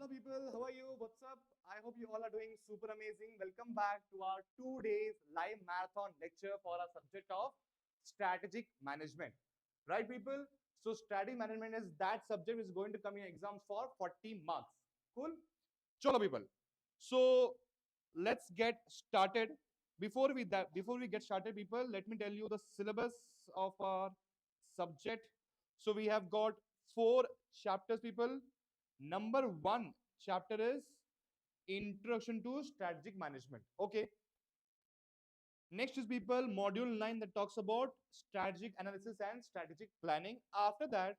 Hello people, how are you? What's up? I hope you all are doing super amazing. Welcome back to our 2 days live marathon lecture for our subject of strategic management. Right people? So strategic management is that subject is going to come in exams for 40 marks. Cool? Chalo people. So let's get started. Before we get started, people, let me tell you the syllabus of our subject. So we have got 4 chapters, people. Number 1 chapter is Introduction to Strategic Management. Okay. Next is people module 9 that talks about strategic analysis and strategic planning. After that,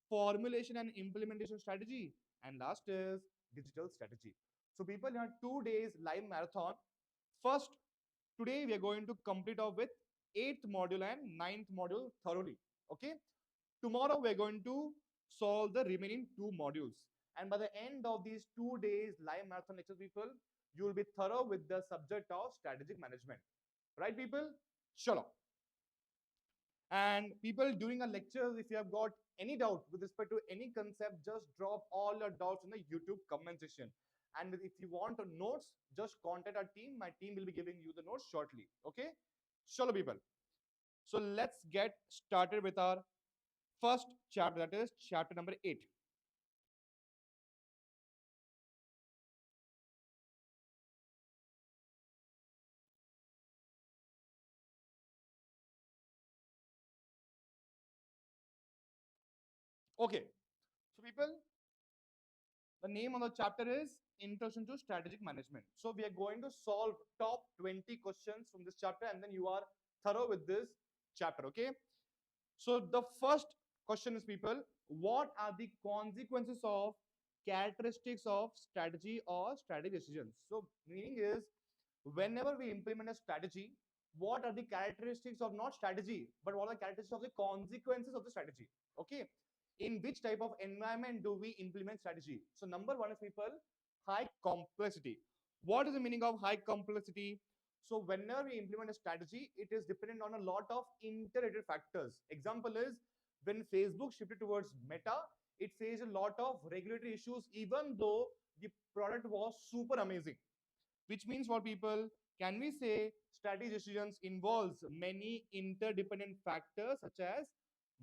formulation and implementation strategy. And last is digital strategy. So people, in our 2 days live marathon, first today we are going to complete off with 8th module and 9th module thoroughly. Okay. Tomorrow we're going to solve the remaining 2 modules. And by the end of these 2 days live marathon lectures, people, you will be thorough with the subject of strategic management. Right, people? Chalo. And people, during our lectures, if you have got any doubt with respect to any concept, just drop all your doubts in the YouTube comment section. And if you want notes, just contact our team. My team will be giving you the notes shortly. Okay? Chalo, people. So let's get started with our first chapter, that is chapter number 8. Okay. So people, the name of the chapter is Introduction to Strategic Management. So we are going to solve top 20 questions from this chapter, and then you are thorough with this chapter. Okay. So the first question is, people, what are the consequences of characteristics of strategy or strategy decisions? So meaning is, whenever we implement a strategy, what are the characteristics of not strategy, but what are the characteristics of the consequences of the strategy? Okay. In which type of environment do we implement strategy? So number 1 is, people, high complexity. What is the meaning of high complexity? So whenever we implement a strategy, it is dependent on a lot of interrelated factors. Example is, when Facebook shifted towards Meta, it faced a lot of regulatory issues, even though the product was super amazing. Which means, for people, can we say strategy decisions involves many interdependent factors such as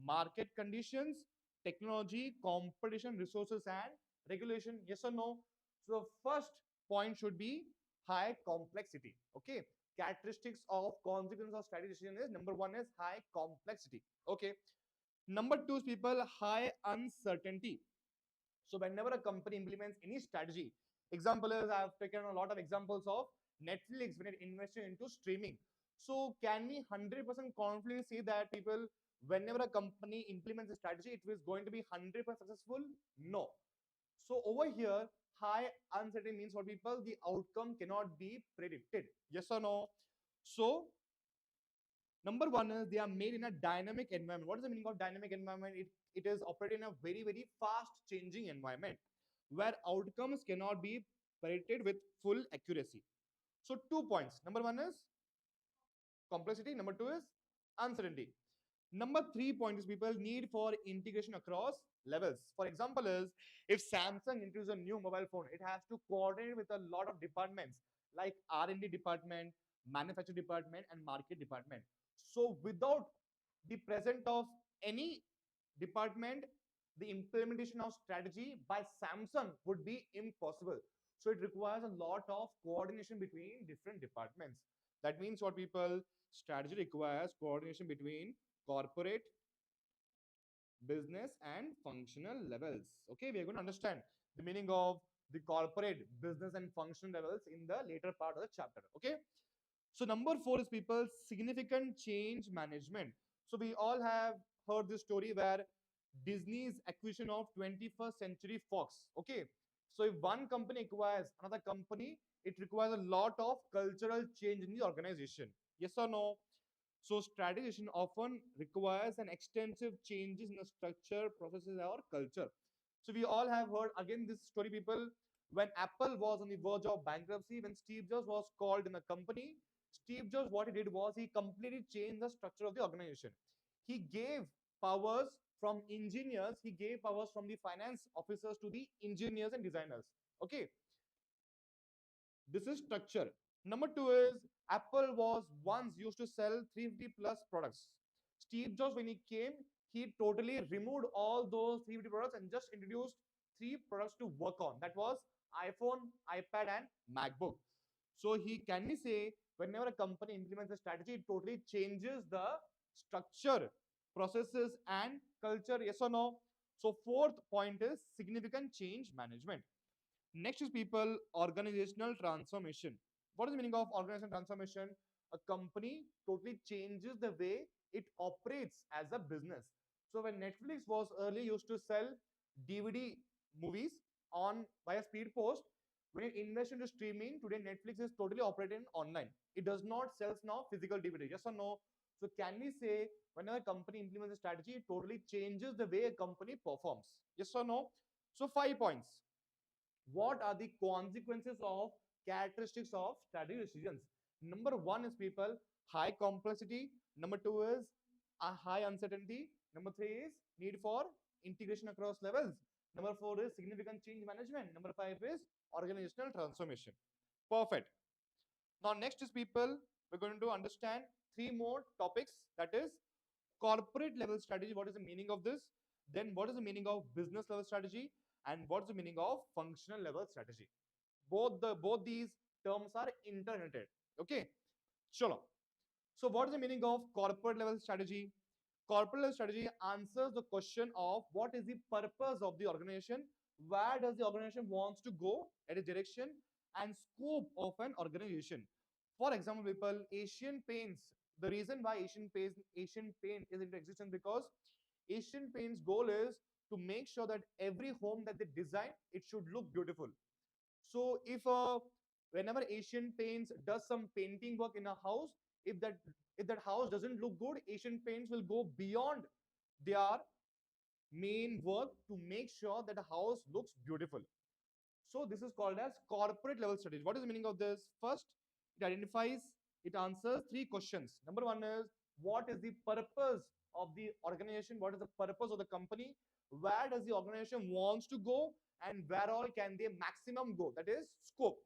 market conditions, technology, competition, resources, and regulation? Yes or no? So first point should be high complexity. Okay. Characteristics of consequence of strategy decision is, number 1 is high complexity. Okay. Number 2 is, people, high uncertainty. So whenever a company implements any strategy, example is, I have taken a lot of examples of Netflix when it invested into streaming. So can we 100% confidently say that, people, whenever a company implements a strategy, it is going to be 100% successful? No. So over here, high uncertainty means, for people, the outcome cannot be predicted. Yes or no? So number 1 is, they are made in a dynamic environment. What is the meaning of dynamic environment? It is operated in a very, very fast changing environment where outcomes cannot be predicted with full accuracy. So 2 points. Number 1 is complexity. Number 2 is uncertainty. Number 3 point is, people, need for integration across levels. For example is, if Samsung introduces a new mobile phone, it has to coordinate with a lot of departments like R&D department, manufacturing department, and market department. So without the presence of any department, the implementation of strategy by Samsung would be impossible. So it requires a lot of coordination between different departments. That means, what, people, strategy requires coordination between corporate, business, and functional levels. Okay, we are going to understand the meaning of the corporate, business, and functional levels in the later part of the chapter. Okay. So number 4 is, people, significant change management. So we all have heard this story where Disney's acquisition of 21st Century Fox. Okay. So if one company acquires another company, it requires a lot of cultural change in the organization. Yes or no? So strategization often requires an extensive changes in the structure, processes, or culture. So we all have heard again this story, people, when Apple was on the verge of bankruptcy, when Steve Jobs was called in the company, Steve Jobs, what he did was, he completely changed the structure of the organization. He gave powers from engineers, he gave powers from the finance officers to the engineers and designers. Okay, this is structure. Number two is Apple was once used to sell 350 plus products. Steve Jobs, when he came, he totally removed all those 350 products and just introduced three products to work on. That was iPhone, iPad, and MacBook. So he can we say whenever a company implements a strategy, it totally changes the structure, processes, and culture. Yes or no? So fourth point is significant change management. Next is people organizational transformation. What is the meaning of organizational transformation? A company totally changes the way it operates as a business. So when Netflix was earlier used to sell DVD movies on via speed post, when it invests into streaming, today Netflix is totally operating online. It does not sells now physical DVD. Yes or no? So can we say whenever a company implements a strategy, it totally changes the way a company performs? Yes or no? So 5 points. What are the consequences of characteristics of strategic decisions? Number one is people high complexity. Number two is a high uncertainty. Number three is need for integration across levels. Number four is significant change management. Number five is organizational transformation. Perfect. Now next is people we're going to understand three more topics, that is corporate level strategy. What is the meaning of this? Then what is the meaning of business level strategy? And what's the meaning of functional level strategy? Both these terms are interrelated. Okay, sure. So what is the meaning of corporate level strategy? Corporate level strategy answers the question of what is the purpose of the organization, where does the organization wants to go at a direction, and scope of an organization. For example, people, Asian Paints. The reason why Asian Paint is into existence because Asian Paint's goal is to make sure that every home that they design, it should look beautiful. So if whenever Asian Paints does some painting work in a house, if that if that house doesn't look good, Asian Paints will go beyond their main work to make sure that the house looks beautiful. So this is called as corporate level strategy. What is the meaning of this? First, it answers three questions. Number one is what is the purpose of the organization? What is the purpose of the company? Where does the organization wants to go? And where all can they maximum go? That is scope.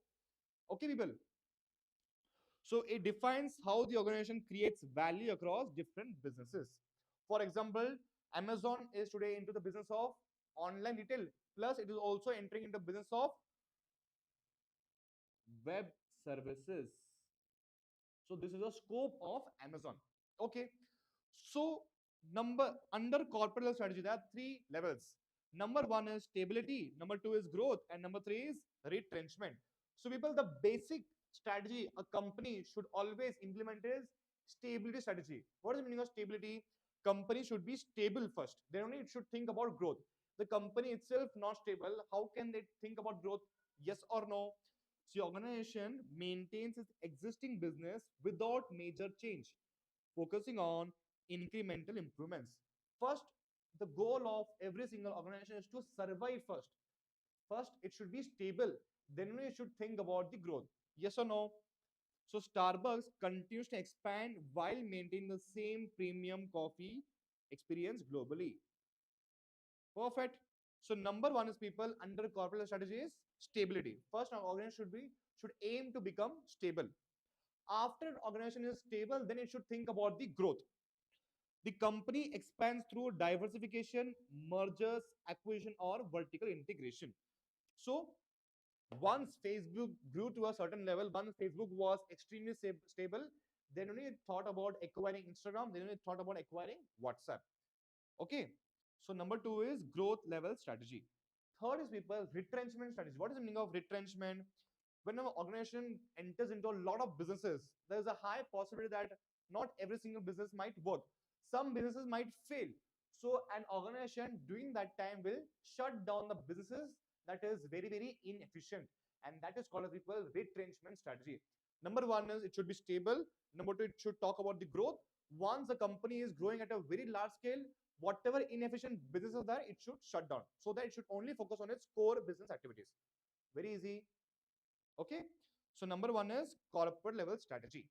Okay, people. So it defines how the organization creates value across different businesses. For example, Amazon is today into the business of online retail. Plus, it is also entering into business of web services. So this is a scope of Amazon. Okay. So number under corporate level strategy, there are three levels. Number one is stability, number two is growth, and number three is retrenchment. So people, the basic strategy a company should always implement is stability strategy. What is the meaning of stability? Company should be stable first. Then only it should think about growth. The company itself not stable, how can they think about growth? Yes or no? So organization maintains its existing business without major change, focusing on incremental improvements. First, the goal of every single organization is to survive first. First, it should be stable. Then we should think about the growth. Yes or no? So Starbucks continues to expand while maintaining the same premium coffee experience globally. Perfect. So number one is people under corporate strategy is stability. First, our organization should aim to become stable. After an organization is stable, then it should think about the growth. The company expands through diversification, mergers, acquisition, or vertical integration. So once Facebook grew to a certain level, once Facebook was extremely stable, then only it thought about acquiring Instagram, then only it thought about acquiring WhatsApp. Okay. So number two is growth level strategy. Third is people retrenchment strategy. What is the meaning of retrenchment? When an organization enters into a lot of businesses, there is a high possibility that not every single business might work. Some businesses might fail. So an organization during that time will shut down the businesses that is very, very inefficient. And that is called as people retrenchment strategy. Number one is it should be stable. Number two, it should talk about the growth. Once the company is growing at a very large scale, whatever inefficient businesses are there, it should shut down so that it should only focus on its core business activities. Very easy. Okay. So number one is corporate level strategy.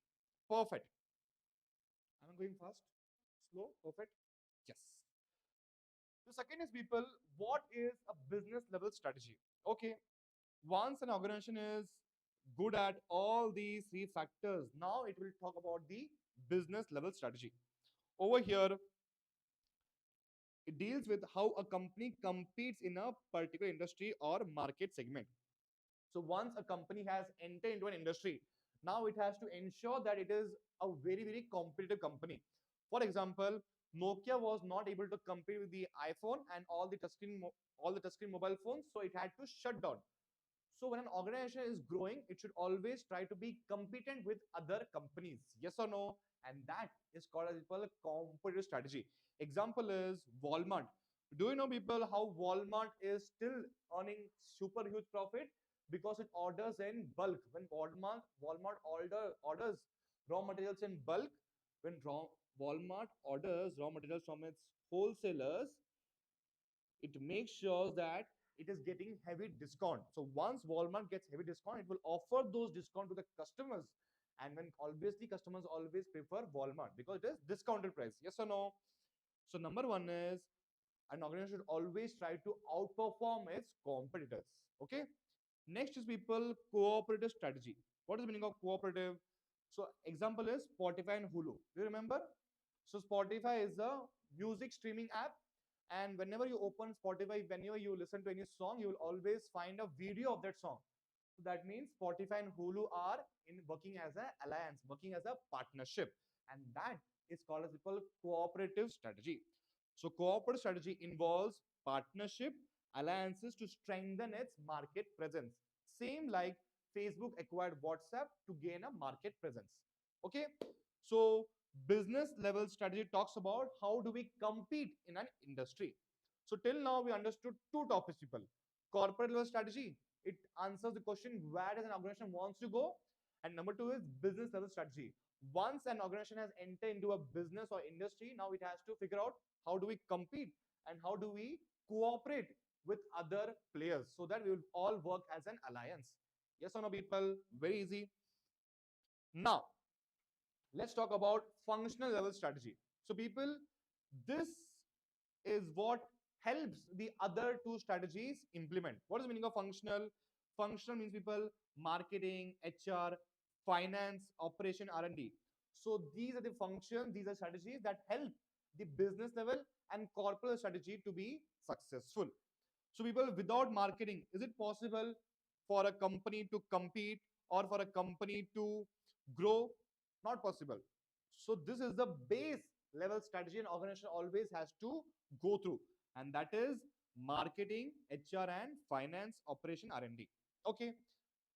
Perfect. Am I going fast? Slow? Perfect. Yes. The second is people, what is a business level strategy? Okay. Once an organization is good at all these three factors, now it will talk about the business level strategy. Over here, it deals with how a company competes in a particular industry or market segment. So once a company has entered into an industry, now it has to ensure that it is a very, very competitive company. For example, Nokia was not able to compete with the iPhone and all the touchscreen mobile phones, so it had to shut down. So when an organization is growing, it should always try to be competent with other companies. Yes or no? And that is called as a competitive strategy. Example is Walmart. Do you know people how Walmart is still earning super huge profit? Because it orders in bulk. When Walmart orders raw materials in bulk, when Walmart orders raw materials from its wholesalers, it makes sure that it is getting heavy discount. So once Walmart gets heavy discount, it will offer those discount to the customers. And when obviously customers always prefer Walmart because it is discounted price. Yes or no? So number one is an organization should always try to outperform its competitors. Okay. Next is people cooperative strategy. What is the meaning of cooperative? So example is Spotify and Hulu. Do you remember? So Spotify is a music streaming app, and whenever you open Spotify, whenever you listen to any song, you will always find a video of that song. So that means Spotify and Hulu are in working as an alliance, working as a partnership, and that is called as a cooperative strategy. So cooperative strategy involves partnership, alliances to strengthen its market presence. Same like Facebook acquired WhatsApp to gain a market presence. Okay, so business level strategy talks about how do we compete in an industry. So till now we understood two topics, people. Corporate level strategy, it answers the question where does an organization wants to go, and number two is business level strategy. Once an organization has entered into a business or industry, now it has to figure out how do we compete and how do we cooperate with other players so that we will all work as an alliance. Yes or no, people? Very easy. Now let's talk about functional level strategy. So people, this is what helps the other two strategies implement. What is the meaning of functional? Functional means people marketing, HR, finance, operation, R&D. So these are the functions, these are strategies that help the business level and corporate strategy to be successful. So people, without marketing, is it possible for a company to compete or for a company to grow? Not possible. So this is the base level strategy an organization always has to go through, and that is marketing, HR, and finance, operation, R&D. Okay,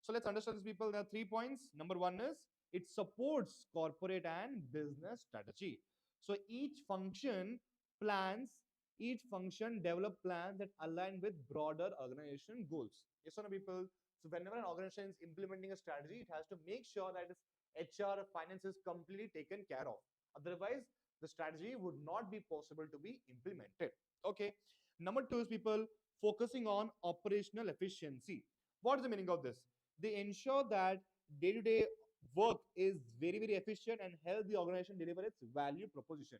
so let's understand this, people. There are 3 points. Number one is it supports corporate and business strategy. So plans, each function develop plans that align with broader organization goals. Yes or no, people? So whenever an organization is implementing a strategy, it has to make sure that its HR, finance is completely taken care of. Otherwise, the strategy would not be possible to be implemented. Okay. Number two is people focusing on operational efficiency. What is the meaning of this? They ensure that day-to-day work is very, very efficient and help the organization deliver its value proposition.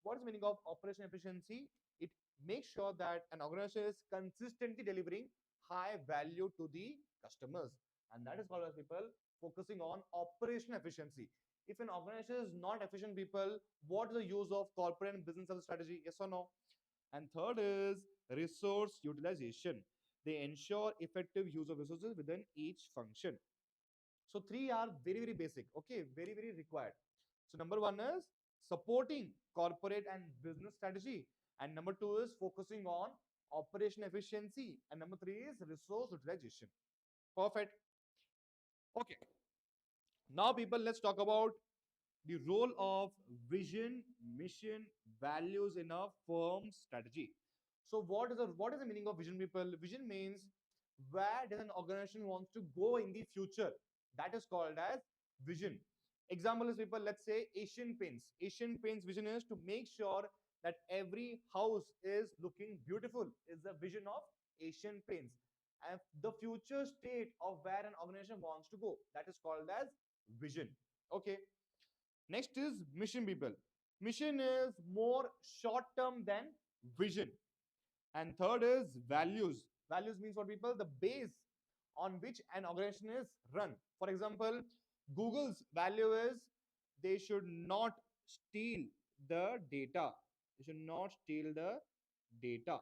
What is the meaning of operation efficiency? It makes sure that an organization is consistently delivering high value to the customers. And that is called as people focusing on operation efficiency. If an organization is not efficient, people, what is the use of corporate and business as a strategy? Yes or no? And third is resource utilization. They ensure effective use of resources within each function. So three are very, very basic. Okay, very, very required. So number one is supporting corporate and business strategy. And number two is focusing on operation efficiency. And number three is resource utilization. Perfect. Okay. Now, people, let's talk about the role of vision, mission, values in a firm strategy. So what is the meaning of vision, people? Vision means where does an organization wants to go in the future? That is called as vision. Example is, people, let's say Asian Paints. Asian Paints vision is to make sure that every house is looking beautiful. Is the vision of Asian Paints. And the future state of where an organization wants to go. That is called as vision. Okay. Next is mission, people. Mission is more short term than vision. And third is values. Values means what, people? The base on which an organization is run. For example, Google's value is they should not steal the data. They should not steal the data.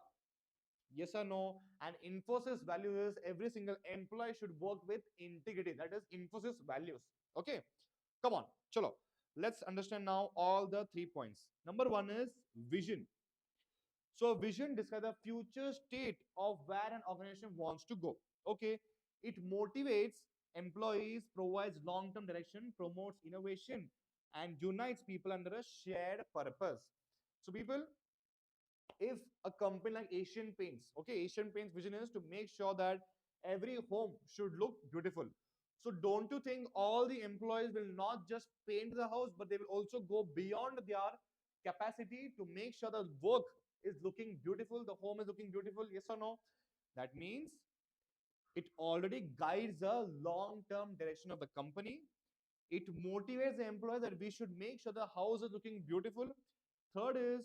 Yes or no? And Infosys value is every single employee should work with integrity. That is Infosys values. Okay, come on, chalo. Let's understand now all the 3 points. Number one is vision. So vision describes the future state of where an organization wants to go. Okay, it motivates employees, provides long-term direction, promotes innovation, and unites people under a shared purpose. So people, if a company like Asian Paints, okay, Asian Paints vision is to make sure that every home should look beautiful. So don't you think all the employees will not just paint the house, but they will also go beyond their capacity to make sure the work is looking beautiful, the home is looking beautiful, yes or no? That means it already guides a long-term direction of the company. It motivates the employees that we should make sure the house is looking beautiful. Third is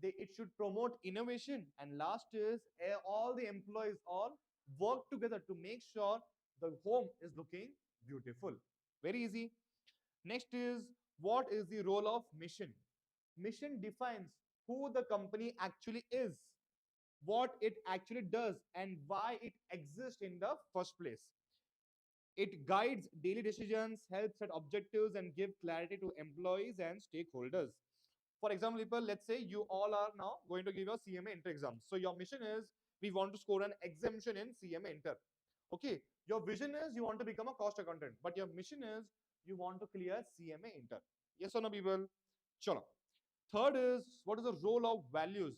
it should promote innovation. And last is all the employees all work together to make sure the home is looking beautiful. Very easy. Next is, what is the role of mission? Mission defines who the company actually is, what it actually does, and why it exists in the first place. It guides daily decisions, helps set objectives, and give clarity to employees and stakeholders. For example, people, let's say you all are now going to give your CMA Inter exam. So your mission is we want to score an exemption in CMA Inter. Okay. Your vision is you want to become a cost accountant, but your mission is you want to clear CMA Inter. Yes or no, people? Chalo. Third is, what is the role of values?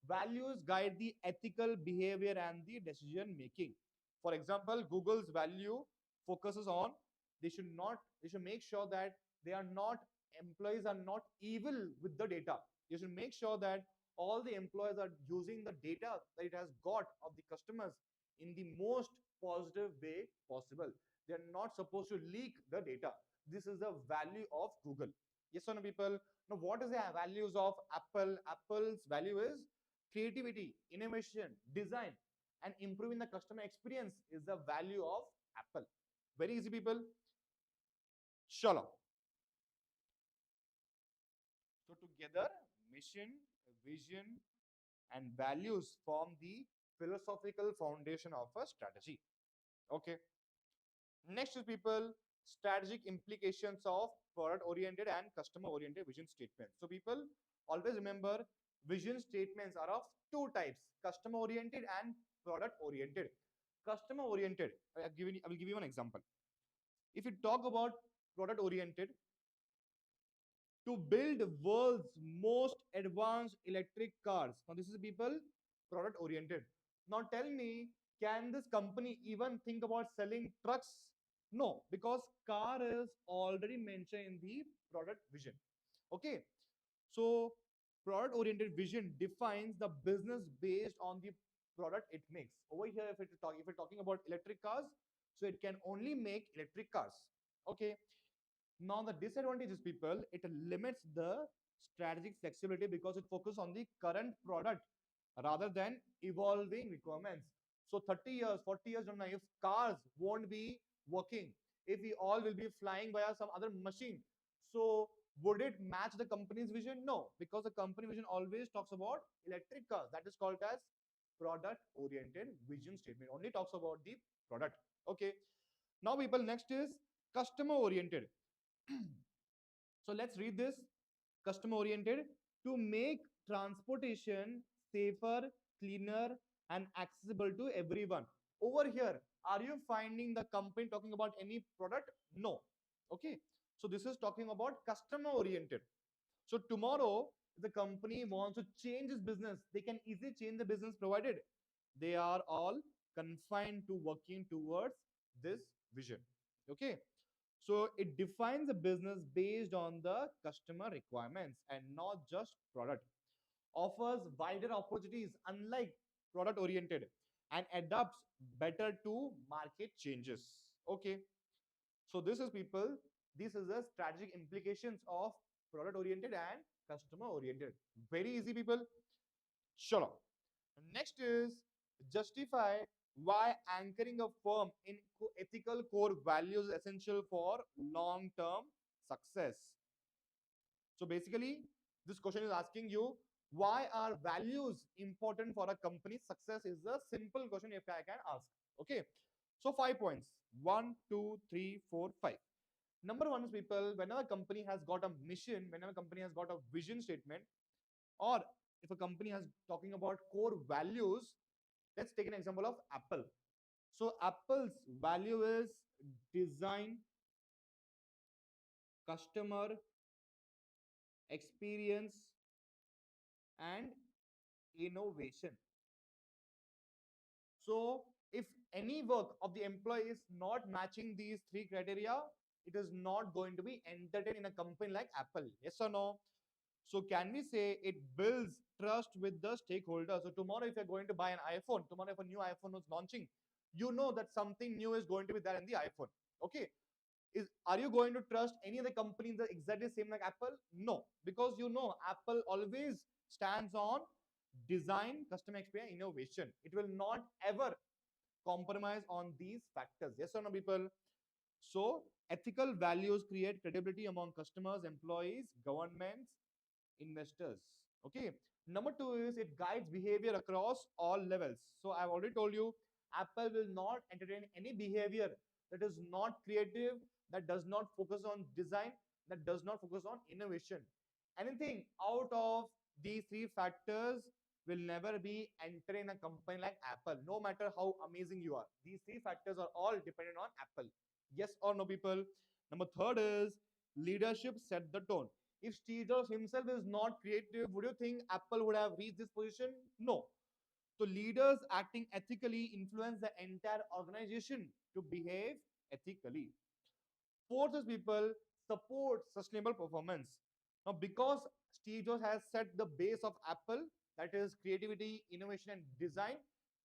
Values guide the ethical behavior and the decision making. For example, Google's value focuses on they should make sure that they are not employees are not evil with the data. You should make sure that all the employees are using the data that it has got of the customers in the most positive way possible. They are not supposed to leak the data. This is the value of Google. Yes or no, people? Now, what is the values of Apple? Apple's value is creativity, innovation, design, and improving the customer experience is the value of Apple. Very easy, people. Shalom. So together, mission, vision, and values form the philosophical foundation of a strategy. Okay. Next is, people, strategic implications of product-oriented and customer-oriented vision statements. So people, always remember vision statements are of two types: customer-oriented and product-oriented. Customer-oriented, I will give you an example. If you talk about product-oriented, to build world's most advanced electric cars. Now this is, people, product oriented. Now tell me, can this company even think about selling trucks? No, because car is already mentioned in the product vision. Okay, so product oriented vision defines the business based on the product it makes. Over here, if we're talking about electric cars, so it can only make electric cars. Okay, now, the disadvantage is, people, it limits the strategic flexibility because it focuses on the current product rather than evolving requirements. So 30 years, 40 years from now, if cars won't be working, if we all will be flying via some other machine, so would it match the company's vision? No, because the company vision always talks about electric cars. That is called as product-oriented vision statement. Only talks about the product. Okay. Now, people, next is customer-oriented. So let's read this. Customer oriented: to make transportation safer, cleaner, and accessible to everyone. Over here, are you finding the company talking about any product? No. Okay, so this is talking about customer oriented. So tomorrow, if the company wants to change its business, they can easily change the business, provided they are all confined to working towards this vision. Okay, so it defines a business based on the customer requirements and not just product. Offers wider opportunities unlike product oriented, and adapts better to market changes. Okay. So this is, people, this is the strategic implications of product oriented and customer oriented. Very easy, people. Sure. Next is justify why anchoring a firm in ethical core values is essential for long-term success. So basically, this question is asking you, why are values important for a company's success is a simple question if I can ask. Okay. So 5 points. One, two, three, four, five. Number one is, people, whenever a company has got a mission, whenever a company has got a vision statement, or if a company has talking about core values, let's take an example of Apple. So Apple's value is design, customer experience, and innovation. So if any work of the employee is not matching these three criteria, it is not going to be entertained in a company like Apple. Yes or no? So can we say it builds trust with the stakeholders? So tomorrow, if you're going to buy an iPhone, tomorrow if a new iPhone is launching, you know that something new is going to be there in the iPhone. Okay. Are you going to trust any other company that exactly same like Apple? No, because you know Apple always stands on design, customer experience, innovation. It will not ever compromise on these factors. Yes or no, people? So ethical values create credibility among customers, employees, governments, investors. Okay. Number two is it guides behavior across all levels. So I've already told you, Apple will not entertain any behavior that is not creative, that does not focus on design, that does not focus on innovation. Anything out of these three factors will never be entered in a company like Apple, no matter how amazing you are. These three factors are all dependent on Apple. Yes or no, people? Number third is leadership set the tone. If Steve Jobs himself is not creative, would you think Apple would have reached this position? No. So leaders acting ethically influence the entire organization to behave ethically. Fourth is, people, support sustainable performance. Now, because Steve Jobs has set the base of Apple, that is creativity, innovation, and design,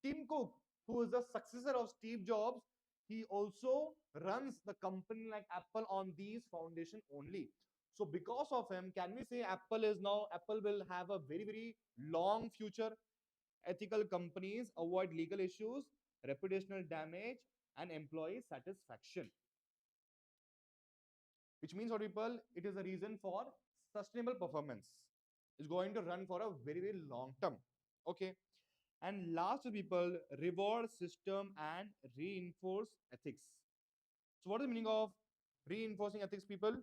Tim Cook, who is the successor of Steve Jobs, he also runs the company like Apple on these foundation only. So because of him, can we say Apple will have a very, very long future? Ethical companies avoid legal issues, reputational damage, and employee satisfaction, which means, what, people, it is a reason for sustainable performance. It's going to run for a very, very long term. Okay. And last, people, reward system and reinforce ethics. So what is the meaning of reinforcing ethics, people?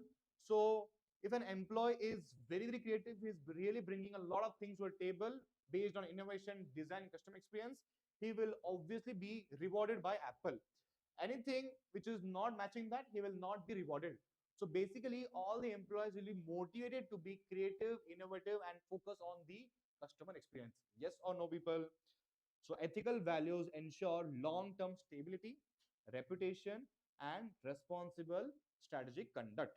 So if an employee is very, very creative, he's really bringing a lot of things to a table based on innovation, design, customer experience, he will obviously be rewarded by Apple. Anything which is not matching that, he will not be rewarded. So basically, all the employees will be motivated to be creative, innovative, and focus on the customer experience. Yes or no, people? So ethical values ensure long-term stability, reputation, and responsible strategic conduct.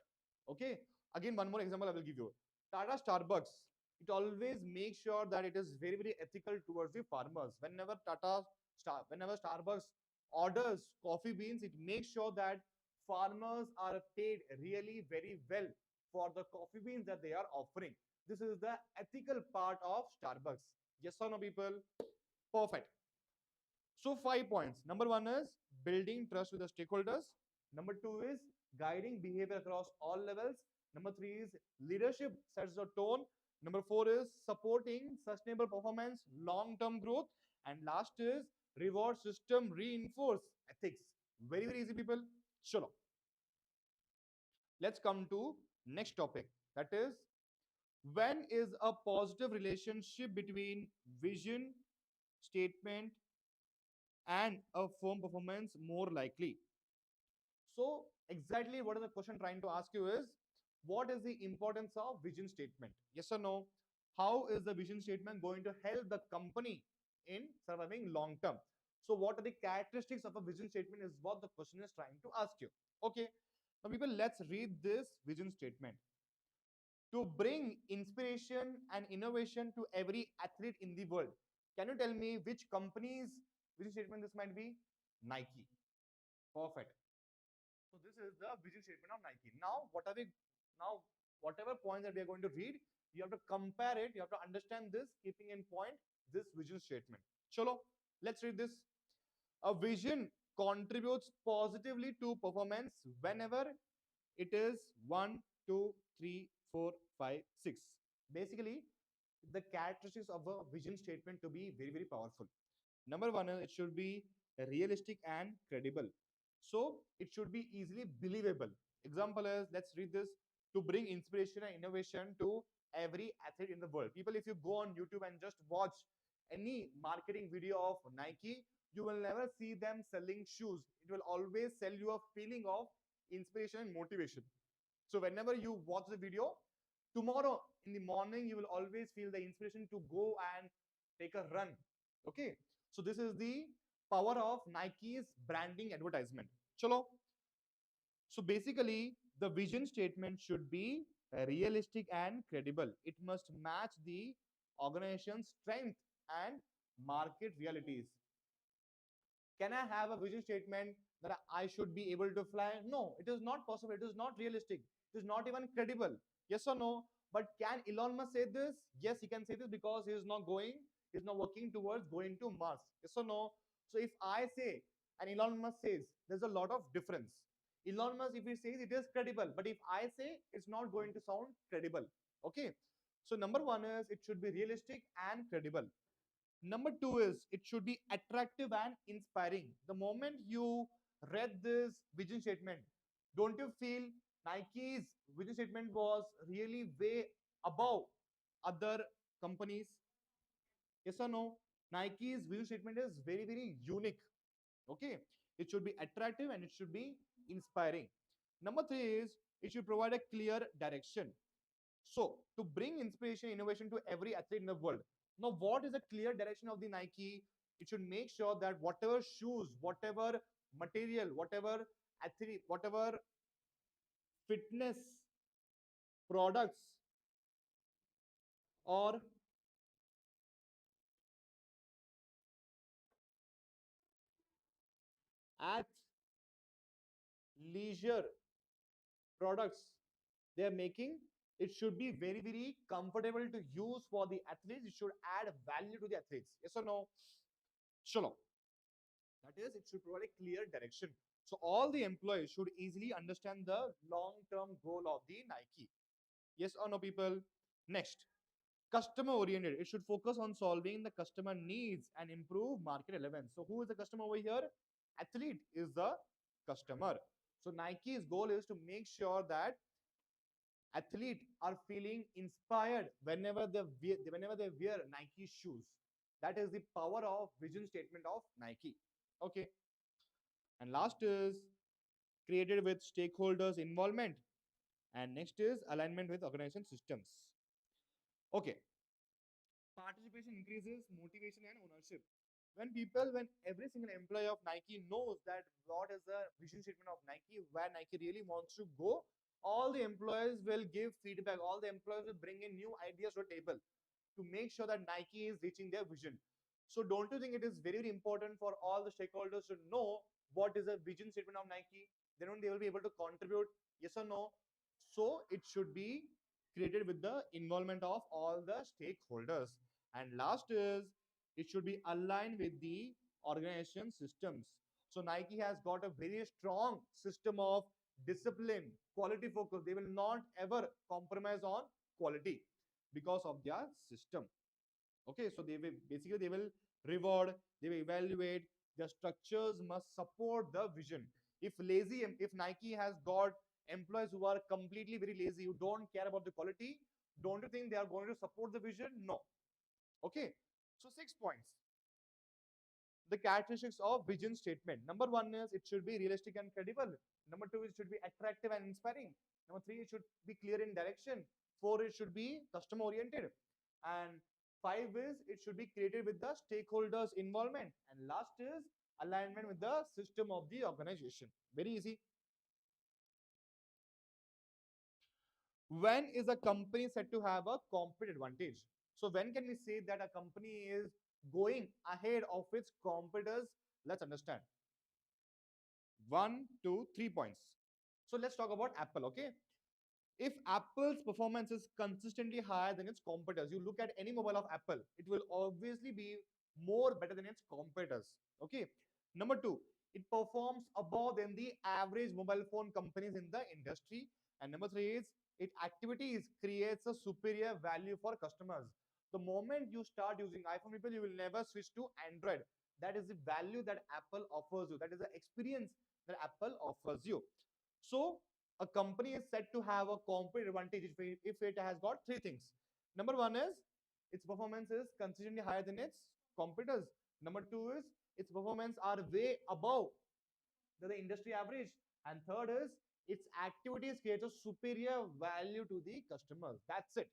Okay. Again, one more example I will give you. Tata Starbucks. It always makes sure that it is very, very ethical towards the farmers. Whenever Starbucks orders coffee beans, it makes sure that farmers are paid really very well for the coffee beans that they are offering. This is the ethical part of Starbucks. Yes or no, people? Perfect. So 5 points. Number one is building trust with the stakeholders. Number two is guiding behavior across all levels. Number three is leadership sets the tone. Number four is supporting sustainable performance, long-term growth. And last is reward system reinforce ethics. Very, very easy, people. Sure. Let's come to next topic. That is, when is a positive relationship between vision statement and a firm performance more likely? So exactly what is the question trying to ask you is, what is the importance of vision statement? Yes or no? How is the vision statement going to help the company in surviving long term? So what are the characteristics of a vision statement is what the question is trying to ask you. Okay. Now, people, let's read this vision statement. To bring inspiration and innovation to every athlete in the world. Can you tell me which company's vision statement this might be? Nike. Perfect. So this is the vision statement of Nike. Now whatever points that we are going to read, you have to compare it, you have to understand this, keeping in point this vision statement. Chalo, let's read this. A vision contributes positively to performance whenever it is 1, 2, 3, 4, 5, 6. Basically, the characteristics of a vision statement to be very, very powerful. Number one, it should be realistic and credible. So it should be easily believable. Example is, let's read this: to bring inspiration and innovation to every athlete in the world. People, if you go on YouTube and just watch any marketing video of Nike, you will never see them selling shoes. It will always sell you a feeling of inspiration and motivation. So whenever you watch the video, tomorrow in the morning, you will always feel the inspiration to go and take a run. Okay. So this is the power of Nike's branding advertisement. Chalo. So basically, the vision statement should be realistic and credible. It must match the organization's strength and market realities. Can I have a vision statement that I should be able to fly? No, it is not possible. It is not realistic. It is not even credible. Yes or no? But can Elon Musk say this? Yes, he can say this because he is not working towards going to Mars. Yes or no? So if I say and Elon Musk says, there's a lot of difference. Elon Musk, if he says, it is credible, but if I say, it's not going to sound credible. Okay. So number one is, it should be realistic and credible. Number two is, it should be attractive and inspiring. The moment you read this vision statement, don't you feel Nike's vision statement was really way above other companies? Yes or no? Nike's vision statement is very, very unique. Okay. It should be attractive and it should be inspiring. Number three is, it should provide a clear direction. So, to bring inspiration, innovation to every athlete in the world. Now, what is the clear direction of the Nike? It should make sure that whatever shoes, whatever material, whatever athlete, whatever fitness products or leisure products they are making, it should be very, very comfortable to use for the athletes. It should add value to the athletes. Yes or no? Sure. That is, it should provide a clear direction. So all the employees should easily understand the long-term goal of the Nike. Yes or no, people? Next, customer oriented. It should focus on solving the customer needs and improve market relevance. So who is the customer over here? Athlete is the customer. So Nike's goal is to make sure that athletes are feeling inspired whenever they wear Nike shoes. That is the power of vision statement of Nike. Okay. And last is created with stakeholders involvement. And next is alignment with organization systems. Okay. Participation increases motivation and ownership. When every single employee of Nike knows that what is the vision statement of Nike, where Nike really wants to go, all the employees will give feedback. All the employees will bring in new ideas to the table to make sure that Nike is reaching their vision. So don't you think it is very, very important for all the stakeholders to know what is the vision statement of Nike? Then only they will be able to contribute, yes or no. So it should be created with the involvement of all the stakeholders. And last is, it should be aligned with the organization systems. So Nike has got a very strong system of discipline, quality focus. They will not ever compromise on quality because of their system. Okay, so they will reward, they will evaluate. The structures must support the vision. If Nike has got employees who are completely very lazy, who don't care about the quality, don't you think they are going to support the vision? No. Okay, so 6 points. The characteristics of vision statement. Number one is, it should be realistic and credible. Number two, it should be attractive and inspiring. Number three, it should be clear in direction. Four, it should be customer oriented. And five is, it should be created with the stakeholders involvement. And last is alignment with the system of the organization. Very easy. When is a company said to have a competitive advantage? So when can we say that a company is going ahead of its competitors? Let's understand. 1, 2, 3 points. So let's talk about Apple. Okay. If Apple's performance is consistently higher than its competitors, you look at any mobile of Apple, it will obviously be more better than its competitors. Okay. Number two, it performs above than the average mobile phone companies in the industry. And number three is its activities creates a superior value for customers. The moment you start using iPhone, people, you will never switch to Android. That is the value that Apple offers you. That is the experience that Apple offers you. So a company is said to have a competitive advantage if it has got three things. Number one is its performance is consistently higher than its competitors. Number two is its performance are way above the industry average. And third is its activities create a superior value to the customers. That's it.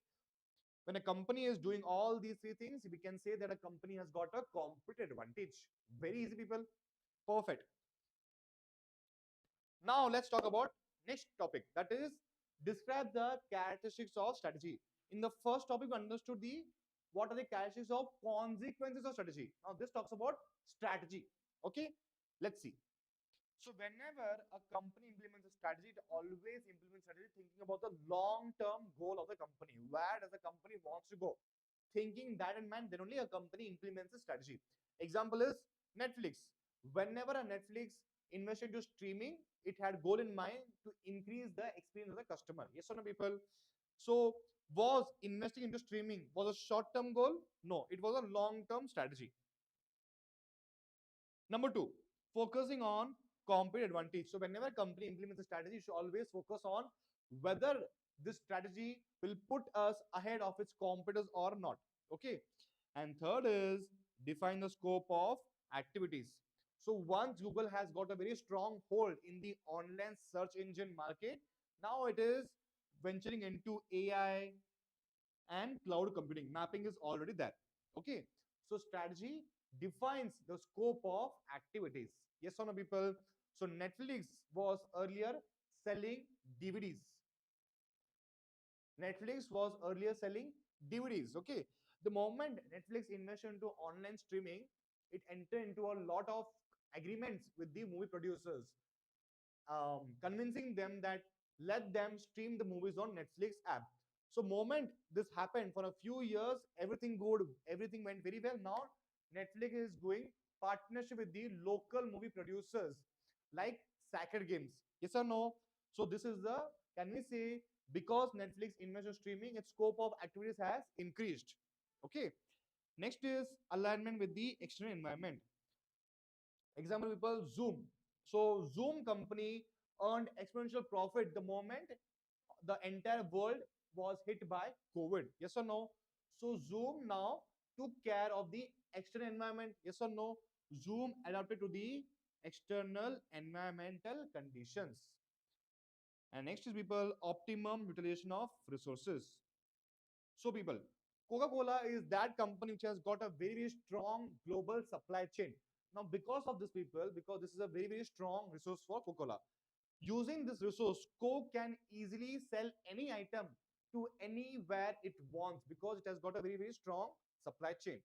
When a company is doing all these three things, we can say that a company has got a competitive advantage. Very easy, people. Perfect. Now let's talk about next topic, that is describe the characteristics of strategy. In the first topic, we understood the what are the characteristics of consequences of strategy. Now this talks about strategy. Okay, let's see. So whenever a company implements a strategy, it always implements strategy thinking about the long-term goal of the company. Where does the company wants to go? Thinking that in mind, then only a company implements a strategy. Example is Netflix. Whenever a Netflix invested into streaming, it had goal in mind to increase the experience of the customer. Yes or no, people? So was investing into streaming was a short-term goal? No, it was a long-term strategy. Number two, focusing on competitive advantage. So whenever a company implements a strategy, you should always focus on whether this strategy will put us ahead of its competitors or not. Okay. And third is define the scope of activities. So once Google has got a very strong hold in the online search engine market, now it is venturing into AI and cloud computing. Mapping is already there. Okay. So strategy defines the scope of activities. Yes or no, people? So Netflix was earlier selling DVDs. Netflix was earlier selling DVDs. Okay. The moment Netflix invested into online streaming, it entered into a lot of agreements with the movie producers, convincing them that let them stream the movies on Netflix app. So moment this happened for a few years, everything good, everything went very well. Now Netflix is doing partnership with the local movie producers like Sacred Games. Yes or no? So this is the, can we say, because Netflix invests in streaming, its scope of activities has increased. Okay. Next is alignment with the external environment. Example, people, Zoom. So Zoom company earned exponential profit the moment the entire world was hit by COVID. Yes or no? So Zoom now took care of the external environment. Yes or no? Zoom adapted to the external environmental conditions. And next is, people, optimum utilization of resources. So people, Coca-Cola is that company which has got a very, very strong global supply chain. Now, because of this, people, because this is a very, very strong resource for Coca-Cola. Using this resource, Coke can easily sell any item to anywhere it wants because it has got a very, very strong supply chain.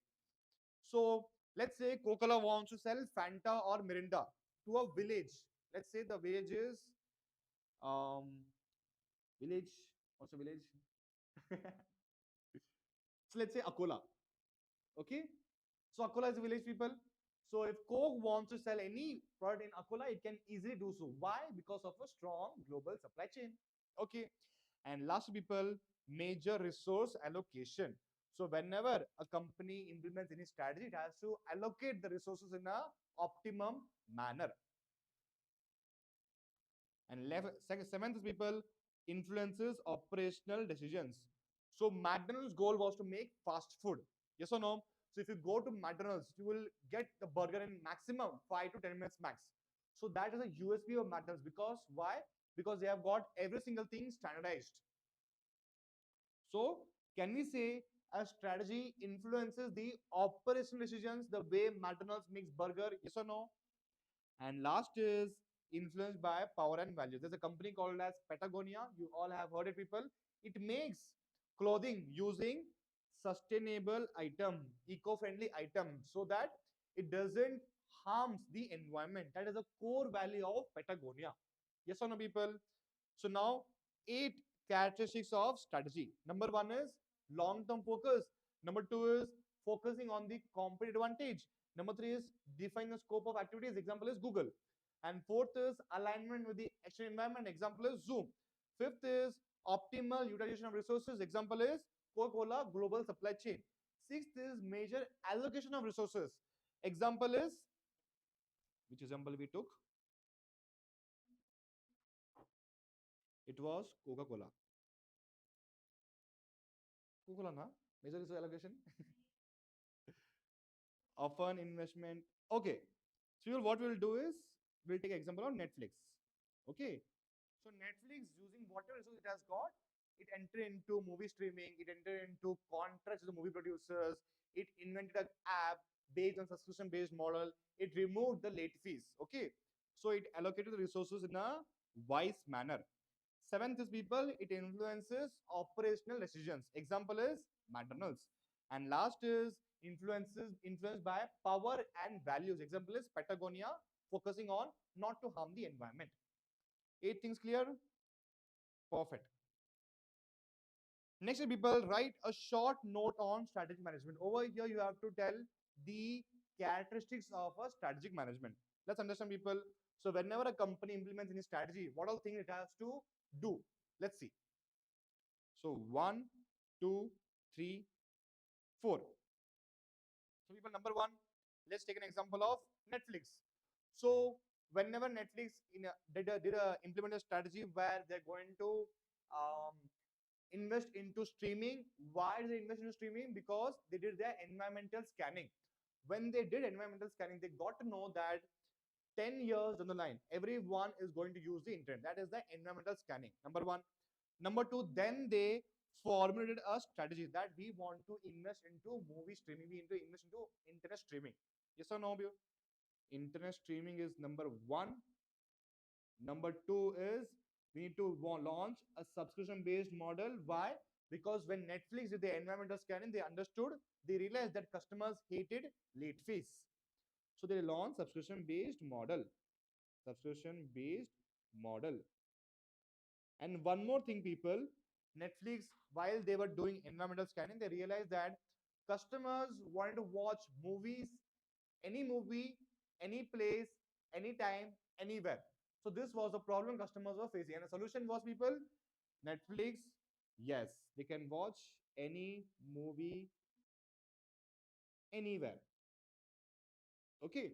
So let's say Coca-Cola wants to sell Fanta or Mirinda to a village. Let's say the village is um village. What's a village? So let's say Akola. Okay. So Akola is a village, people. So if Coke wants to sell any product in Akola, it can easily do so. Why? Because of a strong global supply chain. Okay. And last, people, major resource allocation. So whenever a company implements any strategy, it has to allocate the resources in a optimum manner. And seventh is, people, influences operational decisions. So McDonald's goal was to make fast food. Yes or no? So if you go to McDonald's, you will get the burger in maximum 5 to 10 minutes max. So that is a USP of McDonald's. Because why? Because they have got every single thing standardized. So can we say a strategy influences the operational decisions, the way McDonald's makes burger? Yes or no? And last is influenced by power and value. There's a company called as Patagonia. You all have heard it, people. It makes clothing using sustainable item, eco-friendly item, so that it doesn't harms the environment. That is a core value of Patagonia. Yes or no, people? So now 8 characteristics of strategy. Number one is long-term focus. Number two is focusing on the competitive advantage. Number three is define the scope of activities. Example is Google. And fourth is alignment with the external environment. Example is Zoom. Fifth is optimal utilization of resources. Example is Coca-Cola global supply chain. Sixth is major allocation of resources. Example is, which example we took? It was Coca-Cola. Coca-Cola, na? Major resource allocation. Often investment. Okay. So what we'll do is we'll take example of Netflix. Okay. So Netflix, using whatever resources it has got, it entered into movie streaming, it entered into contracts with the movie producers, it invented an app based on subscription-based model, it removed the late fees. Okay. So it allocated the resources in a wise manner. Seventh is people, it influences operational decisions. Example is McDonald's. And last is influenced by power and values. Example is Patagonia, focusing on not to harm the environment. 8 things clear? Perfect. Next, people write a short note on strategic management. Over here, you have to tell the characteristics of a strategic management. Let's understand, people. So, whenever a company implements any strategy, what all things it has to do? Let's see. So, one, two, three, four. So, people, number one, let's take an example of Netflix. So, whenever Netflix did a implement a strategy where they're going to um, invest into streaming. Why did they invest into streaming? Because they did their environmental scanning. When they did environmental scanning, they got to know that 10 years down the line, everyone is going to use the internet. That is the environmental scanning. Number one. Number two, then they formulated a strategy that we want to invest into movie streaming. We need to invest into internet streaming. Yes or no, Bio? Internet streaming is number one. Number two is we need to launch a subscription based model. Why? Because when Netflix did the environmental scanning, they realized that customers hated late fees. So they launched subscription based model. Subscription based model. And one more thing, people, Netflix, while they were doing environmental scanning, they realized that customers wanted to watch movie, any place, anytime, anywhere. So this was the problem customers were facing. And the solution was, people, Netflix, yes, they can watch any movie anywhere. Okay.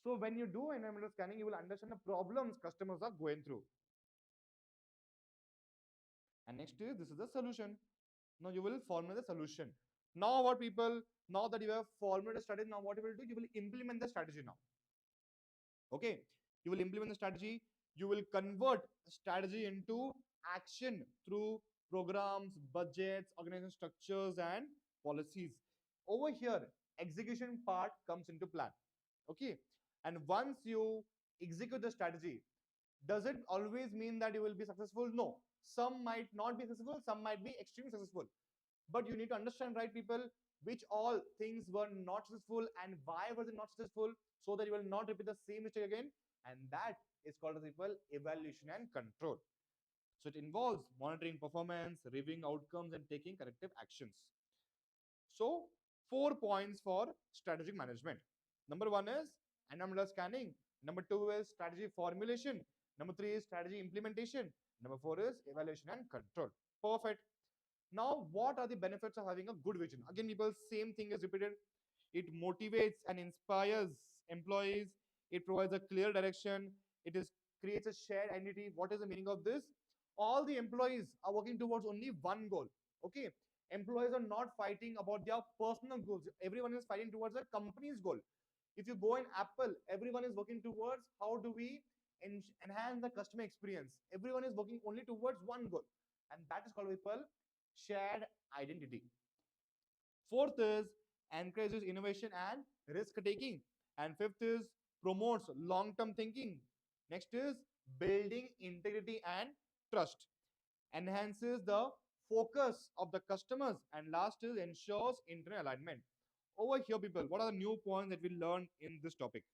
So when you do environmental scanning, you will understand the problems customers are going through. And next is this is the solution. Now you will formulate the solution. Now what, people, now that you have formulated a strategy, now what you will do, you will implement the strategy now. Okay, you will implement the strategy, you will convert the strategy into action through programs, budgets, organization structures, and policies. Over here, execution part comes into plan. Okay, and once you execute the strategy, does it always mean that you will be successful? No, some might not be successful, some might be extremely successful. But you need to understand, right, people, which all things were not successful and why were they not successful, so that you will not repeat the same mistake again. And that is called as people evaluation and control. So it involves monitoring performance, reviewing outcomes, and taking corrective actions. So 4 points for strategic management. Number one is environmental scanning. Number two is strategy formulation. Number three is strategy implementation. Number four is evaluation and control. Perfect. Now, what are the benefits of having a good vision? Again, people, same thing is repeated. It motivates and inspires employees. It provides a clear direction. It is creates a shared identity. What is the meaning of this? All the employees are working towards only one goal. Okay, employees are not fighting about their personal goals. Everyone is fighting towards a company's goal. If you go in Apple, everyone is working towards how do we enhance the customer experience. Everyone is working only towards one goal, and that is called, people, shared identity. Fourth is encourages innovation and risk taking. And fifth is promotes long term thinking. Next is building integrity and trust. Enhances the focus of the customers. And last is ensures internal alignment. Over here, people, what are the new points that we learned in this topic?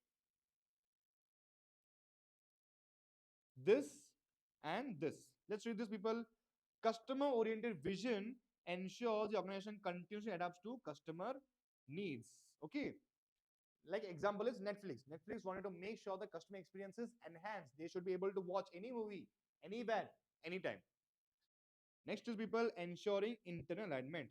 This and this. Let's read this, people. Customer oriented vision ensures the organization continuously adapts to customer needs. Okay, Like example is Netflix. Netflix wanted to make sure the customer experience is enhanced. They should be able to watch any movie, anywhere, anytime. Next is people ensuring internal alignment.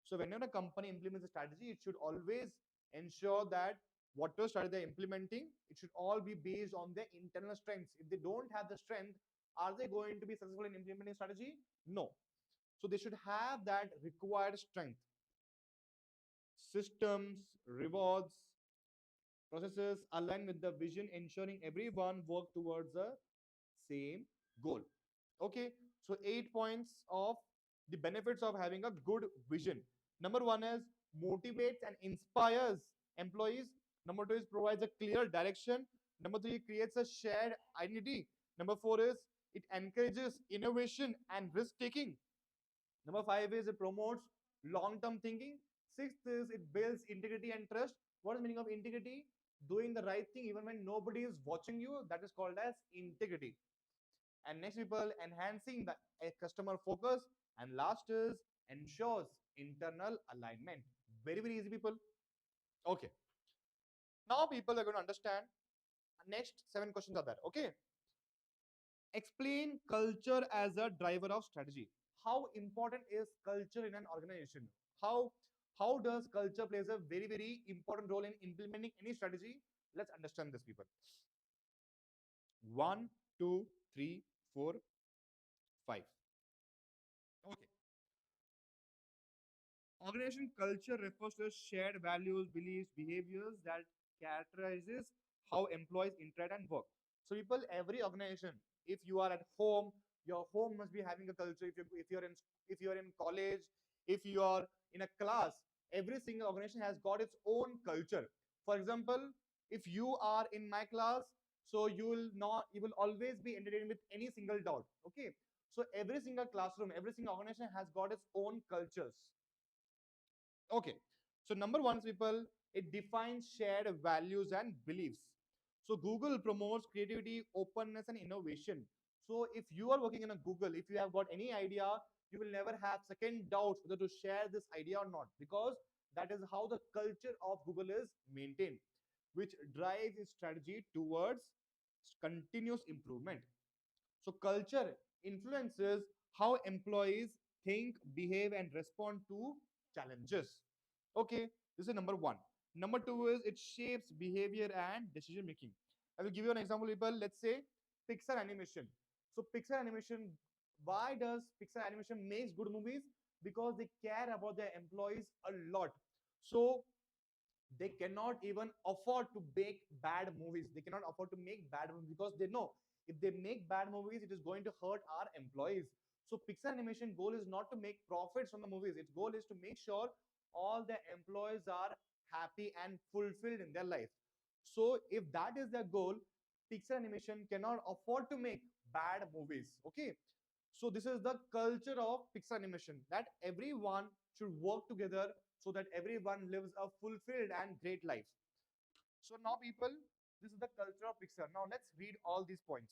So whenever a company implements a strategy, it should always ensure that whatever strategy they're implementing, it should all be based on their internal strengths. If they don't have the strength, are they going to be successful in implementing strategy? No. So they should have that required strength. Systems, rewards, processes align with the vision, ensuring everyone work towards the same goal. Okay, so 8 points of the benefits of having a good vision. Number one is motivates and inspires employees. Number two is provides a clear direction. Number three, creates a shared identity. Number four is it encourages innovation and risk taking. Number five is it promotes long-term thinking. Sixth is it builds integrity and trust. What is the meaning of integrity? Doing the right thing even when nobody is watching you. That is called as integrity. And next people enhancing the customer focus. And last is ensures internal alignment. Very, very easy, people. Okay. Now people are going to understand. Next 7 questions are there. Okay. Explain culture as a driver of strategy. How important is culture in an organization? How does culture plays a very, very important role in implementing any strategy? Let's understand this, people. One, two, three, four, five. Okay. Organization culture refers to shared values, beliefs, behaviors that characterizes how employees interact and work. So, people, every organization, if you are at home, your home must be having a culture. If you're in college, if you are in a class, every single organization has got its own culture. For example, if you are in my class, so you will always be entertained with any single doubt. Okay. So every single classroom, every single organization has got its own cultures. Okay. So number one is people, it defines shared values and beliefs. So Google promotes creativity, openness, and innovation. So if you are working in a Google, if you have got any idea, you will never have second doubts whether to share this idea or not, because that is how the culture of Google is maintained, which drives its strategy towards continuous improvement. So culture influences how employees think, behave, and respond to challenges. Okay, this is number one. Number two is it shapes behavior and decision making. I will give you an example, people. Let's say Pixar animation. So Pixar animation, why does Pixar animation makes good movies? Because they care about their employees a lot. So they cannot even afford to make bad movies. They cannot afford to make bad movies because they know if they make bad movies, it is going to hurt our employees. So Pixar animation goal is not to make profits from the movies. Its goal is to make sure all the employees are happy and fulfilled in their life. So if that is their goal, Pixar animation cannot afford to make bad movies. Okay. So this is the culture of Pixar animation, that everyone should work together so that everyone lives a fulfilled and great life. So now people, this is the culture of Pixar. Now let's read all these points.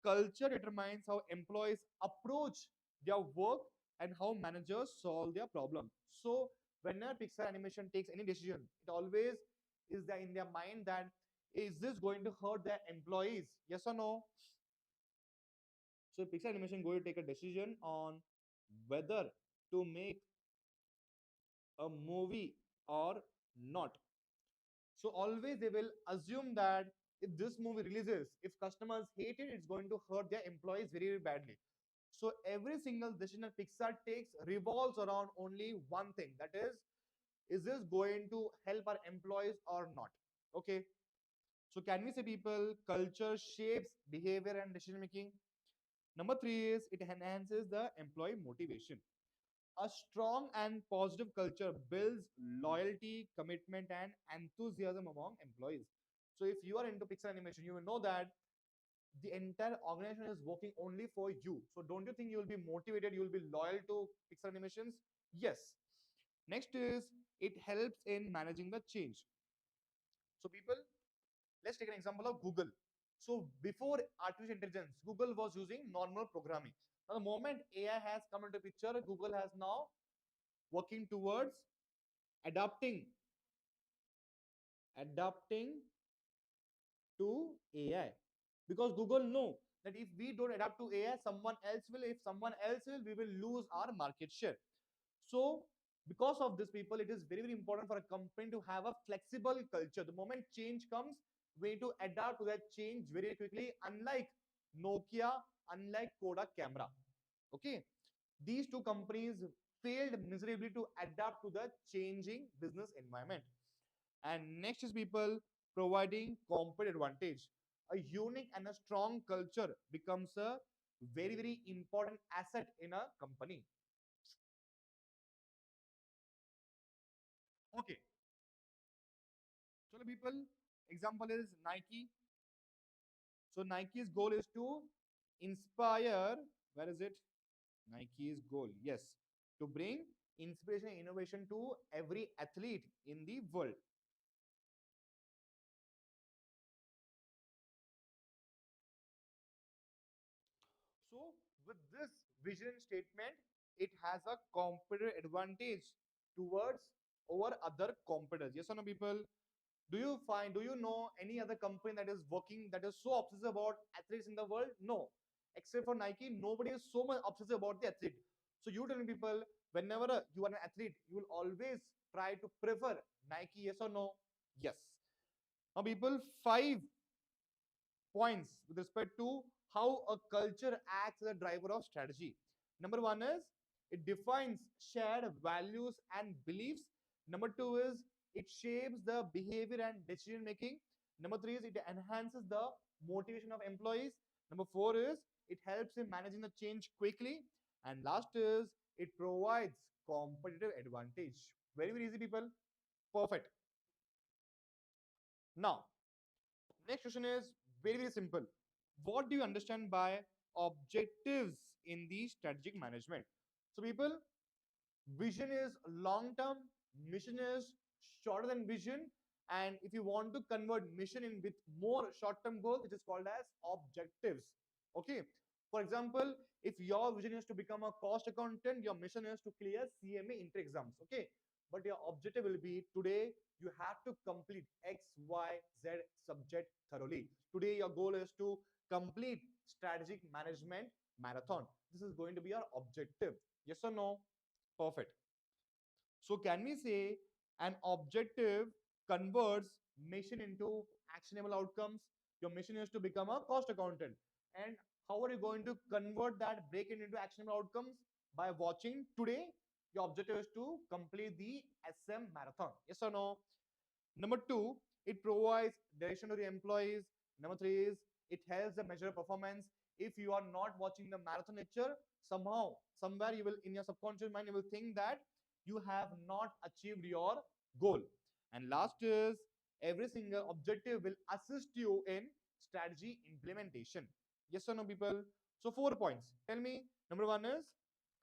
Culture determines how employees approach their work and how managers solve their problem. So whenever Pixar animation takes any decision, it always is there in their mind that is this going to hurt their employees? Yes or no? So Pixar Animation going to take a decision on whether to make a movie or not. So always they will assume that if this movie releases, if customers hate it, it's going to hurt their employees very, very badly. So every single decision that Pixar takes revolves around only one thing. That is this going to help our employees or not? Okay. So can we say people culture shapes behavior and decision making? Number three is it enhances the employee motivation. A strong and positive culture builds loyalty, commitment, and enthusiasm among employees. So if you are into Pixar animation, you will know that the entire organization is working only for you. So don't you think you will be motivated? You will be loyal to Pixar animations? Yes. Next is it helps in managing the change. So people, let's take an example of Google. So before artificial intelligence, Google was using normal programming. Now the moment AI has come into picture, Google has now working towards adapting adapting to AI, because Google know that if we don't adapt to AI, someone else will. If someone else will, we will lose our market share. So because of this, people, it is very, very important for a company to have a flexible culture. The moment change comes, we need to adapt to that change very quickly. Unlike Nokia, unlike Kodak camera. Okay, these two companies failed miserably to adapt to the changing business environment. And next is, people, providing competitive advantage. A unique and a strong culture becomes a very, very important asset in a company. Okay, so the people, example is Nike. So Nike's goal is to inspire, where is it? Nike's goal, yes, to bring inspiration and innovation to every athlete in the world. So, with this vision statement, it has a competitive advantage towards over other competitors. Yes or no, people? Do you know any other company that is working, that is so obsessed about athletes in the world? No. Except for Nike, nobody is so much obsessed about the athlete. So, you tell me, people, whenever you are an athlete, you will always try to prefer Nike, yes or no? Yes. Now, people, five points with respect to how a culture acts as a driver of strategy. Number one is, it defines shared values and beliefs. Number two is, it shapes the behavior and decision making. Number three is, it enhances the motivation of employees. Number four is, it helps in managing the change quickly. And last is, it provides competitive advantage. Very, very easy, people. Perfect. Now, next question is very, very simple. What do you understand by objectives in the strategic management? So, people, vision is long term, mission is shorter than vision. And if you want to convert mission in with more short term goals, it is called as objectives. Okay. For example, if your vision is to become a cost accountant, your mission is to clear CMA Inter exams. Okay. But your objective will be, today you have to complete X, Y, Z subject thoroughly. Today your goal is to complete strategic management marathon. This is going to be your objective. Yes or no? Perfect. So can we say an objective converts mission into actionable outcomes? Your mission is to become a cost accountant. And how are you going to convert that, break it into actionable outcomes? By watching today, your objective is to complete the SM marathon. Yes or no? Number two, it provides direction to the employees. Number three is, it helps them measure performance. If you are not watching the marathon lecture, somehow, somewhere you will, in your subconscious mind, you will think that you have not achieved your goal. And last is, every single objective will assist you in strategy implementation. Yes or no, people? So 4 points. Tell me. Number one is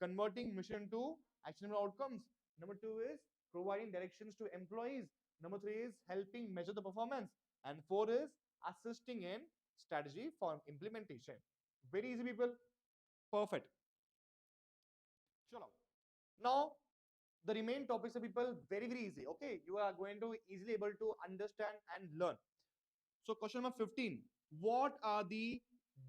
converting mission to actionable outcomes. Number two is providing directions to employees. Number three is helping measure the performance. And four is assisting in strategy for implementation. Very easy, people. Perfect. Chalo. Now, the remaining topics are, people, very, very easy. Okay. You are going to easily able to understand and learn. So, question number 15. What are the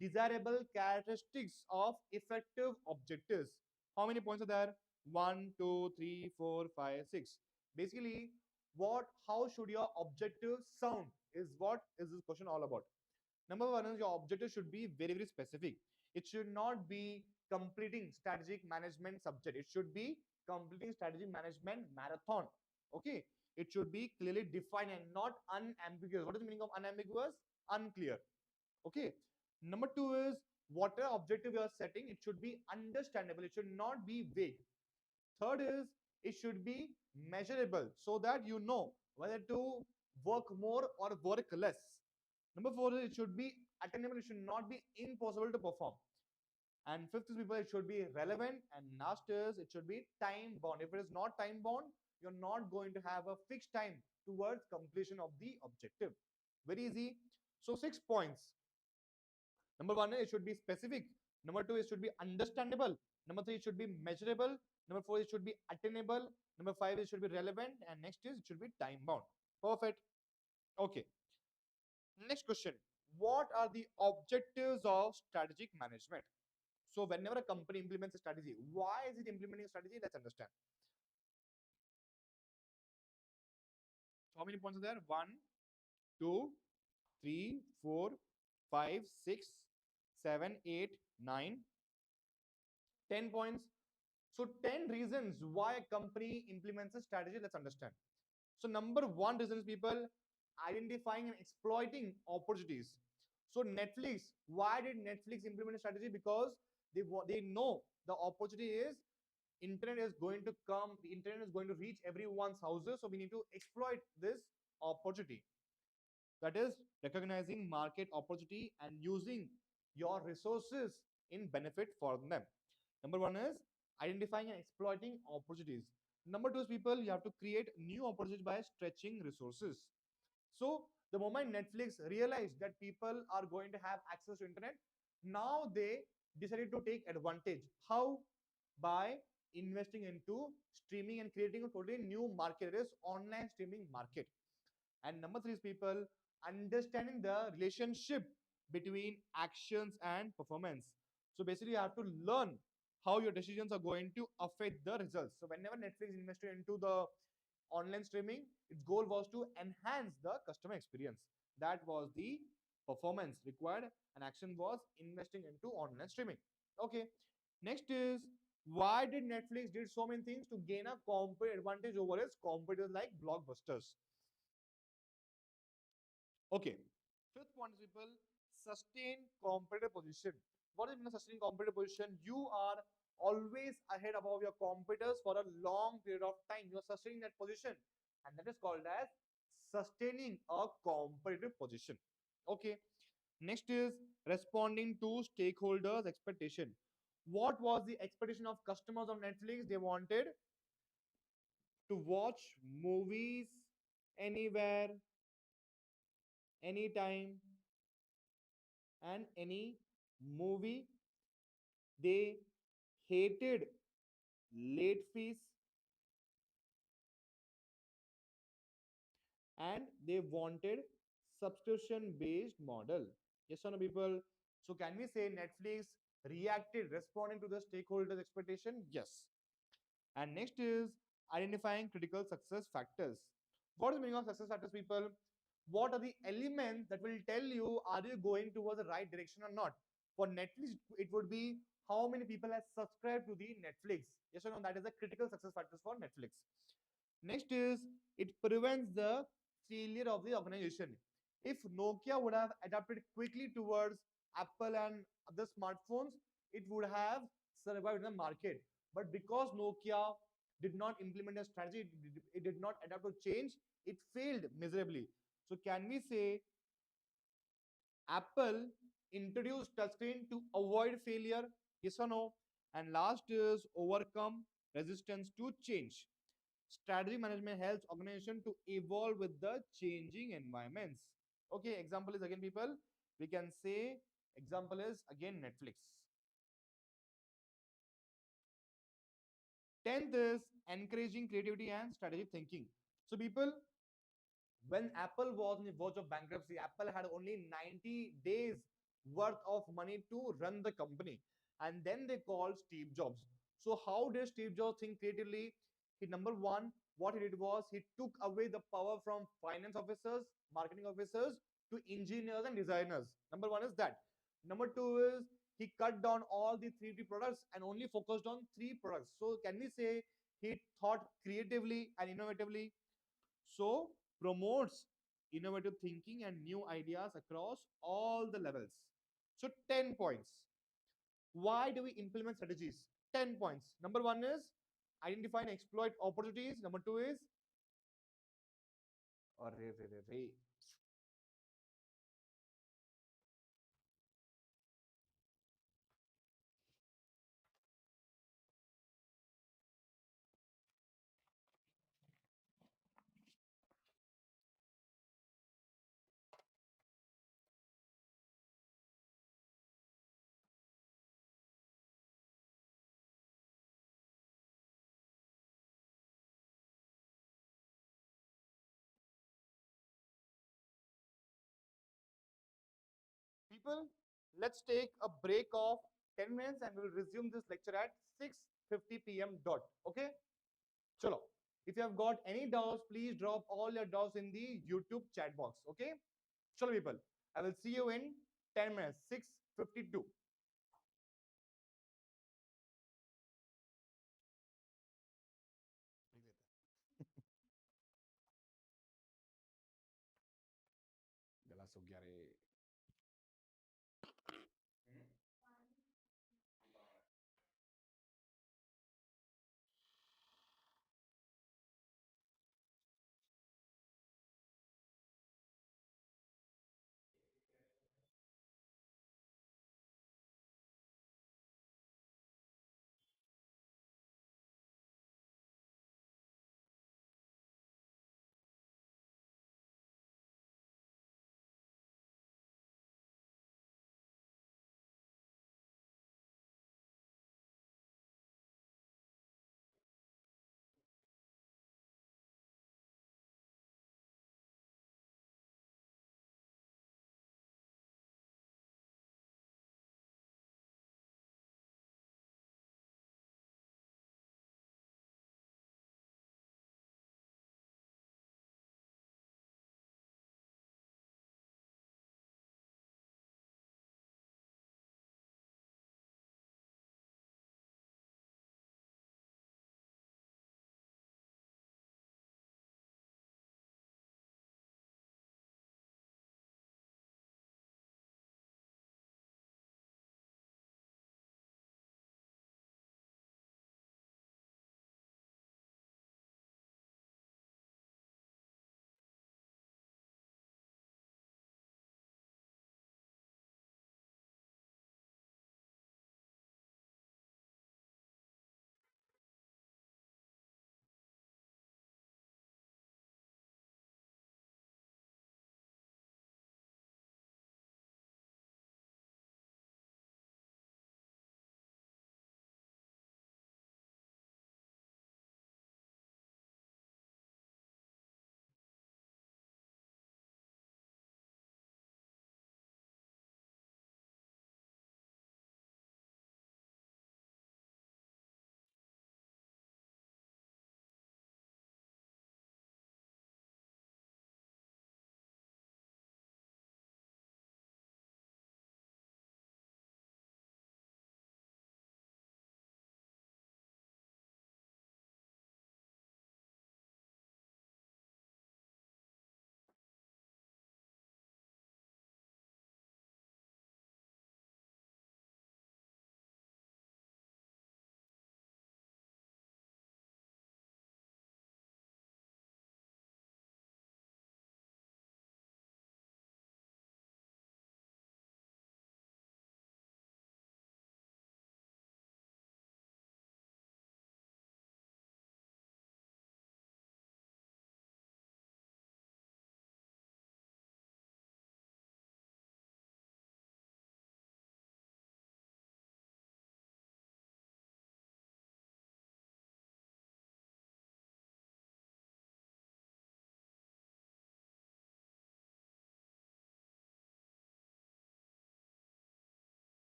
desirable characteristics of effective objectives? How many points are there? One, two, three, four, five, six. Basically, how should your objective sound is what is this question all about. Number one is, your objective should be very, very specific. It should not be completing strategic management subject. It should be completing strategic management marathon. Okay. It should be clearly defined and not unambiguous. What is the meaning of unambiguous? Unclear. Okay. Number two is, whatever objective you are setting, it should be understandable. It should not be vague. Third is, it should be measurable so that you know whether to work more or work less. Number four is, it should be attainable. It should not be impossible to perform. And fifth is, people, it should be relevant. And last is, it should be time bound. If it is not time bound, you're not going to have a fixed time towards completion of the objective. Very easy. So 6 points. Number one, it should be specific. Number two, it should be understandable. Number three, it should be measurable. Number four, it should be attainable. Number five, it should be relevant. And next is, it should be time bound. Perfect. Okay. Next question. What are the objectives of strategic management? So whenever a company implements a strategy, why is it implementing a strategy? Let's understand. So how many points are there? 1, 2, 3, 4, 5, 6, 7, 8, 9, 10 points. So 10 reasons why a company implements a strategy. Let's understand. So number one reason is people identifying and exploiting opportunities. So Netflix, why did Netflix implement a strategy? Because they know the opportunity is internet is going to come, the internet is going to reach everyone's houses. So we need to exploit this opportunity. That is recognizing market opportunity and using your resources in benefit for them. Number one is identifying and exploiting opportunities. Number two is people, you have to create new opportunities by stretching resources. So the moment Netflix realized that people are going to have access to internet, now they decided to take advantage. How? By investing into streaming and creating a totally new market. It is online streaming market. And number three is people understanding the relationship between actions and performance. So basically, you have to learn how your decisions are going to affect the results. So whenever Netflix invested into the online streaming, its goal was to enhance the customer experience. That was the performance required, and action was investing into online streaming. Okay. Next is, why did Netflix did so many things to gain a competitive advantage over its competitors like blockbusters? Okay. Fifth point is people sustain competitive position. What is mean sustain competitive position? You are always ahead above your competitors for a long period of time. You are sustaining that position, and that is called as sustaining a competitive position. Okay. Next is responding to stakeholders' expectation. What was the expectation of customers of Netflix? They wanted to watch movies anywhere, anytime, and any movie. They hated late fees and they wanted subscription based model. Yes or no, people? So can we say Netflix reacted responding to the stakeholders expectation? Yes. And next is identifying critical success factors. What is the meaning of success factors, people? What are the elements that will tell you are you going towards the right direction or not? For Netflix, it would be how many people have subscribed to the Netflix. Yes or no? That is the critical success factors for Netflix. Next is it prevents the failure of the organization. If Nokia would have adapted quickly towards Apple and other smartphones, it would have survived in the market. But because Nokia did not implement a strategy, it did not adapt to change, it failed miserably. So can we say Apple introduced touchscreen to avoid failure? Yes or no? And last is overcome resistance to change. Strategy management helps organization to evolve with the changing environments. Okay, example is again people, we can say example is again Netflix. 10th is encouraging creativity and strategic thinking. So people, when Apple was on the verge of bankruptcy, Apple had only 90 days worth of money to run the company. And then they called Steve Jobs. So, how did Steve Jobs think creatively? He, number one, what he did was he took away the power from finance officers, marketing officers to engineers and designers. Number one is that. Number two is he cut down all the 3D products and only focused on three products. So, can we say he thought creatively and innovatively? So promotes innovative thinking and new ideas across all the levels. So 10 points. Why do we implement strategies? 10 points. Number one is identify and exploit opportunities. Number two is arre, re, re, re. People, let's take a break of 10 minutes and we'll resume this lecture at 6:50 p.m. dot. Okay? Chalo. If you have got any doubts, please drop all your doubts in the YouTube chat box. Okay? Chalo, people. I will see you in 10 minutes, 6:52. Jelas हो गया रे.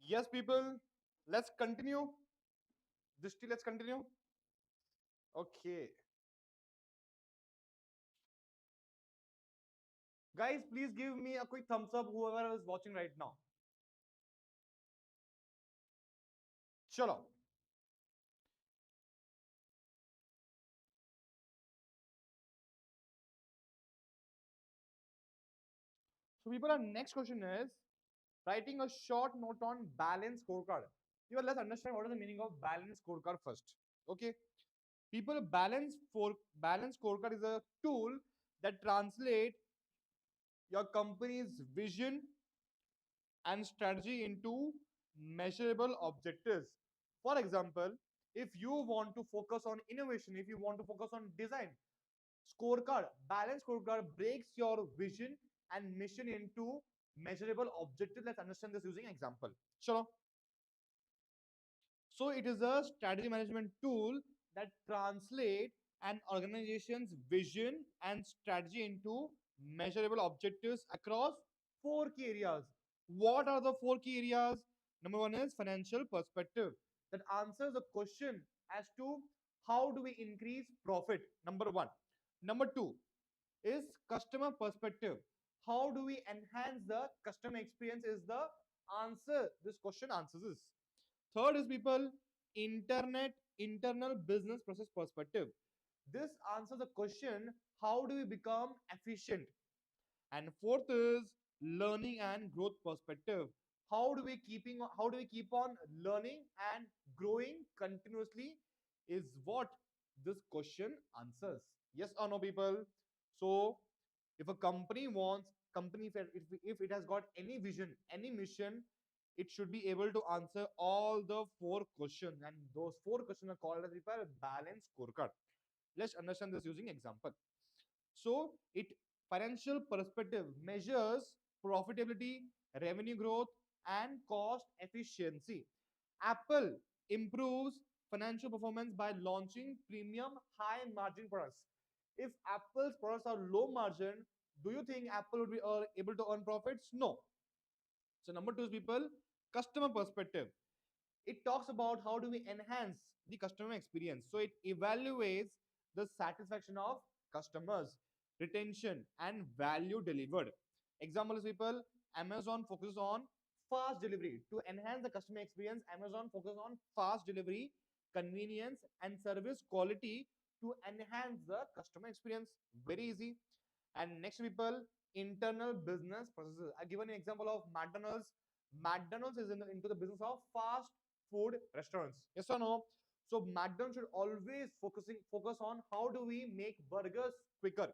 Yes, people, let's continue. Dishti, let's continue. Okay. Guys, please give me a quick thumbs up, whoever is watching right now. Chalo. So, people, our next question is writing a short note on balance scorecard. People, let's understand what is the meaning of balance scorecard first. Okay. People, balance scorecard is a tool that translate your company's vision and strategy into measurable objectives. For example, if you want to focus on innovation, if you want to focus on design, balance scorecard breaks your vision and mission into measurable objectives. Let's understand this using example. Sure. So it is a strategy management tool that translate an organization's vision and strategy into measurable objectives across four key areas. What are the four key areas? Number one is financial perspective that answers the question as to how do we increase profit. Number one. Number two is customer perspective. How do we enhance the customer experience? Is the answer. This question answers this. Third is people internal business process perspective. This answers the question how do we become efficient? And fourth is learning and growth perspective. How do we keep on learning and growing continuously is what this question answers. Yes or no, people? So if a company wants company if it has got any vision, any mission, it should be able to answer all the four questions, and those four questions are called as a balanced scorecard. Let's understand this using example. So it financial perspective measures profitability, revenue growth, and cost efficiency. Apple improves financial performance by launching premium high margin products. If Apple's products are low margin, do you think Apple would be able to earn profits? No. So number two is people customer perspective. It talks about how do we enhance the customer experience. So it evaluates the satisfaction of customers, retention, and value delivered. Example is people Amazon focuses on fast delivery to enhance the customer experience. Amazon focuses on fast delivery, convenience, and service quality to enhance the customer experience. Very easy. And next people internal business processes. I give an example of McDonald's. McDonald's is into the business of fast food restaurants. Yes or no? So McDonald's should always focus on how do we make burgers quicker.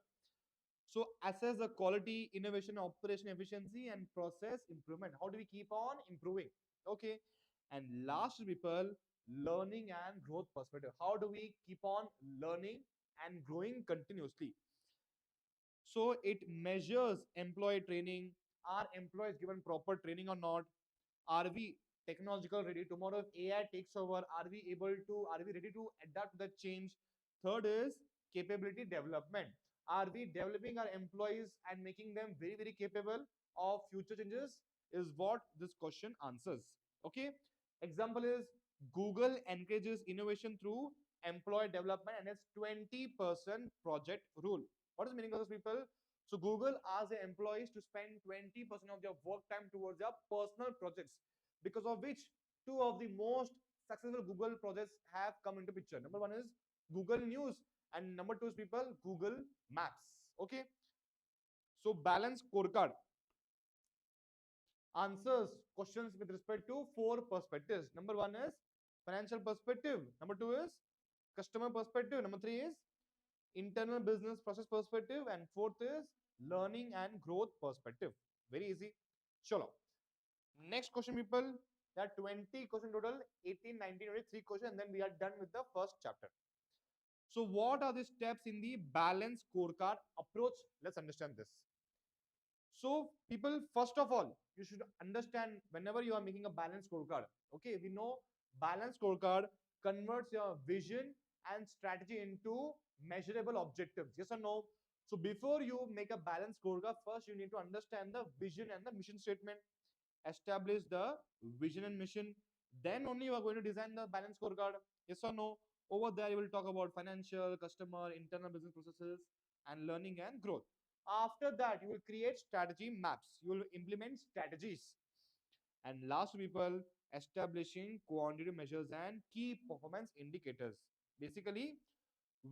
So assess the quality, innovation, operation efficiency, and process improvement. How do we keep on improving? Okay. And last people, learning and growth perspective. How do we keep on learning and growing continuously? So it measures employee training. Are employees given proper training or not? Are we technological ready? Tomorrow, if AI takes over, are we ready to adapt to the change? Third is capability development. Are we developing our employees and making them very, very capable of future changes? Is what this question answers. Okay. Example is Google encourages innovation through employee development and its 20% project rule. What is the meaning of this, people? So Google asks their employees to spend 20% of their work time towards their personal projects, because of which two of the most successful Google projects have come into picture. Number one is Google News, and number two is people Google Maps. Okay. So balance scorecard answers questions with respect to four perspectives. Number one is financial perspective. Number two is customer perspective. Number three is internal business process perspective, and fourth is learning and growth perspective. Very easy. Chalo. Next question, people. There are 20 questions total, 18, 19, 23 questions, and then we are done with the first chapter. So what are the steps in the balance scorecard approach? Let's understand this. So people, first of all, you should understand whenever you are making a balance scorecard. Okay, we know balance scorecard converts your vision and strategy into measurable objectives. Yes or no? So before you make a balance scorecard, first you need to understand the vision and the mission statement. establish the vision and mission. Then only you are going to design the balance scorecard. Yes or no? Over there, you will talk about financial, customer, internal business processes, and learning and growth. After that, you will create strategy maps. You will implement strategies. And last, people, establishing quantitative measures and key performance indicators. Basically,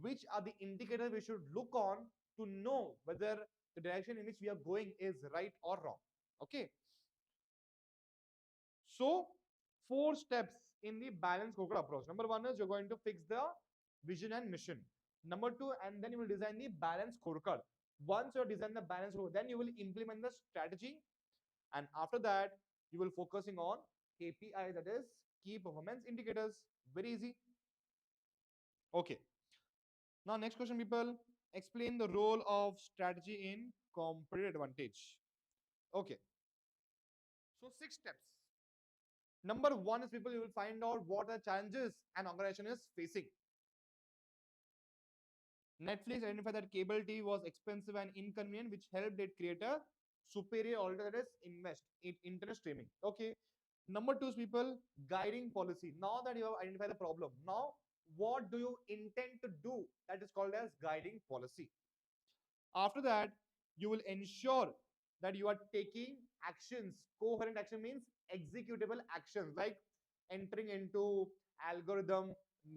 which are the indicators we should look on to know whether the direction in which we are going is right or wrong. Okay. So, four steps in the balanced scorecard approach. Number one is you're going to fix the vision and mission. Number two, and then you will design the balanced scorecard. Once you design the balanced scorecard, then you will implement the strategy, and after that, you will focusing on KPI, that is key performance indicators. Very easy. Okay. Now, next question, people. Explain the role of strategy in competitive advantage. Okay. So, six steps. Number one is, people, you will find out what the challenges an organization is facing. Netflix identified that cable TV was expensive and inconvenient, which helped it create a superior alternative invest in internet streaming. Okay. Number two is, people, guiding policy. Now that you have identified the problem, now what do you intend to do? That is called as guiding policy. After that, you will ensure that you are taking actions. Coherent action means executable actions like entering into algorithm,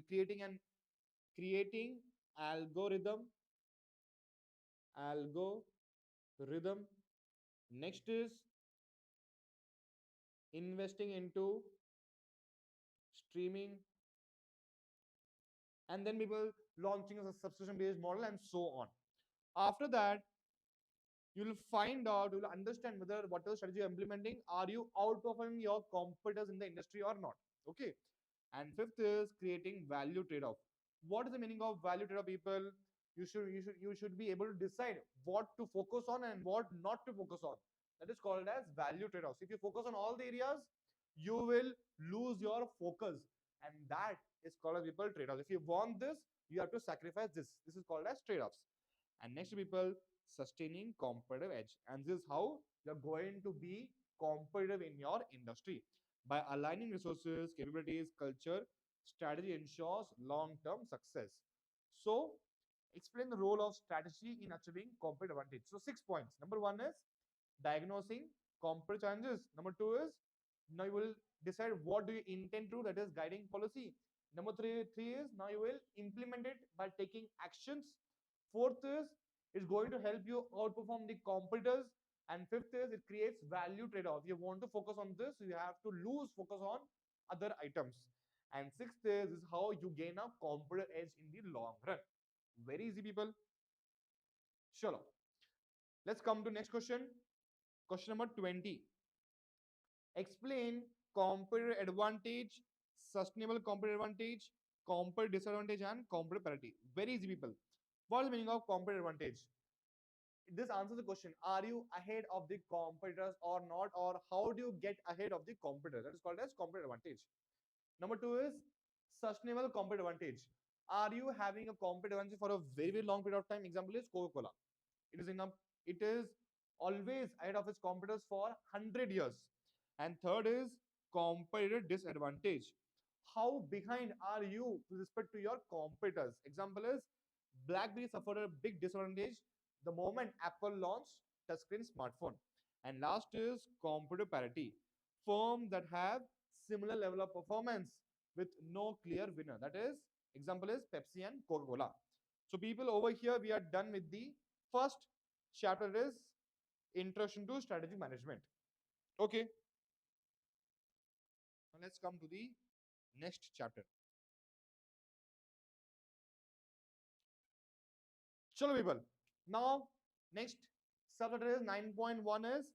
creating an creating algorithm algorithm. Next is investing into streaming, and then people launching a subscription based model and so on. After that, you'll find out, you'll understand whether whatever strategy you're implementing, are you outperforming your competitors in the industry or not. Okay. And fifth is creating value trade-off. What is the meaning of value trade-off, people? You should be able to decide what to focus on and what not to focus on. That is called as value trade-offs. If you focus on all the areas, you will lose your focus, and that is called as, people, trade-offs. If you want this, you have to sacrifice this. This is called as trade-offs. And next, people, sustaining competitive edge. And this is how you're going to be competitive in your industry. By aligning resources, capabilities, culture, strategy ensures long-term success. So, explain the role of strategy in achieving competitive advantage. So, 6 points. Number one is diagnosing competitive challenges. Number two is, now you will decide what do you intend to do, that is guiding policy. Number three is, now you will implement it by taking actions. Fourth is, it's going to help you outperform the competitors. And fifth is, it creates value trade-off. You want to focus on this, you have to lose focus on other items. And sixth is how you gain a competitive edge in the long run. Very easy, people. Sure. Let's come to next question. Question number 20. Explain competitive advantage, sustainable competitive advantage, competitive disadvantage, and competitive parity. Very easy, people. What is the meaning of competitive advantage? This answers the question, are you ahead of the competitors or not, or how do you get ahead of the competitors? That is called as competitive advantage. Number two is sustainable competitive advantage. Are you having a competitive advantage for a very, very long period of time? Example is Coca-Cola. It is always ahead of its competitors for 100 years. And third is competitive disadvantage. How behind are you with respect to your competitors? Example is BlackBerry suffered a big disadvantage the moment Apple launched touchscreen smartphone. And last is competitive parity. Firms that have similar level of performance with no clear winner. That is, example is Pepsi and Coca-Cola. So, people, over here we are done with the first chapter, is introduction to strategy management. Okay. Now let's come to the next chapter. Chalo, people. Now, next subchapter is 9.1 is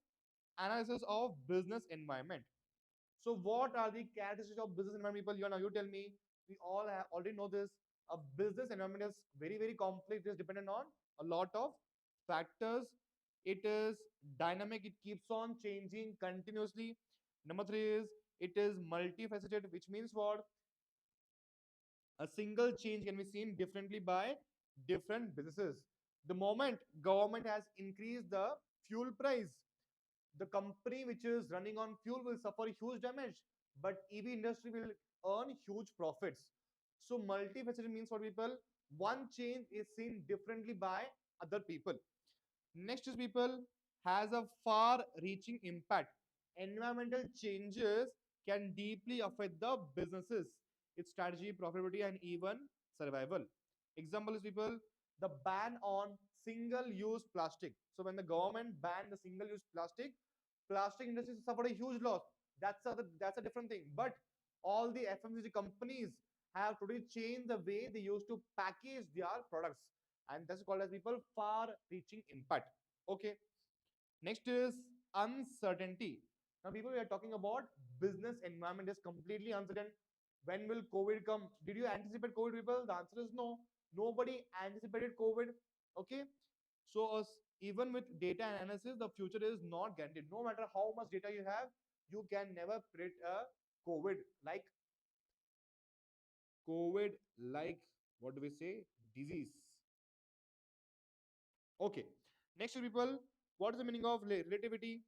analysis of business environment. So, what are the characteristics of business environment, people? You tell me. We all already know this. A business environment is very, very complex. It is dependent on a lot of factors. It is dynamic. It keeps on changing continuously. Number three is, it is multifaceted, which means what? A single change can be seen differently by different businesses. The moment government has increased the fuel price, The company which is running on fuel will suffer huge damage, but EV industry will earn huge profits. So multifaceted means for people, one change is seen differently by other people. Next is people has a far reaching impact. Environmental changes can deeply affect the businesses, its strategy, profitability, and even survival. Example is people, the ban on single use plastic. So when the government banned the single use plastic, plastic industry suffered a huge loss. That's a different thing. But all the FMCG companies have today changed the way they used to package their products, and that's called as people far reaching impact. Okay. Next is uncertainty. Now, people, we are talking about business environment is completely uncertain. When will COVID come? Did you anticipate COVID, people? The answer is no. Nobody anticipated COVID. Okay. So, even with data analysis, the future is not guaranteed. No matter how much data you have, you can never predict a COVID like COVID like what do we say? Disease. Okay. Next, people, what is the meaning of relativity?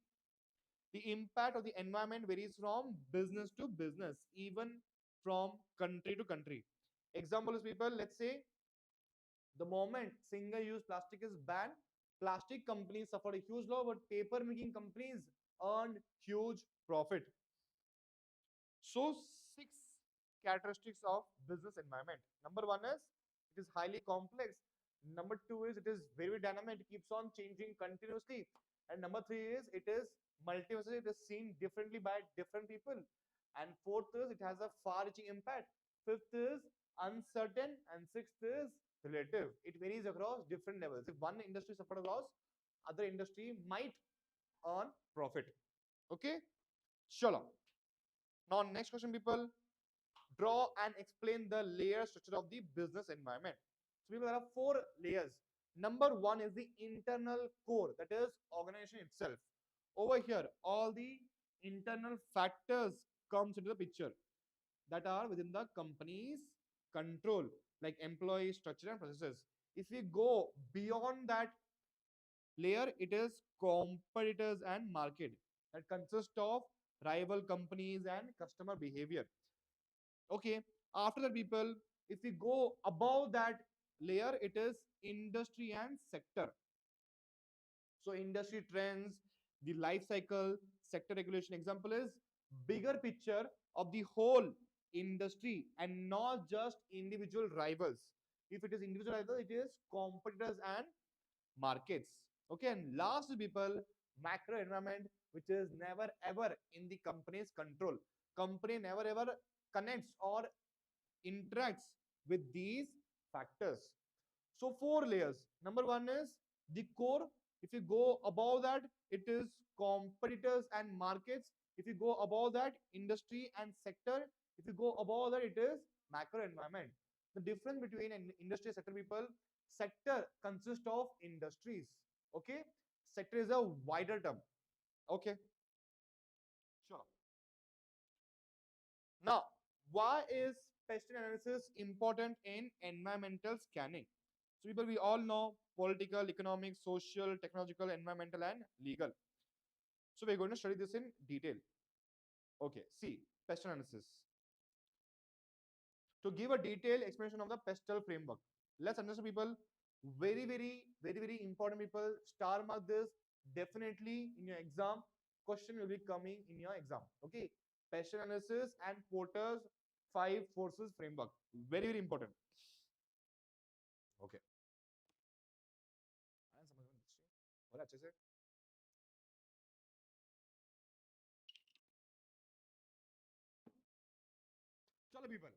The impact of the environment varies from business to business, even from country to country. Example is people, let's say the moment single-use plastic is banned, plastic companies suffered a huge loss, but paper making companies earned huge profit. So, six characteristics of business environment. Number one is it is highly complex. Number two is it is very dynamic, it keeps on changing continuously. And number three is it is multifaceted, it is seen differently by different people. And fourth is it has a far-reaching impact. Fifth is uncertain, and sixth is relative. It varies across different levels. If one industry suffered a loss, other industry might earn profit. Okay, sure. Now, next question, people. Draw and explain the layer structure of the business environment. So, people, there are four layers. Number one is the internal core, that is organization itself. Over here, all the internal factors comes into the picture that are within the company's control, like employee structure and processes. If we go beyond that layer, it is competitors and market that consist of rival companies and customer behavior. Okay, after that, people, if we go above that layer, it is industry and sector. So industry trends, the life cycle, sector regulation. Example is bigger picture of the whole industry and not just individual rivals. If it is individual rivals, it is competitors and markets. Okay, and last, people, macro environment, which is never ever in the company's control. Company never ever connects or interacts with these factors. So four layers. Number one is the core. If you go above that, it is competitors and markets. If you go above that, industry and sector. If you go above that, it is macro environment. The difference between an industry sector, people, sector consists of industries. Okay, sector is a wider term. Okay, sure. Now, why is pest analysis important in environmental scanning? So, people, we all know political, economic, social, technological, environmental, and legal. So, we're going to study this in detail. Okay, see, pest analysis. To give a detailed explanation of the pestle framework, let's understand, people, very important, people. Star mark this definitely in your exam. Question will be coming in your exam. Okay, pest analysis and Porter's five forces framework. Very important. Okay. और अच्छे से चलो people.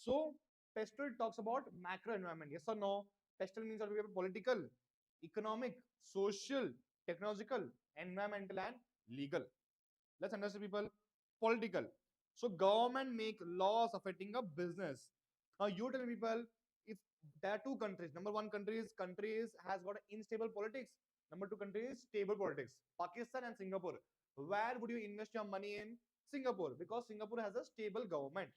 So pestle talks about macro environment. Yes or no? Pestle means that we have political, economic, social, technological, environmental, and legal. Let's understand, people. Political. So government make laws affecting a business. Now you tell me, people, if there are two countries. Number one countries has got unstable politics. Number two country is stable politics. Pakistan and Singapore. Where would you invest your money in? Singapore, because Singapore has a stable government.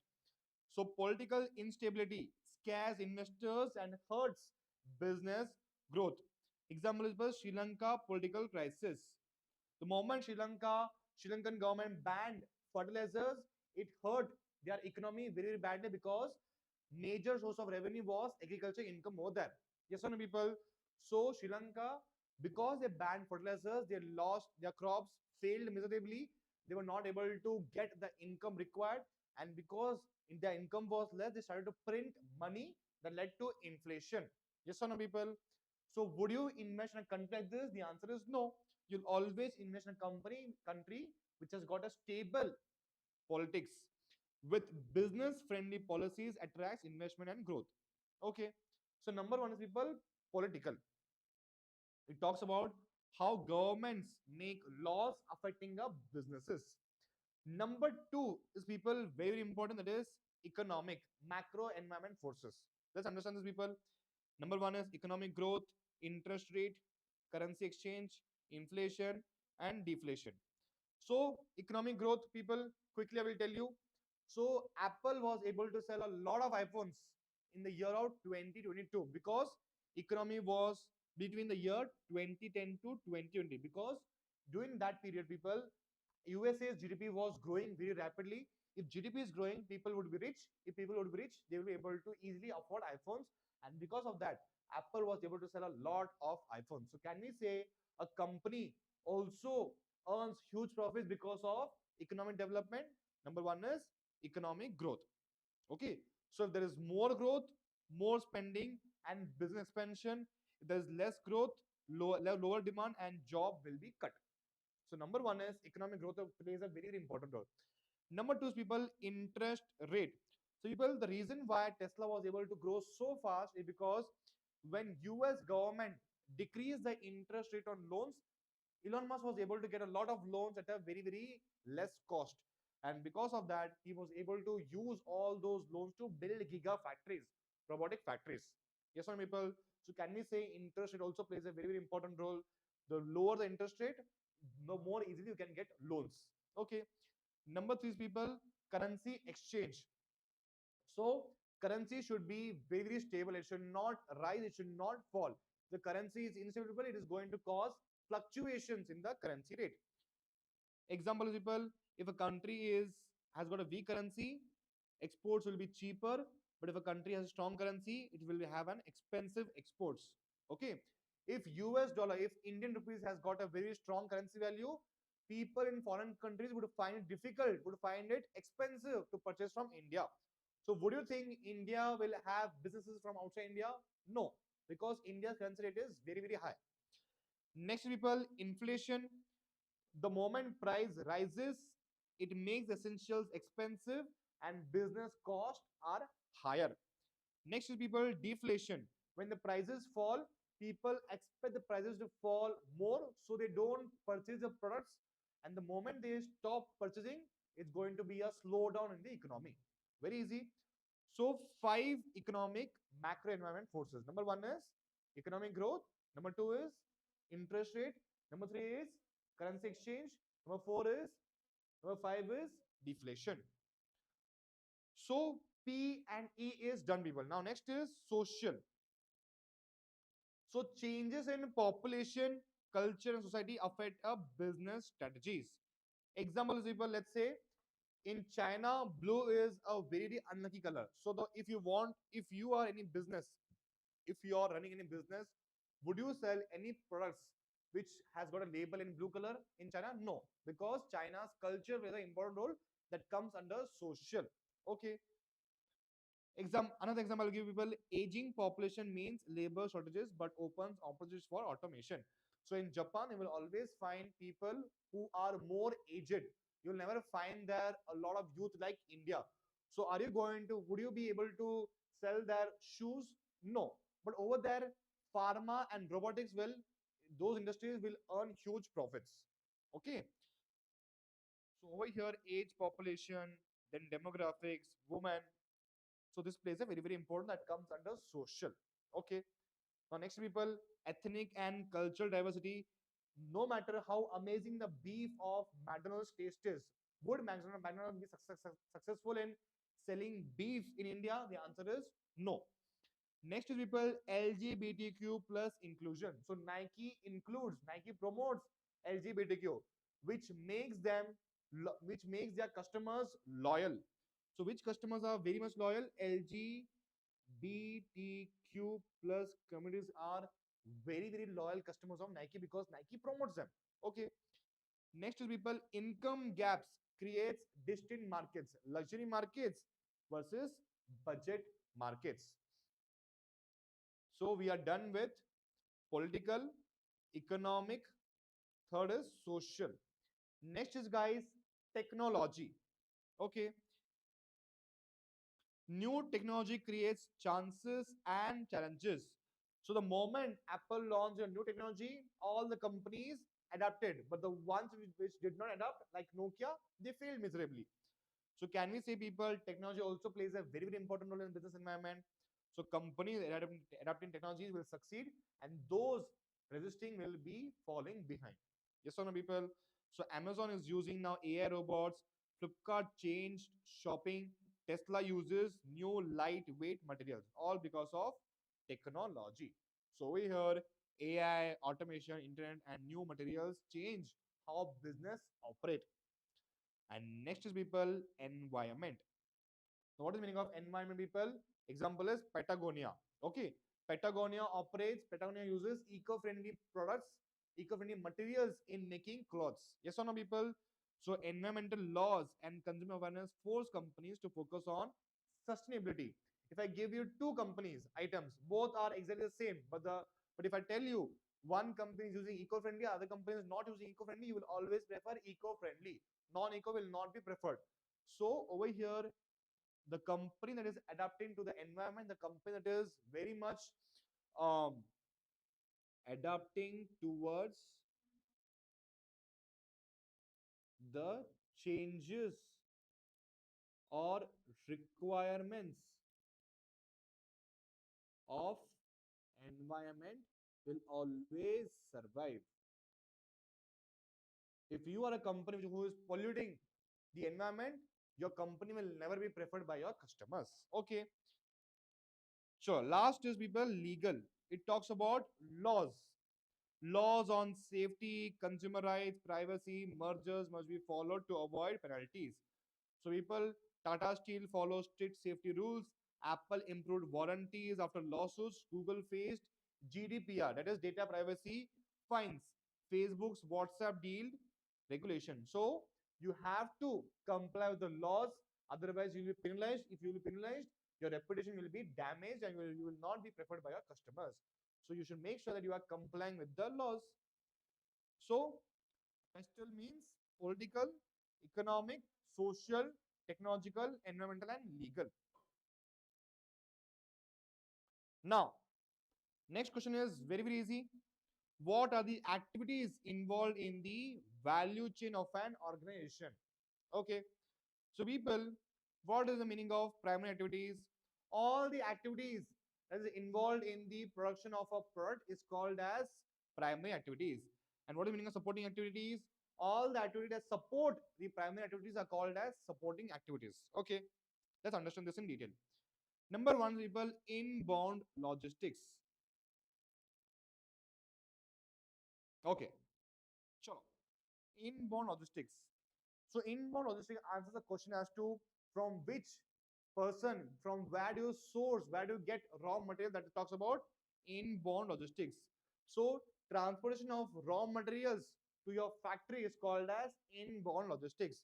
So political instability scares investors and hurts business growth. Example is the Sri Lanka political crisis. The moment Sri Lankan government banned fertilizers, it hurt their economy very badly because major source of revenue was agriculture income over there. Yes or no, people? So Sri Lanka, because they banned fertilizers, they lost their crops, failed miserably. They were not able to get the income required, and because their income was less, they started to print money that led to inflation. Yes or no, people? So would you invest in a country like this? The answer is no. You'll always invest in a country which has got a stable politics with business friendly policies attracts investment and growth. Okay. So number one is people political. It talks about how governments make laws affecting our businesses. Number two is people very important, that is economic macro environment forces. Let's understand this, people. Number one is economic growth, interest rate, currency exchange, inflation, and deflation. So, economic growth, people, quickly I will tell you. So, Apple was able to sell a lot of iPhones in the year of 2022 because economy was between the year 2010 to 2020. Because during that period, people, USA's GDP was growing very rapidly. If GDP is growing, people would be rich. If people would be rich, they will be able to easily afford iPhones. And because of that, Apple was able to sell a lot of iPhones. So can we say a company also earns huge profits because of economic development? Number one is economic growth. Okay. So if there is more growth, more spending, and business expansion, if there is less growth, lower demand, and job will be cut. So number one is economic growth plays a very, very important role. Number two is people interest rate. So people, the reason why Tesla was able to grow so fast is because when US government decreased the interest rate on loans, Elon Musk was able to get a lot of loans at a very, very less cost. And because of that, he was able to use all those loans to build giga factories, robotic factories. Yes or no, people? So can we say interest rate also plays a very, very important role? The lower the interest rate, the more easily you can get loans. Okay. Number three is people currency exchange. So currency should be very, very stable. It should not rise. It should not fall. The currency is instable. It is going to cause fluctuations in the currency rate. Example is people, if a country has got a weak currency, exports will be cheaper. But if a country has a strong currency, it will have an expensive exports. Okay. If US dollar, if Indian rupees has got a very strong currency value, people in foreign countries would find it difficult, would find it expensive to purchase from India. So would you think India will have businesses from outside India? No, because India's currency rate is very, very high. Next, people, inflation. The moment price rises, it makes essentials expensive and business costs are higher. Next is people deflation. When the prices fall, people expect the prices to fall more, so they don't purchase the products. And the moment they stop purchasing, it's going to be a slowdown in the economy. Very easy. So five economic macro environment forces. Number one is economic growth. Number two is interest rate. Number three is currency exchange. Number five is deflation. So P and E is done, people. Now next is social. So changes in population, culture, and society affect a business strategies. Example is people, let's say in China, blue is a very unlucky color. So if you are any business, if you are running any business, would you sell any products which has got a label in blue color in China? No, because China's culture plays an important role that comes under social. Okay. Another example I'll give people, aging population means labor shortages but opens opportunities for automation. So in Japan, you will always find people who are more aged. You'll never find there a lot of youth like India. So would you be able to sell their shoes? No. But over there, pharma and robotics those industries will earn huge profits. Okay. So over here, age, population, then demographics, women, so this plays a very, very important that comes under social. Okay. Now next people, ethnic and cultural diversity. No matter how amazing the beef of McDonald's taste is, would McDonald's be successful in selling beef in India? The answer is no. Next is people LGBTQ plus inclusion. So Nike promotes LGBTQ, which makes which makes their customers loyal. So which customers are very much loyal? LGBTQ plus communities are very loyal customers of Nike because Nike promotes them. Okay. Next is people income gaps creates distinct markets, luxury markets versus budget markets. So we are done with political, economic, third is social. Next is guys technology. Okay, new technology creates chances and challenges. So the moment Apple launched a new technology, all the companies adapted, but the ones which did not adapt, like Nokia, they failed miserably. So can we say people technology also plays a very important role in business environment? So companies adapting technologies will succeed, and those resisting will be falling behind. Yes or no, people? So Amazon is using now AI robots. Flipkart changed shopping. Tesla uses new lightweight materials, all because of technology. So over here, AI, automation, internet, and new materials change how business operate. And next is people environment. So what is the meaning of environment, people? Example is Patagonia. Okay, Patagonia uses eco-friendly products, eco-friendly materials in making clothes. Yes or no, people? So environmental laws and consumer awareness force companies to focus on sustainability. If I give you two companies items, both are exactly the same, but if I tell you one company is using eco-friendly, other company is not using eco-friendly, you will always prefer eco-friendly. Non-eco will not be preferred. So over here, the company that is adapting to the environment, the company that is very much um, adapting towards the changes or requirements of environment will always survive. If you are a company who is polluting the environment, your company will never be preferred by your customers. Okay. Sure. Last is people legal. It talks about laws. Laws on safety, consumer rights, privacy, mergers must be followed to avoid penalties. So people, Tata Steel follows strict safety rules. Apple improved warranties after lawsuits. Google faced GDPR, that is data privacy fines. Facebook's WhatsApp deal regulation. So you have to comply with the laws, otherwise you will be penalized. If you will be penalized, your reputation will be damaged and you will not be preferred by your customers. So you should make sure that you are complying with the laws. So pestle means political, economic, social, technological, environmental, and legal. Now, next question is very easy. What are the activities involved in the value chain of an organization? Okay. So, people, what is the meaning of primary activities? All the activities that is involved in the production of a product is called as primary activities. And what is the meaning of supporting activities? All the activities that support the primary activities are called as supporting activities. Okay, let's understand this in detail. Number one, people, inbound logistics. Okay, sure. Inbound logistics. So inbound logistics answers the question as to from which person, from where do you source, where do you get raw material, that talks about inbound logistics. So transportation of raw materials to your factory is called as inbound logistics.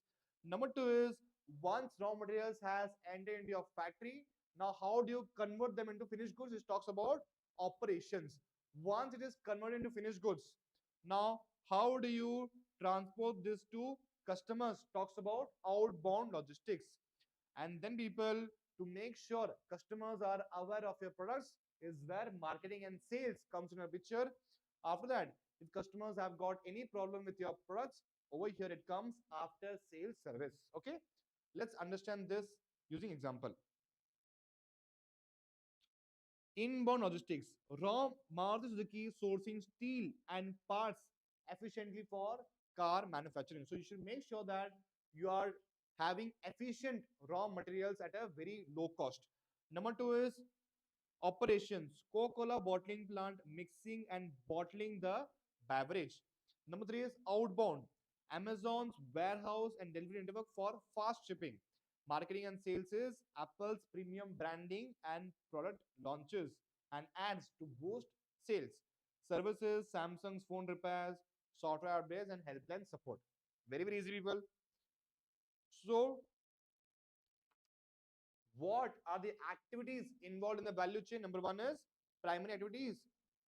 Number two is once raw materials has entered into your factory, now how do you convert them into finished goods? It talks about operations. Once it is converted into finished goods, now how do you transport this to customers? Talks about outbound logistics. And then people, to make sure customers are aware of your products, is where marketing and sales comes in a picture. After that, if customers have got any problem with your products, over here it comes after sales service. Okay, let's understand this using example. Inbound logistics. Raw Maruti Suzuki sourcing steel and parts efficiently for car manufacturing. So you should make sure that you are having efficient raw materials at a very low cost. Number two is Operations, Coca-Cola bottling plant mixing and bottling the beverage. Number 3 is outbound, Amazon's warehouse and delivery network for fast shipping. Marketing and sales is Apple's premium branding and product launches and ads to boost sales. Services, Samsung's phone repairs, software updates, and helpline support. Very, very easy, people. So, what are the activities involved in the value chain? Number 1 is primary activities.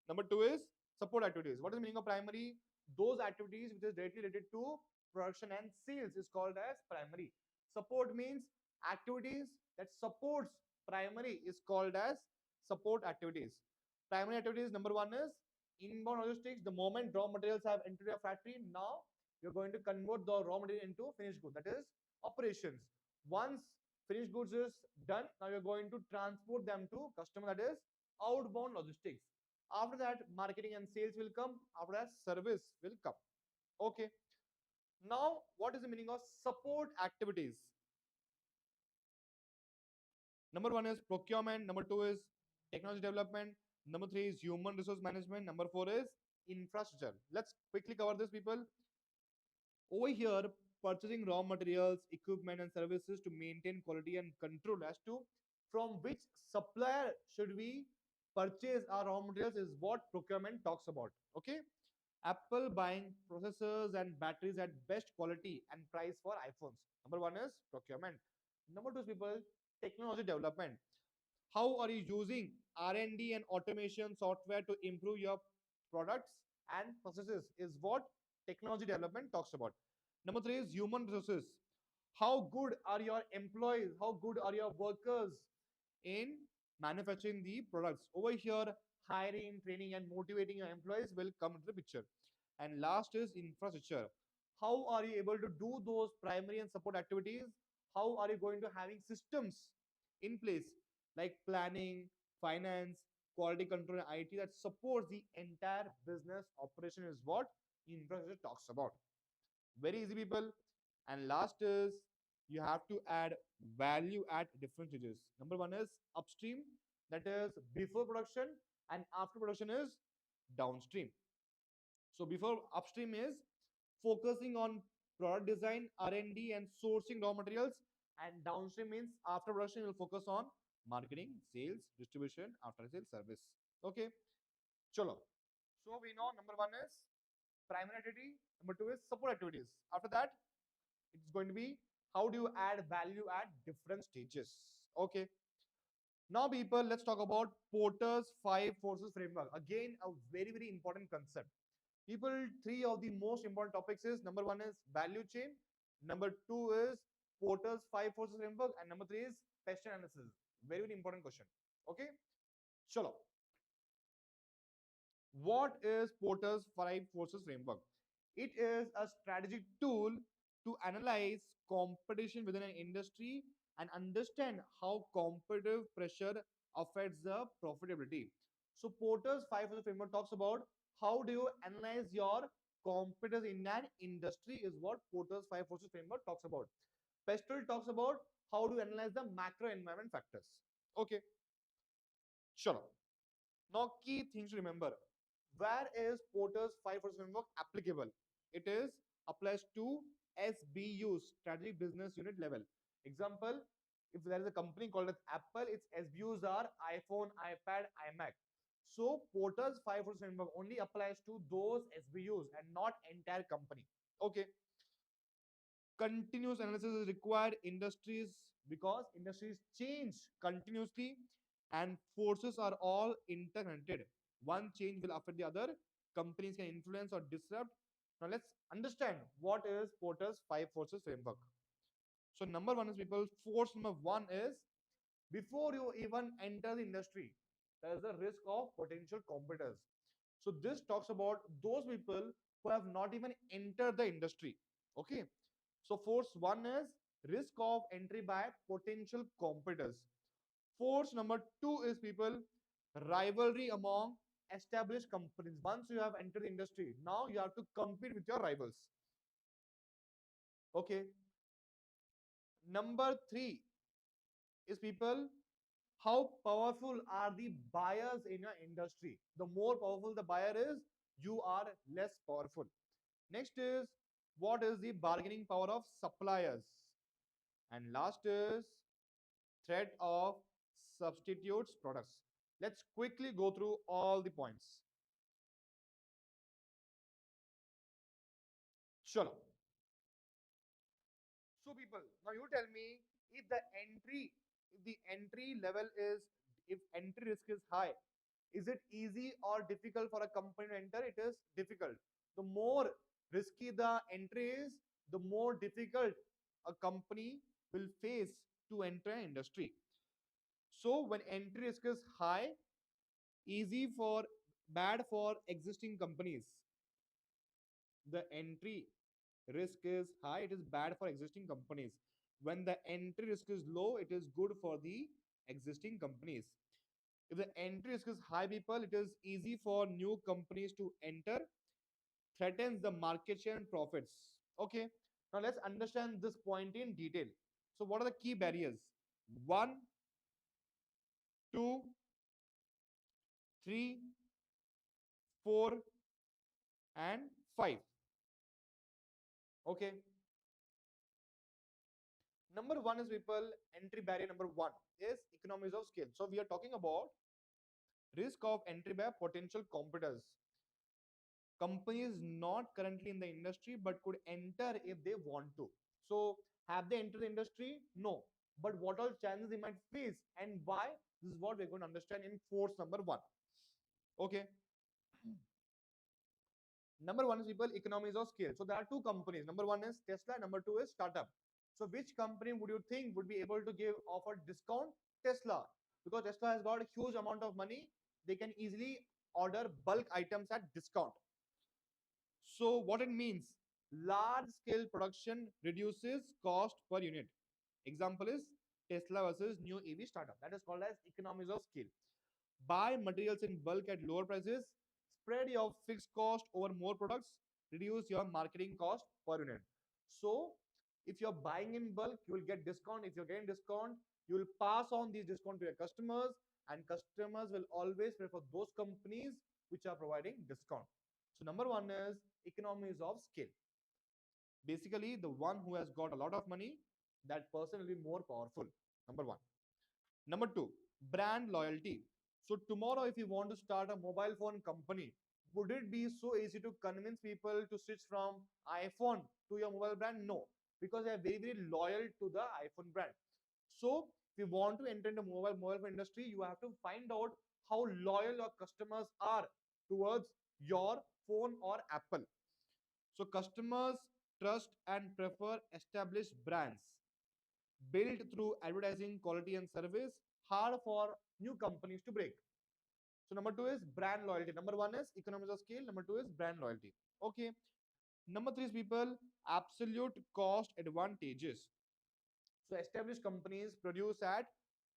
Number 2 is support activities. What is the meaning of primary? Those activities which is directly related to production and sales is called as primary. Support means activities that supports primary is called as support activities. Primary activities, number 1 is inbound logistics. The moment raw materials have entered your factory, now you're going to convert the raw material into finished good. That is operations. Once finished goods is done, now you're going to transport them to customer, that is outbound logistics. After that, marketing and sales will come. After that, service will come. Okay. Now, what is the meaning of support activities? Number 1 is procurement. Number 2 is technology development. Number 3 is human resource management. Number 4 is infrastructure. Let's quickly cover this, people. Over here, purchasing raw materials, equipment, and services to maintain quality and control as to from which supplier should we purchase our raw materials is what procurement talks about. Okay. Apple buying processors and batteries at best quality and price for iPhones. Number 1 is procurement. Number 2 is, people, technology development. How are you using R&D and automation software to improve your products and processes is what technology development talks about. Number 3 is human resources. How good are your employees? How good are your workers in manufacturing the products? Over here, hiring, training, and motivating your employees will come into the picture. And last is infrastructure. How are you able to do those primary and support activities? How are you going to having systems in place like planning, finance, quality control, and IT that supports the entire business operation is what infrastructure talks about. Very easy, people. And last is you have to add value at different stages. Number 1 is upstream, that is before production, and after production is downstream. So before upstream is focusing on product design, R&D, and sourcing raw materials, and downstream means after production you'll focus on marketing, sales, distribution, after sales service. Okay, chalo. So we know number 1 is primary activity, number 2 is support activities. After that, it's going to be how do you add value at different stages. Okay. Now, people, let's talk about Porter's 5 forces framework. Again, a very, very important concept. People, 3 of the most important topics is number 1 is value chain, number 2 is Porter's 5 forces framework, and number 3 is pest analysis. Very, very important question. Okay. Chalo. What is Porter's 5 forces framework? It is a strategic tool to analyze competition within an industry and understand how competitive pressure affects the profitability. So Porter's 5 forces framework talks about how do you analyze your competitors in an industry is what Porter's 5 forces framework talks about. Pestel talks about how to analyze the macro environment factors. Okay, sure. Now, key things to remember. Where is Porter's 5 forces framework applicable? It is applies to SBUs, strategic business unit level. Example, if there is a company called as Apple, its SBUs are iPhone, iPad, iMac. So Porter's 5 forces framework only applies to those SBUs and not entire company. Okay. Continuous analysis is required industries because industries change continuously and forces are all interconnected. One change will affect the other. Companies can influence or disrupt. Now let's understand what is Porter's 5 forces framework. So number 1 is, people, force number 1 is before you even enter the industry, there is a risk of potential competitors. So this talks about those people who have not even entered the industry. Okay. So force 1 is risk of entry by potential competitors. Force number 2 is, people, rivalry among established companies. Once you have entered the industry, now you have to compete with your rivals. Okay. Number 3 is, people, How powerful are the buyers in your industry? The more powerful the buyer is, you are less powerful. Next is, what is the bargaining power of suppliers? And last is threat of substitutes products. Let's quickly go through all the points. Sure. So people, now you tell me, if the entry level is, if entry risk is high, is it easy or difficult for a company to enter? It is difficult. The more risky the entry is, the more difficult a company will face to enter an industry. So when entry risk is high, easy for bad for existing companies. The entry risk is high, it is bad for existing companies. When the entry risk is low, it is good for the existing companies. If the entry risk is high, people, it is easy for new companies to enter, threatens the market share and profits. Okay, now let's understand this point in detail. So what are the key barriers? One, two, three, four, and five. Okay, number one is, people, entry barrier number one is economies of scale. So we are talking about risk of entry by potential competitors. Companies not currently in the industry but could enter if they want to. So have they entered the industry? No. But what all challenges they might face and why? This is what we're going to understand in force number one. Okay. Number one is, people, economies of scale. So there are two companies. Number one is Tesla. Number two is startup. So which company would you think would be able to give offer discount? Tesla, because Tesla has got a huge amount of money. They can easily order bulk items at discount. So what it means, large scale production reduces cost per unit. Example is Tesla versus new EV startup. That is called as economies of scale. Buy materials in bulk at lower prices, spread your fixed cost over more products, reduce your marketing cost per unit. So if you're buying in bulk, you will get discount. If you're getting discount, you will pass on these discount to your customers, and customers will always prefer those companies which are providing discount. So number one is economies of scale. Basically, the one who has got a lot of money, that person will be more powerful. Number one. Number two, brand loyalty. So tomorrow, if you want to start a mobile phone company, would it be so easy to convince people to switch from iPhone to your mobile brand? No, because they are very, very loyal to the iPhone brand. So if you want to enter into mobile phone industry, you have to find out how loyal your customers are towards your phone or Apple. So customers trust and prefer established brands built through advertising, quality, and service, hard for new companies to break. So number two is brand loyalty. Number one is economies of scale. Number two is brand loyalty. Okay. Number three is, people, absolute cost advantages. So established companies produce at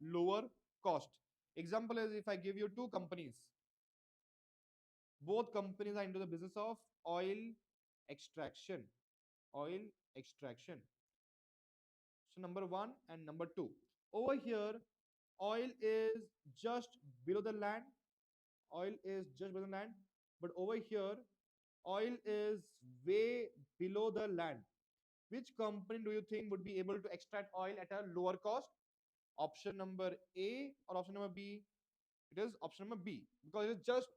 lower cost. Example is, if I give you two companies, both companies are into the business of oil extraction. Oil extraction. So number one and number two. Over here, oil is just below the land. Oil is just below the land. But over here, oil is way below the land. Which company do you think would be able to extract oil at a lower cost? Option number A or option number B? It is option number B, because it is just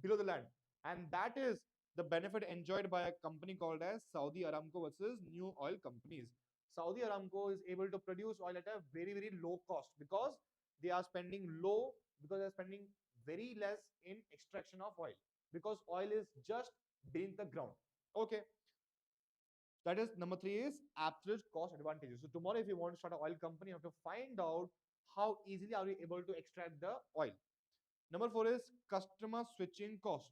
below the land. And that is the benefit enjoyed by a company called as Saudi Aramco versus new oil companies. Saudi Aramco is able to produce oil at a very, very low cost because they are spending low, because they are spending very less in extraction of oil, because oil is just beneath the ground. Okay. That is number three is absolute cost advantages. So tomorrow, if you want to start an oil company, you have to find out how easily are you able to extract the oil. Number four is customer switching cost.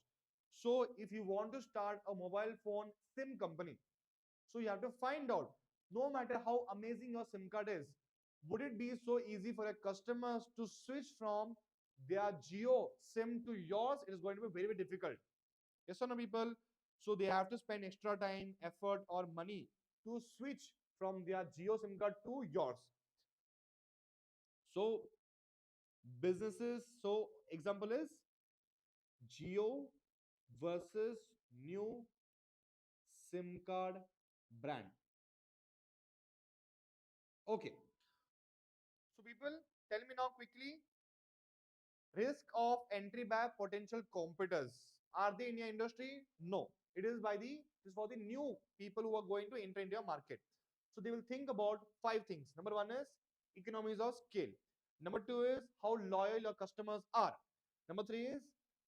So if you want to start a mobile phone SIM company, so you have to find out, no matter how amazing your SIM card is, would it be so easy for your customers to switch from their Geo SIM to yours? It is going to be very, very difficult. Yes or no, people? So they have to spend extra time, effort, or money to switch from their Geo SIM card to yours. So businesses. So example is Geo versus new SIM card brand. Okay. So people, tell me now quickly, risk of entry by potential competitors. Are they in your industry? No. It is for the new people who are going to enter into your market. So they will think about five things. Number one is economies of scale. Number two is how loyal your customers are. Number three is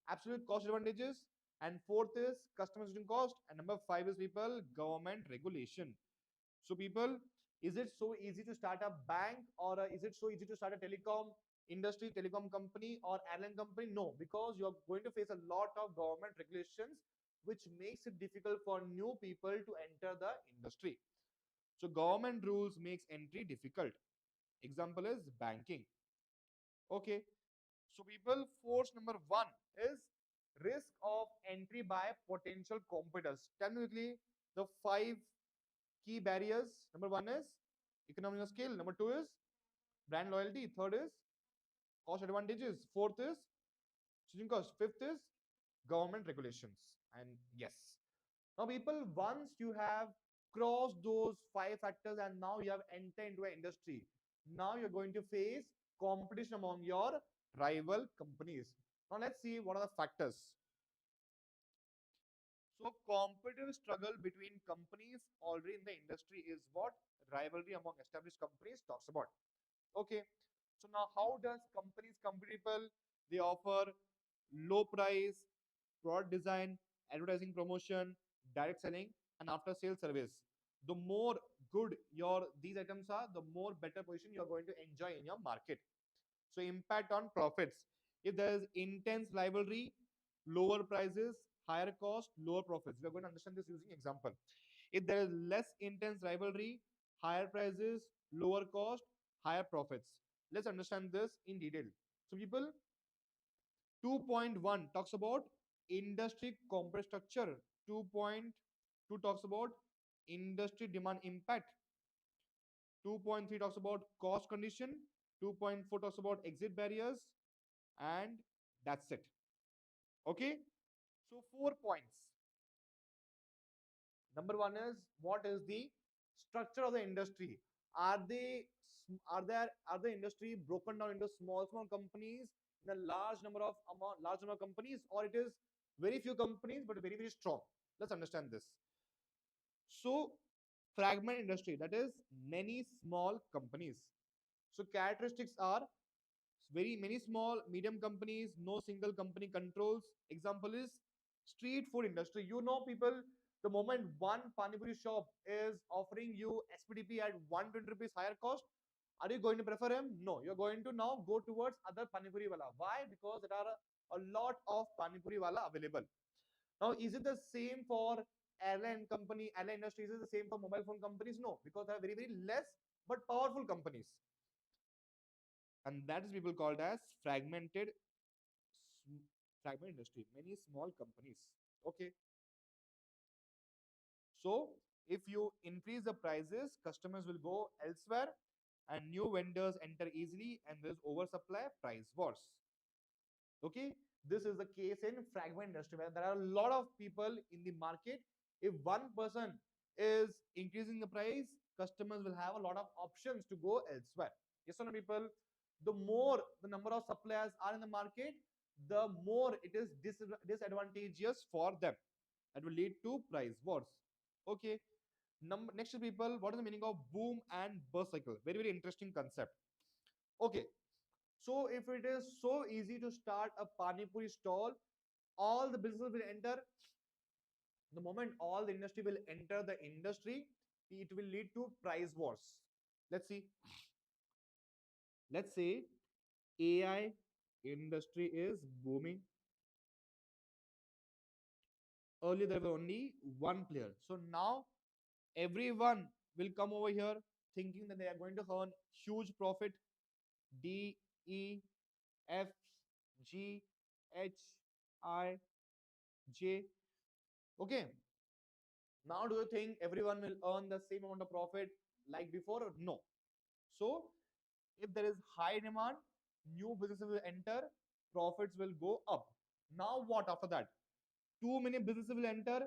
absolute cost advantages. And fourth is customer acquisition cost. And number five is people government regulation. So people, is it so easy to start a bank, or is it so easy to start a telecom industry, telecom company or airline company? No, because you are going to face a lot of government regulations which makes it difficult for new people to enter the industry. So government rules makes entry difficult. Example is banking. Okay. So people, force number one is risk of entry by potential competitors. Tell me quickly the five key barriers. Number one is economies of scale. Number two is brand loyalty. Third is cost advantages. Fourth is switching cost. Fifth is government regulations. And yes, now people, once you have crossed those five factors and now you have entered into an industry, now you're going to face competition among your rival companies. Now let's see what are the factors. So competitive struggle between companies already in the industry is what rivalry among established companies talks about. Okay. So now how does companies compete people? They offer low price, product design, advertising promotion, direct selling, and after sales service. The more good your these items are, the more better position you are going to enjoy in your market. So impact on profits. If there is intense rivalry, lower prices, higher cost, lower profits. We are going to understand this using example. If there is less intense rivalry, higher prices, lower cost, higher profits. Let's understand this in detail. So people, 2.1 talks about industry competitive structure. 2.2 talks about industry demand impact. 2.3 talks about cost condition. 2.4 talks about exit barriers. And that's it. Okay. So 4 points. Number one is, what is the structure of the industry? Are they are the industry broken down into small companies in a large number of companies, or it is very few companies but very strong? Let's understand this. So fragment industry, that is many small companies. So characteristics are very many small medium companies, no single company controls. Example is street food industry. You know people, the moment one pani puri shop is offering you SPDP at 120 rupees higher cost, are you going to prefer him? No, you're going to now go towards other pani puri wala. Why? Because there are a lot of pani puri wala available. Now is it the same for airline industry? Is it the same for mobile phone companies? No, because they are very less but powerful companies, and that is people called as fragment industry, many small companies. Okay. So if you increase the prices, customers will go elsewhere and new vendors enter easily and there's oversupply, price wars. Okay. This is the case in fragment industry where there are a lot of people in the market. If one person is increasing the price, customers will have a lot of options to go elsewhere. Yes or no, people? The more the number of suppliers are in the market, the more it is disadvantageous for them. That will lead to price wars. Okay. Next is people, what is the meaning of boom and bust cycle? Very interesting concept. Okay. So if it is so easy to start a pani puri stall, all the business will enter. The moment all the industry will enter the industry, it will lead to price wars. Let's see. Let's say AI industry is booming. Earlier there was only one player. So now everyone will come over here thinking that they are going to earn huge profit. D, E, F, G, H, I, J. Okay. Now do you think everyone will earn the same amount of profit like before? No. So if there is high demand, new businesses will enter, profits will go up. Now what after that? Too many businesses will enter,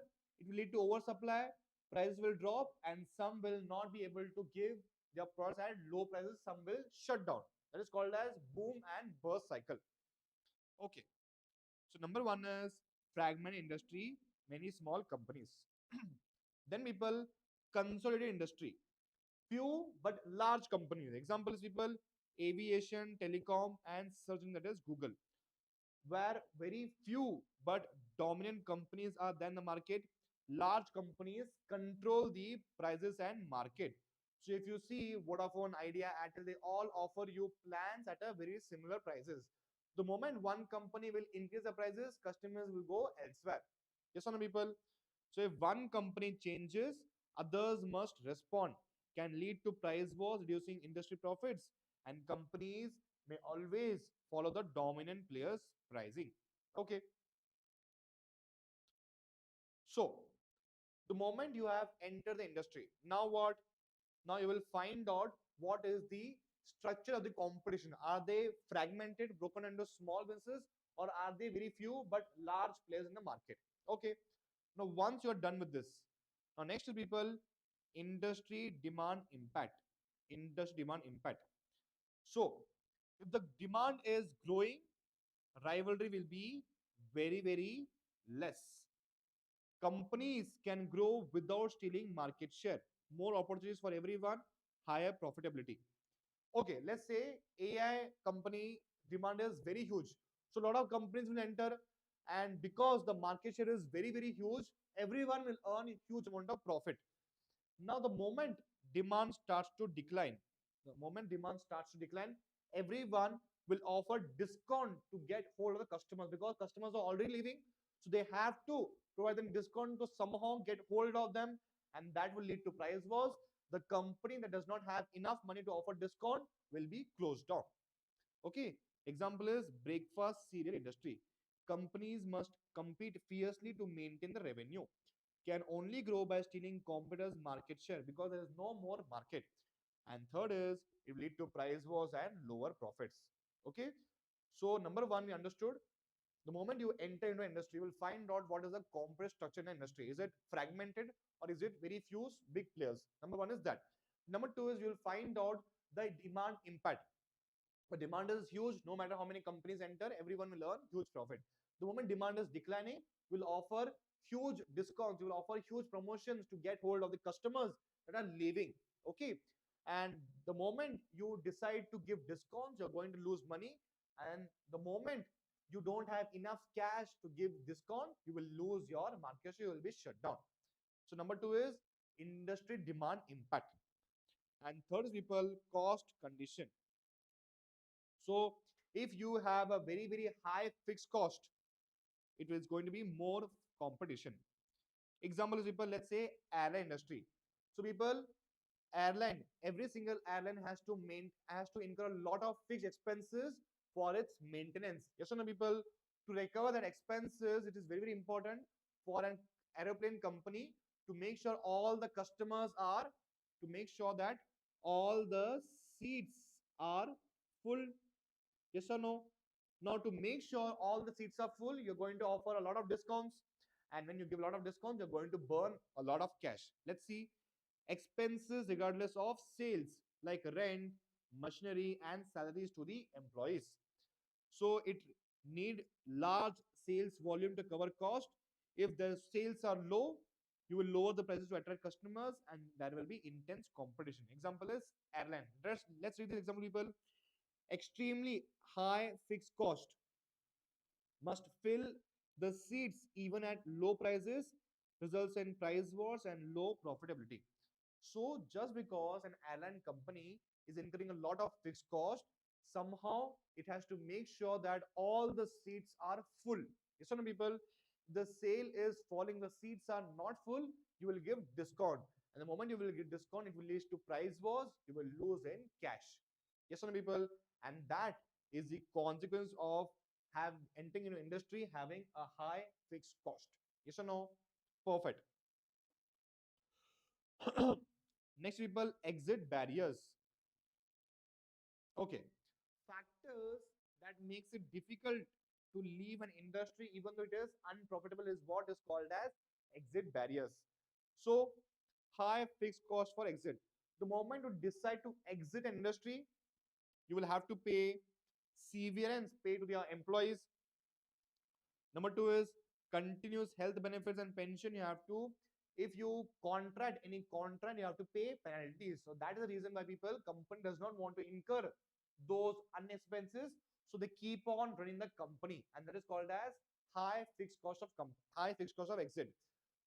it will lead to oversupply, prices will drop, and some will not be able to give their products at low prices, some will shut down. That is called as boom and burst cycle. Okay. So number one is fragment industry, many small companies. Then people consolidate industry, few but large companies. Example is people aviation, telecom, and searching, that is Google, where very few but dominant companies are there in the market. Large companies control the prices and market. So if you see Vodafone, Idea, Airtel, they all offer you plans at a very similar prices. The moment one company will increase the prices, customers will go elsewhere. Yes or no, people? So if one company changes, others must respond. Can lead to price wars, reducing industry profits, and companies may always follow the dominant players' pricing. Okay. So the moment you have entered the industry, now what? Now you will find out what is the structure of the competition. Are they fragmented, broken into small businesses, or are they very few but large players in the market? Okay. Now once you are done with this, now next to people, industry demand impact. Industry demand impact. So if the demand is growing, rivalry will be very less. Companies can grow without stealing market share. More opportunities for everyone, higher profitability. Okay, let's say AI company demand is very huge. So a lot of companies will enter, and because the market share is very huge, everyone will earn a huge amount of profit. Now, the moment demand starts to decline, the moment demand starts to decline, everyone will offer discount to get hold of the customers because customers are already leaving. So they have to provide them discount to somehow get hold of them, and that will lead to price wars. The company that does not have enough money to offer discount will be closed down. Okay. Example is breakfast cereal industry. Companies must compete fiercely to maintain the revenue, can only grow by stealing competitors' market share because there is no more market. And third is it will lead to price wars and lower profits. Okay. So number one, we understood the moment you enter into industry, you will find out what is the complex structure in the industry. Is it fragmented or is it very few big players? Number one is that. Number two is you will find out the demand impact. The demand is huge. No matter how many companies enter, everyone will earn huge profit. The moment demand is declining, will offer huge discounts. You will offer huge promotions to get hold of the customers that are leaving. Okay. And the moment you decide to give discounts, you're going to lose money. And the moment you don't have enough cash to give discount, you will lose your market share, you will be shut down. So number two is industry demand impact. And third is people cost condition. So if you have a very high fixed cost, it is going to be more competition. Example is people, let's say airline industry. So people, airline, every single airline has to incur a lot of fixed expenses for its maintenance. Yes or no, people? To recover that expenses, it is very important for an aeroplane company to make sure all the customers are, to make sure that all the seats are full. Yes or no? Now, to make sure all the seats are full, you're going to offer a lot of discounts. And when you give a lot of discounts, you're going to burn a lot of cash. Let's see. Expenses regardless of sales, like rent, machinery, and salaries to the employees. So it need large sales volume to cover cost. If the sales are low, you will lower the prices to attract customers, and there will be intense competition. Example is airline. Let's read this example, people. Extremely high fixed cost must fill the seats even at low prices, results in price wars and low profitability. So just because an airline company is incurring a lot of fixed cost, somehow it has to make sure that all the seats are full. Yes or no, people? The sale is falling, the seats are not full, you will give discount. And the moment you will give discount, it will lead to price wars, you will lose in cash. Yes or no, people? And that is the consequence of have entering into industry having a high fixed cost. Yes or no? Perfect. Next, people, exit barriers. Okay. factors that makes it difficult to leave an industry even though it is unprofitable is what is called as exit barriers. So high fixed cost for exit. The moment you decide to exit an industry, you will have to pay severance pay to their employees. Number two is continuous health benefits and pension. You have to, if you contract any contract, you have to pay penalties. So that is the reason why people company does not want to incur those unexpenses. So they keep on running the company, and that is called as high fixed cost of exit.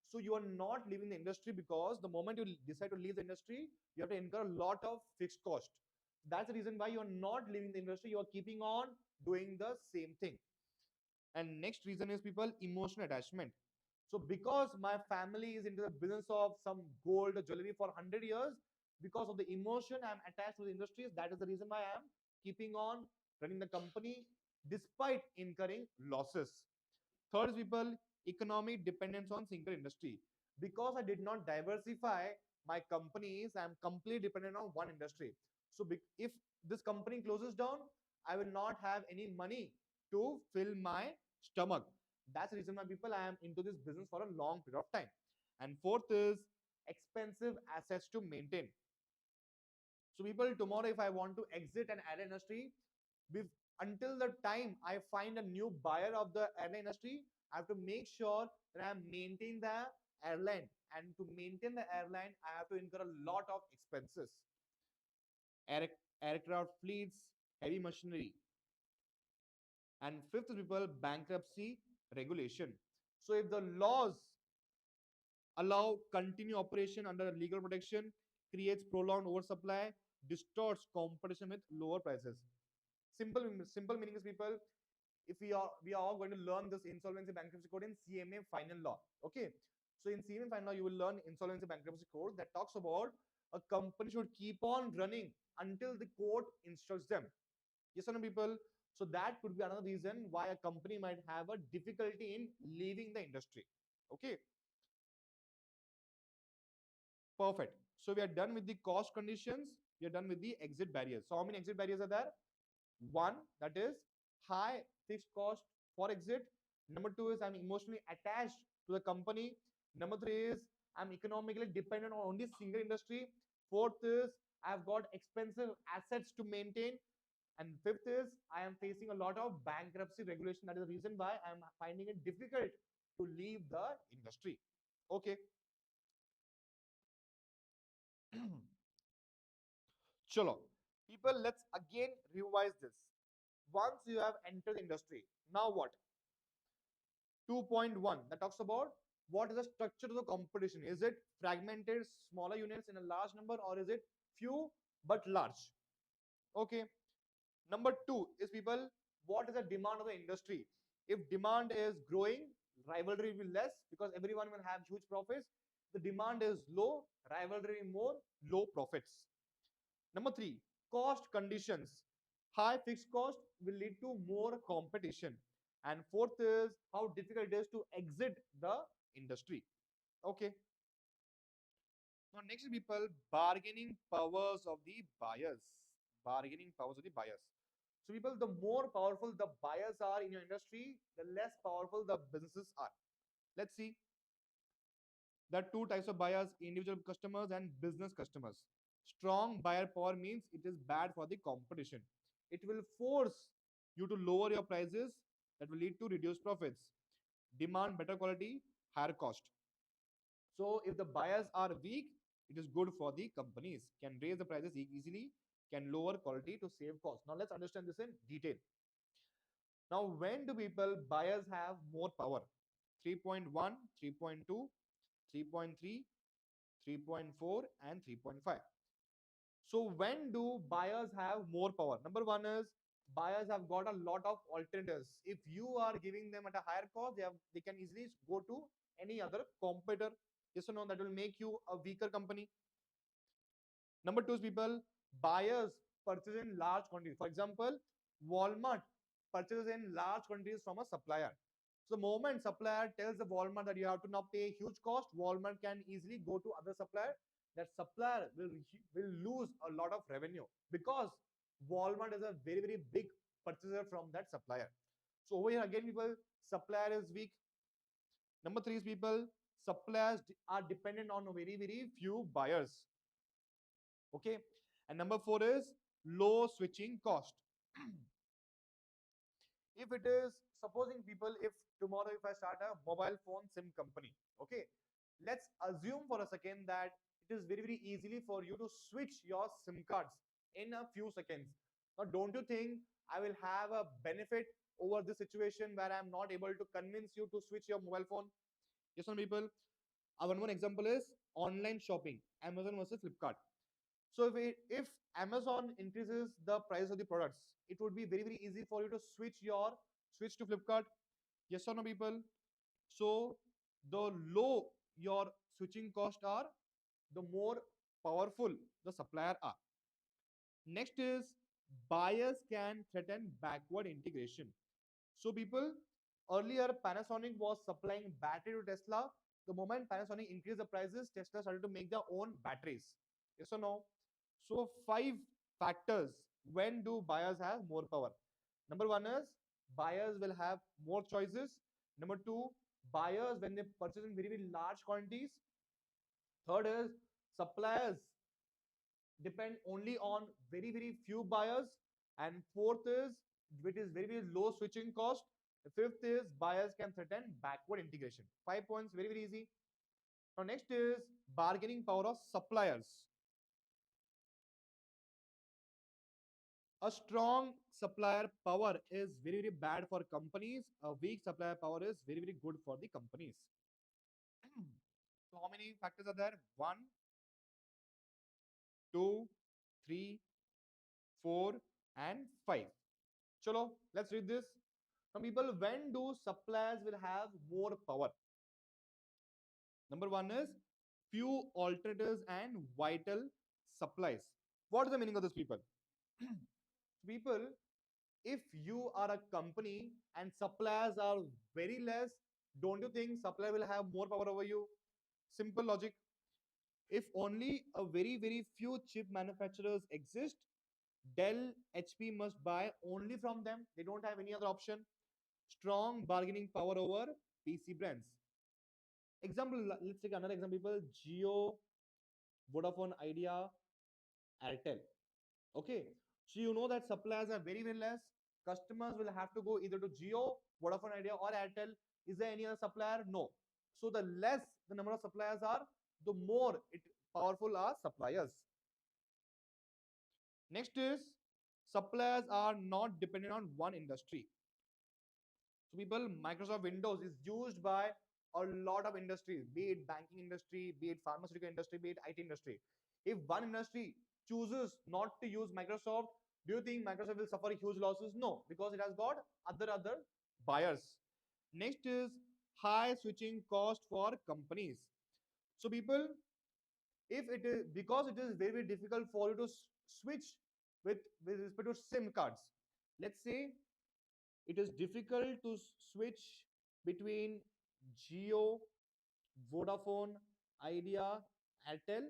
So you are not leaving the industry because the moment you decide to leave the industry, you have to incur a lot of fixed cost. That's the reason why you are not leaving the industry. You are keeping on doing the same thing. And next reason is people emotional attachment. So because my family is into the business of some gold or jewelry for 100 years, because of the emotion I'm attached to the industries, that is the reason why I'm keeping on running the company despite incurring losses. Third is people economic dependence on single industry. Because I did not diversify my companies, I'm completely dependent on one industry. So if this company closes down, I will not have any money to fill my stomach. That's the reason why people I am into this business for a long period of time. And fourth is expensive assets to maintain. So people, tomorrow if I want to exit an airline industry, until the time I find a new buyer of the airline industry, I have to make sure that I maintain the airline. And to maintain the airline, I have to incur a lot of expenses. Air, aircraft fleets, heavy machinery. And fifth is people bankruptcy regulation. So if the laws allow continue operation under legal protection, creates prolonged oversupply, distorts competition with lower prices. Simple meaning is people, if we are all going to learn this insolvency bankruptcy code in CMA final law. Okay. So in CMA final law, you will learn insolvency bankruptcy code that talks about a company should keep on running until the court instructs them. Yes or no, people? So that could be another reason why a company might have a difficulty in leaving the industry. Okay. Perfect. So we are done with the cost conditions. We are done with the exit barriers. So how many exit barriers are there? One, that is high fixed cost for exit. Number two is I'm emotionally attached to the company. Number three is I'm economically dependent on only single industry. Fourth is I've got expensive assets to maintain. And fifth is I am facing a lot of bankruptcy regulation. That is the reason why I'm finding it difficult to leave the industry. Okay. Chalo. People, let's again revise this. Once you have entered the industry, now what? 2.1 that talks about what is the structure of the competition. Is it fragmented, smaller units in a large number, or is it few but large? Okay. Number two is people, what is the demand of the industry? If demand is growing, rivalry will be less because everyone will have huge profits. The demand is low, rivalry more, low profits. Number three, cost conditions. High fixed cost will lead to more competition. And fourth is how difficult it is to exit the industry. Okay. Now, next people, bargaining powers of the buyers. Bargaining powers of the buyers. So, people, the more powerful the buyers are in your industry, the less powerful the businesses are. Let's see. There are two types of buyers, individual customers and business customers. Strong buyer power means it is bad for the competition. It will force you to lower your prices that will lead to reduced profits. Demand better quality, higher cost. So if the buyers are weak, it is good for the companies. Can raise the prices easily, can lower quality to save cost. Now let's understand this in detail. Now when do people buyers have more power? 3.1, 3.2, 3.3, 3.4 and 3.5. So when do buyers have more power? Number one is buyers have got a lot of alternatives. If you are giving them at a higher cost, they can easily go to any other competitor. Yes or no? That will make you a weaker company. Number two is people, buyers purchase in large quantities. For example, Walmart purchases in large quantities from a supplier. So the moment supplier tells the Walmart that you have to now pay huge cost, Walmart can easily go to other supplier. That supplier will lose a lot of revenue because Walmart is a very big purchaser from that supplier. So over here again, people, supplier is weak. Number three is people, suppliers are dependent on very few buyers. Okay. And number four is low switching cost. If it is, supposing people, if tomorrow if I start a mobile phone SIM company, okay, let's assume for a second that it is very easily for you to switch your SIM cards in a few seconds. Now don't you think I will have a benefit over this situation where I'm not able to convince you to switch your mobile phone? Yes or no, people? One more example is online shopping, Amazon versus Flipkart. So if Amazon increases the price of the products, it would be very easy for you to switch to Flipkart. Yes or no, people? So the low your switching costs are, the more powerful the supplier are. Next is buyers can threaten backward integration. So people, earlier Panasonic was supplying battery to Tesla. The moment Panasonic increased the prices, Tesla started to make their own batteries. Yes or no? So five factors when do buyers have more power. Number one is buyers will have more choices. Number two, buyers when they purchase in very large quantities. Third is suppliers depend only on very few buyers. And fourth is it is very low switching cost. The fifth is buyers can threaten backward integration. 5 points, very easy. Now next is bargaining power of suppliers. A strong supplier power is very bad for companies. A weak supplier power is very good for the companies. So how many factors are there? One, two, three, four, and five. Chalo, let's read this. Now, people, when do suppliers will have more power? Number one is few alternatives and vital supplies. What is the meaning of this, people? People, if you are a company and suppliers are very less, don't you think supplier will have more power over you? Simple logic. If only a very few chip manufacturers exist, Dell, HP must buy only from them. They don't have any other option. Strong bargaining power over PC brands. Example, let's take another example, people. Jio, Vodafone Idea, Airtel. Okay. So you know that suppliers are very less. Customers will have to go either to Jio, Vodafone Idea, or Airtel. Is there any other supplier? No. So the less the number of suppliers are, the more it powerful are suppliers. Next is suppliers are not dependent on one industry. So people, Microsoft Windows is used by a lot of industries, be it banking industry, be it pharmaceutical industry, be it IT industry. If one industry chooses not to use Microsoft, do you think Microsoft will suffer huge losses? No, because it has got other buyers. Next is high switching cost for companies. So people, if it is because it is very difficult for you to switch with respect to SIM cards. Let's say it is difficult to switch between Jio, Vodafone, Idea, Airtel.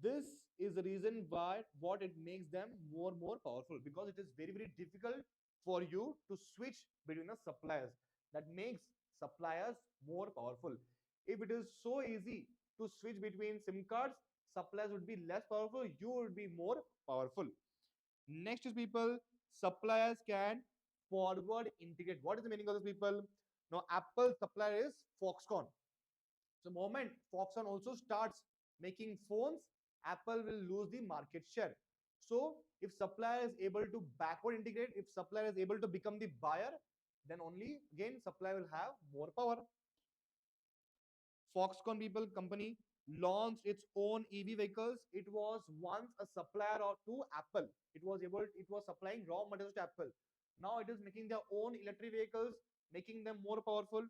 This is the reason why what it makes them more powerful, because it is very difficult for you to switch between the suppliers. That makes suppliers more powerful. If it is so easy to switch between SIM cards, suppliers would be less powerful, you would be more powerful. Next is people, suppliers can forward integrate. What is the meaning of this, people? Now Apple supplier is Foxconn. So moment Foxconn also starts making phones, Apple will lose the market share. So if supplier is able to backward integrate, if supplier is able to become the buyer, then only again supplier will have more power. Foxconn people company launched its own EV vehicles. It was once a supplier to Apple. It was supplying raw materials to Apple. Now it is making their own electric vehicles, making them more powerful,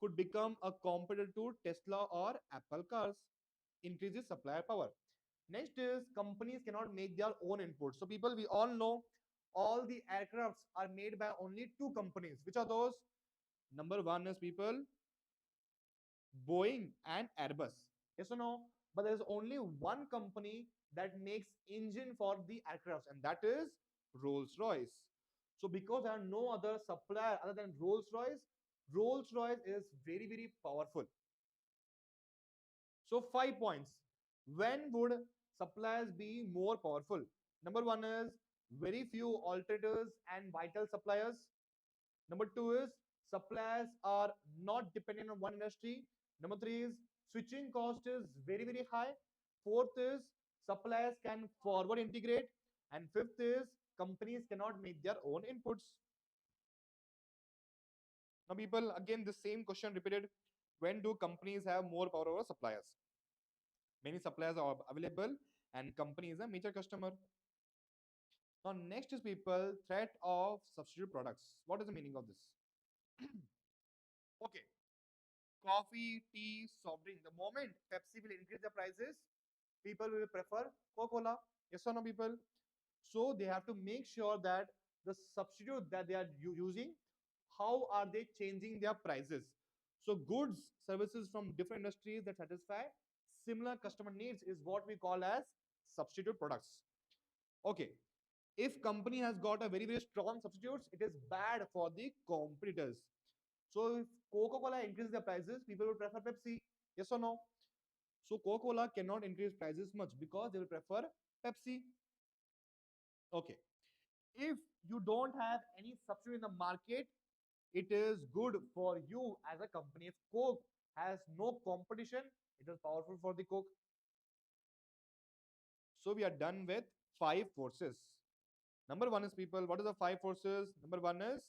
could become a competitor to Tesla or Apple cars, increases supplier power. Next is companies cannot make their own inputs. So people, we all know all the aircrafts are made by only two companies. Which are those? Number one is people, Boeing and Airbus. Yes or no? But there's only one company that makes engine for the aircrafts, and that is Rolls-Royce. So because there are no other supplier other than Rolls-Royce, Rolls-Royce is very, very powerful. So 5 points. When would suppliers be more powerful? Number one is very few alternatives and vital suppliers. Number two is suppliers are not dependent on one industry. Number three is switching cost is very, very high. Fourth is suppliers can forward integrate. And fifth is companies cannot make their own inputs. Now, people, again, the same question repeated. When do companies have more power over suppliers? Many suppliers are available and company is a major customer. Now, next is people, threat of substitute products. What is the meaning of this? Okay, coffee, tea, soft drink. The moment Pepsi will increase the prices, people will prefer Coca-Cola. Yes or no, people? So they have to make sure that the substitute that they are using, how are they changing their prices? So goods, services from different industries that satisfy similar customer needs is what we call as substitute products. Okay. If company has got a very, very strong substitutes, it is bad for the competitors. So if Coca-Cola increases the prices, people will prefer Pepsi. Yes or no? So Coca-Cola cannot increase prices much because they will prefer Pepsi. Okay. If you don't have any substitute in the market, it is good for you as a company. If Coke has no competition, it is powerful for the Coke. So we are done with 5 forces. Number one is people, what is the 5 forces? Number one is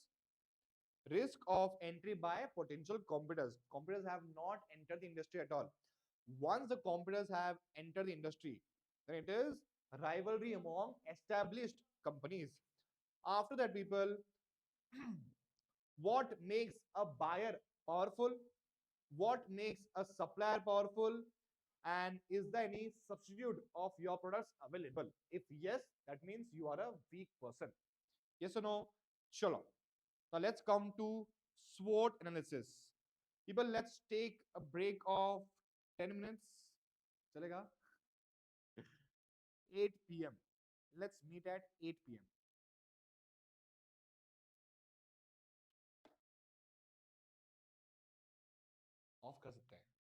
risk of entry by potential competitors. Competitors have not entered the industry at all. Once the competitors have entered the industry, then it is rivalry among established companies. After that, people, what makes a buyer powerful? What makes a supplier powerful? And is there any substitute of your products available? If yes, that means you are a weak person. Yes or no? Chalo. Now let's come to SWOT analysis. People, let's take a break of 10 minutes. Chalega? 8 p.m. Let's meet at 8 p.m. Of कर सकते हैं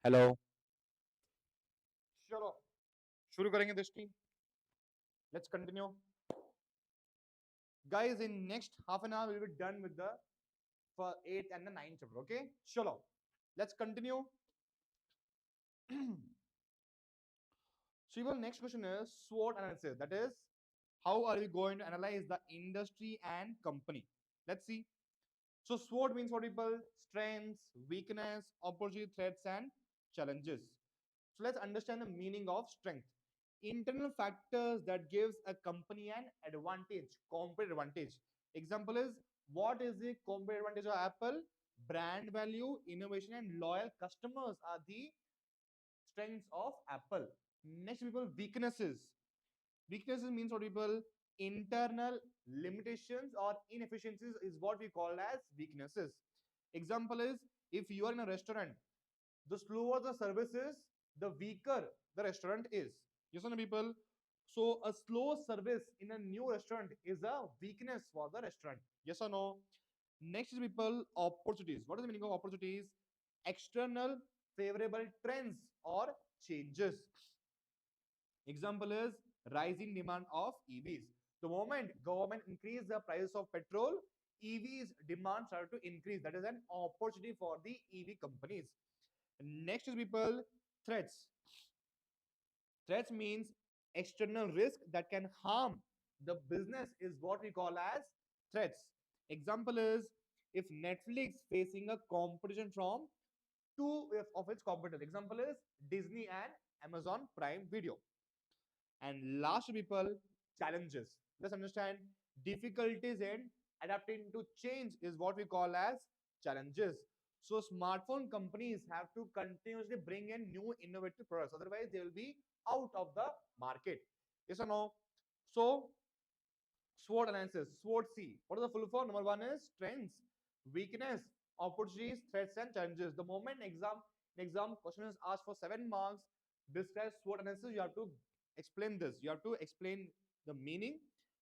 hello, चलो शुरू करेंगे दृष्टि. Let's continue. Guys, in next half an hour, we'll be done with the for 8th and the 9th chapter. Okay? Chalo. Let's continue. So, next question is SWOT analysis. That is, how are we going to analyze the industry and company? Let's see. So, SWOT means what people? Strengths, weakness, opportunity, threats, and challenges. So, let's understand the meaning of strength. Internal factors that gives a company an advantage, competitive advantage. Example is, what is the competitive advantage of Apple? Brand value, innovation, and loyal customers are the strengths of Apple. Next, people, weaknesses. Weaknesses means what people? Internal limitations or inefficiencies is what we call as weaknesses. Example is, if you are in a restaurant, the slower the service is, the weaker the restaurant is. Yes or no, people? So a slow service in a new restaurant is a weakness for the restaurant. Yes or no? Next is, people, opportunities. What is the meaning of opportunities? External favorable trends or changes. Example is rising demand of EVs. The moment government increase the price of petrol, EVs demand started to increase. That is an opportunity for the EV companies. Next is, people, threats. Threats means external risk that can harm the business is what we call as threats. Example is, if Netflix facing a competition from two of its competitors. Example is Disney and Amazon Prime Video. And last, people, challenges. Let's understand difficulties in adapting to change is what we call as challenges. So smartphone companies have to continuously bring in new innovative products, otherwise they will be out of the market. Yes or no? So SWOT analysis. SWOT C. What is the full form? Number one is strengths, weakness, opportunities, threats, and challenges. The moment exam question is asked for 7 marks, describe SWOT analysis. You have to explain this. You have to explain the meaning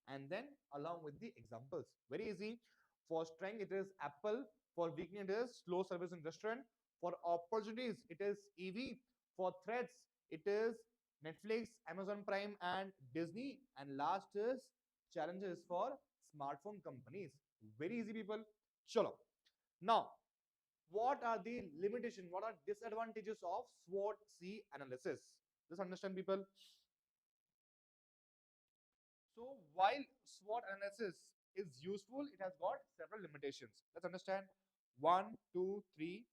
and then along with the examples. Very easy. For strength, it is Apple. For weakness, it is slow service in restaurant. For opportunities, it is EV. For threats, it is Netflix, Amazon Prime, and Disney. And last is challenges for smartphone companies. Very easy, people. Chalo. Now, what are the limitations? What are disadvantages of SWOT C analysis? Just understand, people. So, while SWOT analysis is useful, it has got several limitations. Let's understand. One, two, three,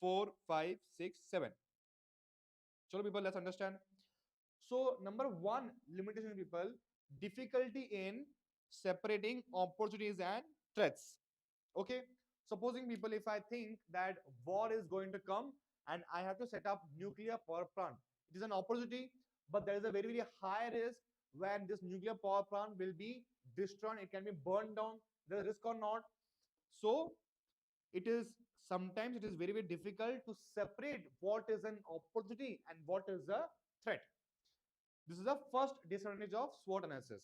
4, 5, 6, 7. Chalo, people, let's understand. So, number one limitation, people, difficulty in separating opportunities and threats. Okay, supposing, people, if I think that war is going to come and I have to set up nuclear power plant, it is an opportunity, but there is a very, very high risk when this nuclear power plant will be destroyed, it can be burned down, there is risk or not. So it is sometimes it is very, very difficult to separate what is an opportunity and what is a threat. This is the first disadvantage of SWOT analysis.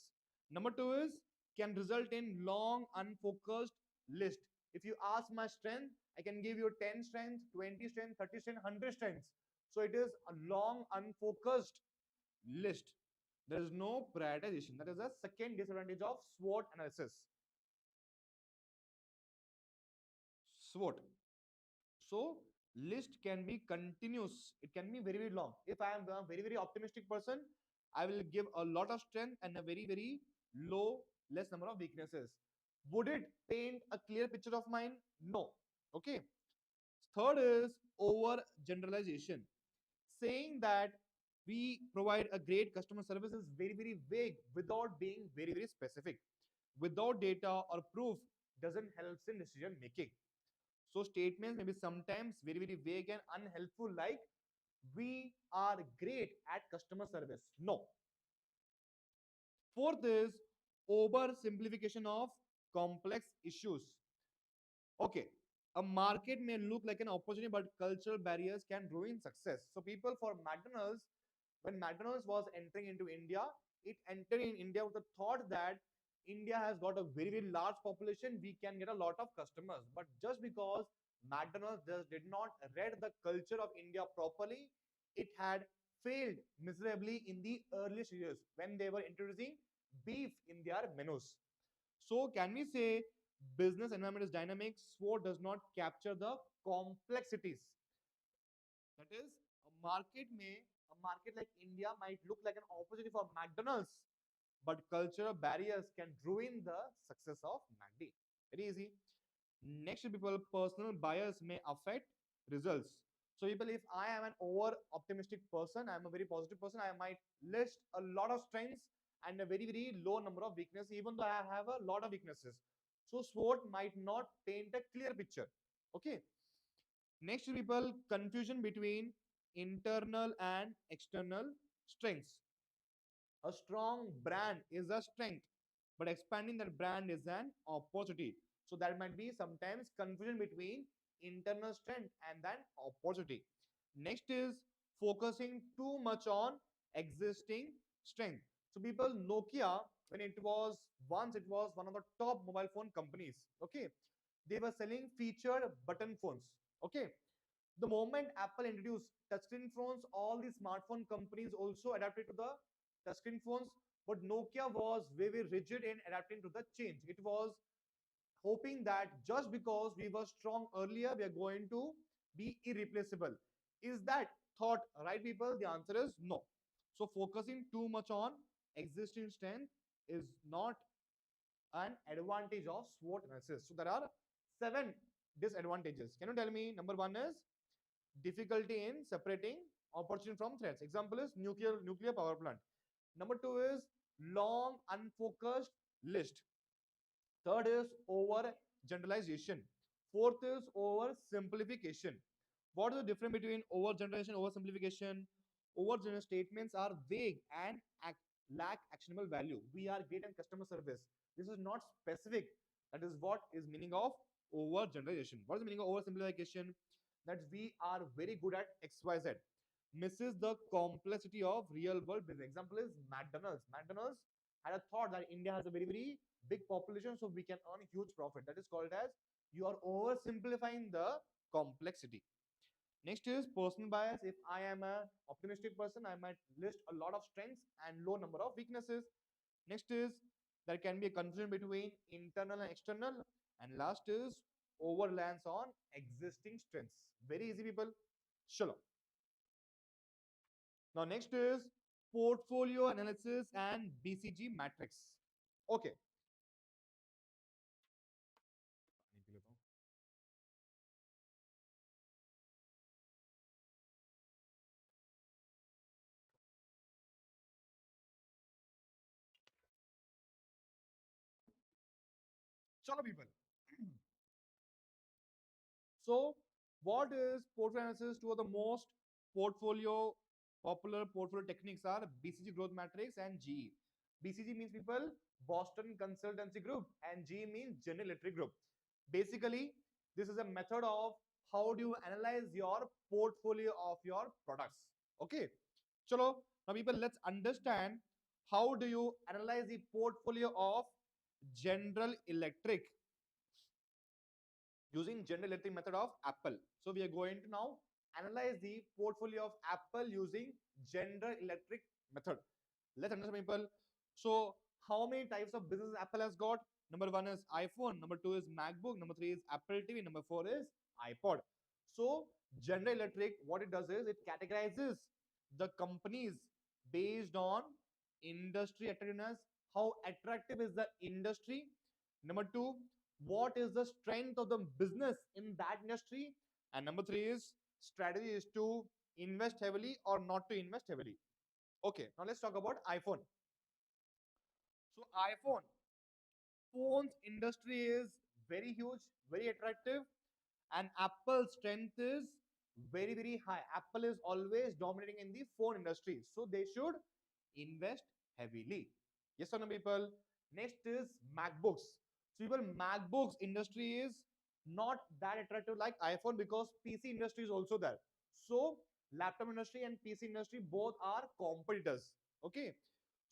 Number two is can result in long unfocused list. If you ask my strength, I can give you 10 strengths, 20 strengths, 30 strengths, 100 strengths. So it is a long unfocused list. There is no prioritization. That is the second disadvantage of SWOT analysis. SWOT. So list can be continuous. It can be very, very long. If I am a very, very optimistic person, I will give a lot of strength and a very, very less number of weaknesses. Would it paint a clear picture of mine? No. Okay. Third is over generalization. Saying that we provide a great customer service is very, very vague without being very, very specific. Without data or proof doesn't help in decision making. So statements may be sometimes very, very vague and unhelpful, like we are great at customer service. No. Fourth is oversimplification of complex issues. Okay, a market may look like an opportunity, but cultural barriers can ruin success. So people, for McDonald's, when McDonald's was entering into India, it entered in India with the thought that India has got a very, very large population, we can get a lot of customers. But just because McDonald's just did not read the culture of India properly. It had failed miserably in the earliest years when they were introducing beef in their menus. So can we say business environment is dynamic, SWOT does not capture the complexities. That is, a market like India might look like an opportunity for McDonald's, but cultural barriers can ruin the success of MACD. Very easy. Next, people, personal bias may affect results. So, people, if I am an over optimistic person, I am a very positive person, I might list a lot of strengths and a very, very low number of weaknesses, even though I have a lot of weaknesses. So, SWOT might not paint a clear picture. Okay. Next, people, confusion between internal and external strengths. A strong brand is a strength, but expanding that brand is an opportunity. So there might be sometimes confusion between internal strength and then opportunity. Next is focusing too much on existing strength. So people, Nokia, when it was one of the top mobile phone companies. Okay, they were selling featured button phones. Okay, the moment Apple introduced touchscreen phones, all the smartphone companies also adapted to the touchscreen phones. But Nokia was very rigid in adapting to the change. It was hoping that just because we were strong earlier, we are going to be irreplaceable. Is that thought right, people? The answer is no. So focusing too much on existing strength is not an advantage of SWOT analysis. So there are 7 disadvantages. Can you tell me? Number 1 is difficulty in separating opportunity from threats. Example is nuclear power plant. Number 2 is long unfocused list. Third is over generalization. Fourth is over simplification. What is the difference between over generalization and over simplification? Over general statements are vague and lack actionable value. We are great at customer service. This is not specific. That is what is meaning of over generalization. What is the meaning of over simplification? That we are very good at XYZ. Misses the complexity of real world business. Example is McDonald's. McDonald's had a thought that India has a very, very big population, so we can earn huge profit. That is called as you are oversimplifying the complexity. Next is personal bias. If I am a optimistic person, I might list a lot of strengths and low number of weaknesses. Next is there can be a confusion between internal and external. And last is overlands on existing strengths. Very easy, people. Shalom. Now, next is portfolio analysis and BCG matrix. Okay. Chalo, people. So, what is portfolio analysis? Two of the most popular portfolio techniques are BCG growth matrix and GE. BCG means, people, Boston Consultancy Group, and GE means General Electric Group. Basically, this is a method of how do you analyze your portfolio of your products. Okay. Chalo, now people, let's understand how do you analyze the portfolio of General Electric using General Electric method of Apple. So we are going to now analyze the portfolio of Apple using General Electric method. Let's understand, people. So how many types of business Apple has got? Number 1 is iPhone, number 2 is MacBook, number 3 is Apple TV, number 4 is iPod. So General Electric, what it does is it categorizes the companies based on industry attractiveness. How attractive is the industry? Number 2, what is the strength of the business in that industry? And number 3 is strategy is to invest heavily or not to invest heavily. Okay, now let's talk about iPhone. So iPhone phones industry is very huge, very attractive, and Apple's strength is very, very high. Apple is always dominating in the phone industry, so they should invest heavily. Yes or no, people? Next is MacBooks. So people, MacBooks industry is not that attractive like iPhone because PC industry is also there. So laptop industry and PC industry both are competitors. Okay.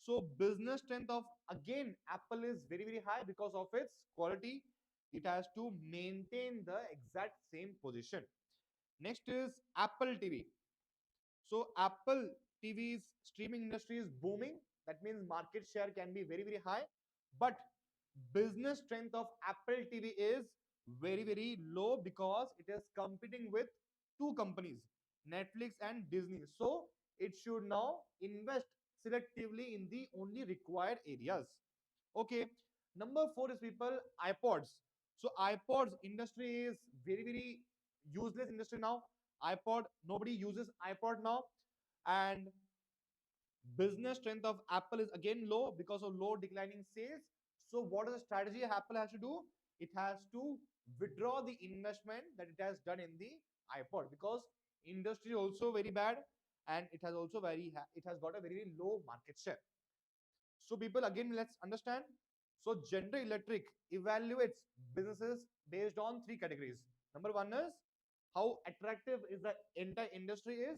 So business strength of again Apple is very, very high because of its quality. it has to maintain the exact same position. Next is Apple TV. So Apple TV's streaming industry is booming. That means market share can be very, very high. But business strength of Apple TV is very, very low because it is competing with two companies, Netflix and Disney. So it should now invest selectively in the only required areas. Okay. Number four is people iPods. So iPods industry is very, very useless industry now. iPod, nobody uses iPod now. And business strength of Apple is again low because of low declining sales. So what is the strategy Apple has to do? It has to withdraw the investment that it has done in the iPod because industry is also very bad and it has also it has got a very low market share. So people, again, let's understand. So General Electric evaluates businesses based on three categories. Number one is how attractive is the entire industry is.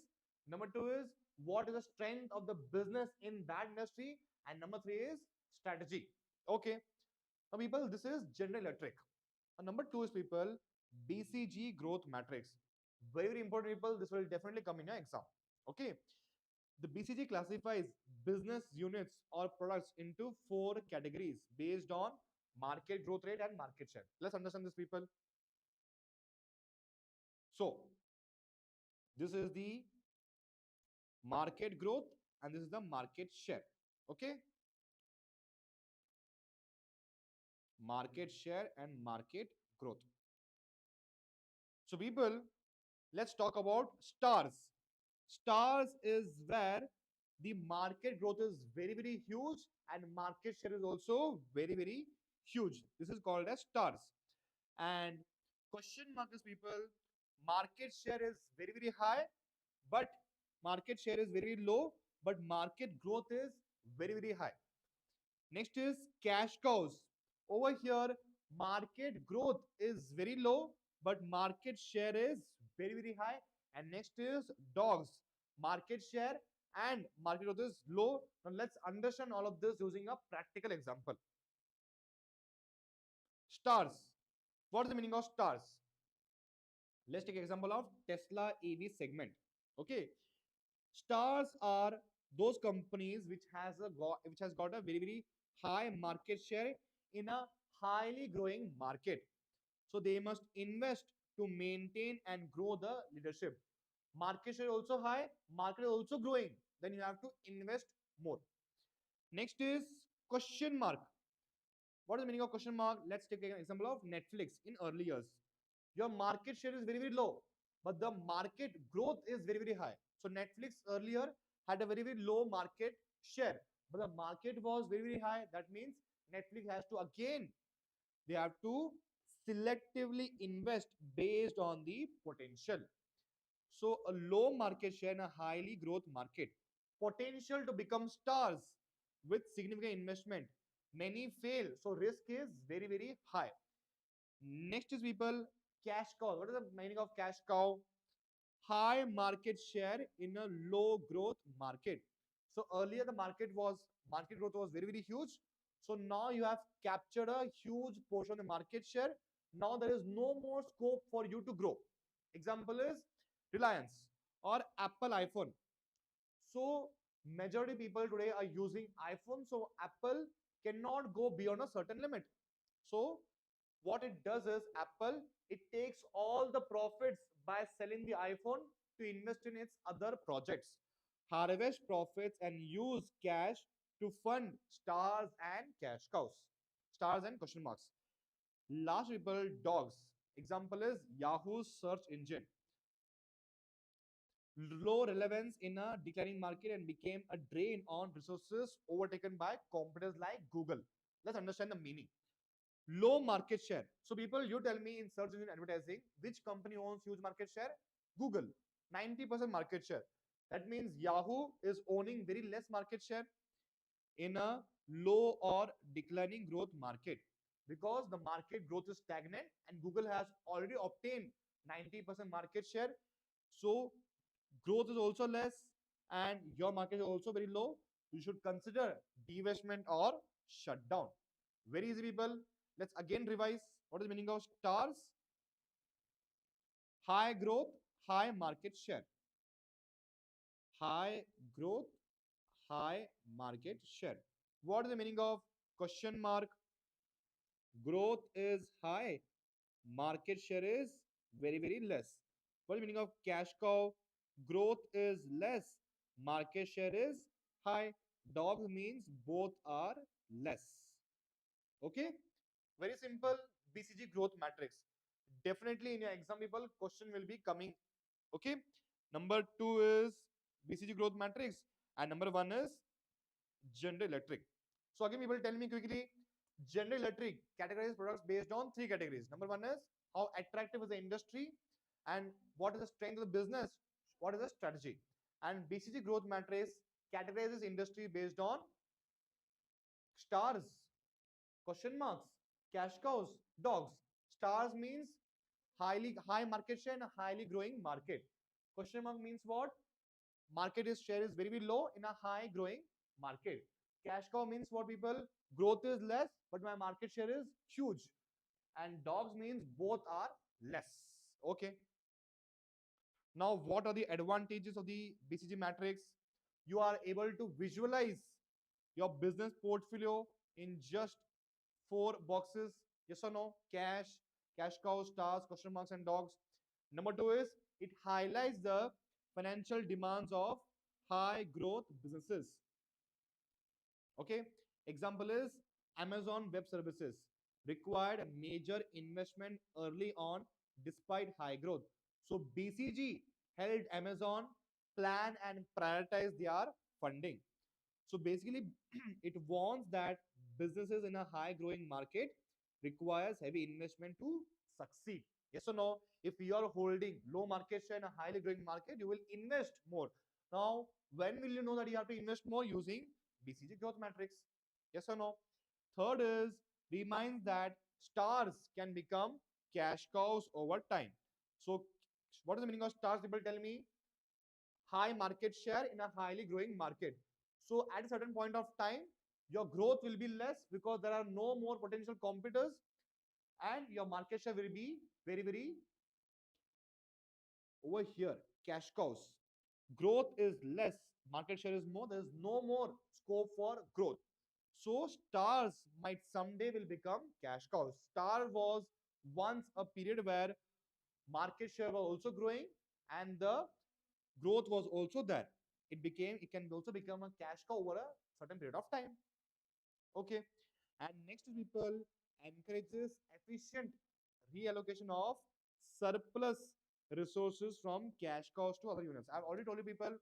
Number two is what is the strength of the business in that industry. And number three is strategy. Okay. Now people, this is General Electric. Number two is people BCG growth matrix. Very, very important people. This will definitely come in your exam. Okay. The BCG classifies business units or products into four categories based on market growth rate and market share. Let's understand this, people. So, this is the market growth and this is the market share. Okay? Market share and market growth. So, people, let's talk about stars. Stars is where the market growth is very, very huge and market share is also very, very huge. This is called as stars. And question mark is people, market share is very, very high, but market share is very low, but market growth is very, very high. Next is cash cows. Over here, market growth is very low, but market share is very, very high. And next is dogs. Market share and market growth is low. Now let's understand all of this using a practical example. Stars. What is the meaning of stars? Let's take example of Tesla EV segment. Okay, stars are those companies which has got a very, very high market share in a highly growing market. So they must invest to maintain and grow the leadership. Market share also high, market is also growing. Then you have to invest more. Next is question mark. What is the meaning of question mark? Let's take an example of Netflix in early years. Your market share is very, very low, but the market growth is very, very high. So Netflix earlier had a very, very low market share, but the market was very, very high. That means Netflix has to again, they have to selectively invest based on the potential. So a low market share in a highly growth market, potential to become stars with significant investment. Many fail, so risk is very, very high. Next is people cash cow. What is the meaning of cash cow? High market share in a low growth market. So earlier the market growth was very, very huge. So now you have captured a huge portion of the market share. Now there is no more scope for you to grow. Example is Reliance or Apple iPhone. So majority people today are using iPhone. So Apple cannot go beyond a certain limit. So what it does is Apple, it takes all the profits by selling the iPhone to invest in its other projects, harvest profits and use cash to fund stars and cash cows, stars and question marks. Last people, dogs. Example is Yahoo's search engine. Low relevance in a declining market and became a drain on resources overtaken by competitors like Google. Let's understand the meaning. Low market share. So people, you tell me in search engine advertising, which company owns huge market share? Google, 90% market share. That means Yahoo is owning very less market share in a low or declining growth market because the market growth is stagnant and Google has already obtained 90% market share. So growth is also less and your market is also very low. You should consider divestment or shutdown. Very easy, people. Let's again revise What is the meaning of stars? High growth, high market share. High growth, high market share. What is the meaning of question mark? Growth is high, market share is very, very less. What is the meaning of cash cow? Growth is less, market share is high. Dog means both are less. Okay, very simple. BCG growth matrix. Definitely in your exam people question will be coming. Okay, number 2 is BCG growth matrix, and number 1 is General Electric. So again, people tell me quickly. General Electric categorizes products based on 3 categories. Number 1 is how attractive is the industry, and what is the strength of the business, what is the strategy. And BCG growth matrix categorizes industry based on stars, question marks, cash cows, dogs. Stars means high market share and a highly growing market. Question mark means what? Market is share is very, very low in a high growing market. Cash cow means what people? Growth is less, but my market share is huge. And dogs means both are less. Okay. Now, what are the advantages of the BCG matrix? You are able to visualize your business portfolio in just 4 boxes. Yes or no? Cash, cash cows, stars, question marks, and dogs. Number 2 is it highlights the financial demands of high growth businesses. Okay. Example is Amazon Web Services required a major investment early on despite high growth. So BCG helped Amazon plan and prioritize their funding. So basically, it warns that businesses in a high growing market requires heavy investment to succeed. Yes or no? If you are holding low market share in a highly growing market, you will invest more. Now, when will you know that you have to invest more? Using BCG growth matrix. Yes or no? Third is reminds that stars can become cash cows over time. So, what is the meaning of stars? People tell me high market share in a highly growing market. So at a certain point of time, your growth will be less because there are no more potential competitors, and your market share will be very, very over here. Cash cows. Growth is less, market share is more. There is no more scope for growth. So stars might someday will become cash cows. Star was once a period where market share was also growing and the growth was also there. It can also become a cash cow over a certain period of time. Okay. And next people encourages efficient reallocation of surplus resources from cash cows to other units. I've already told you people.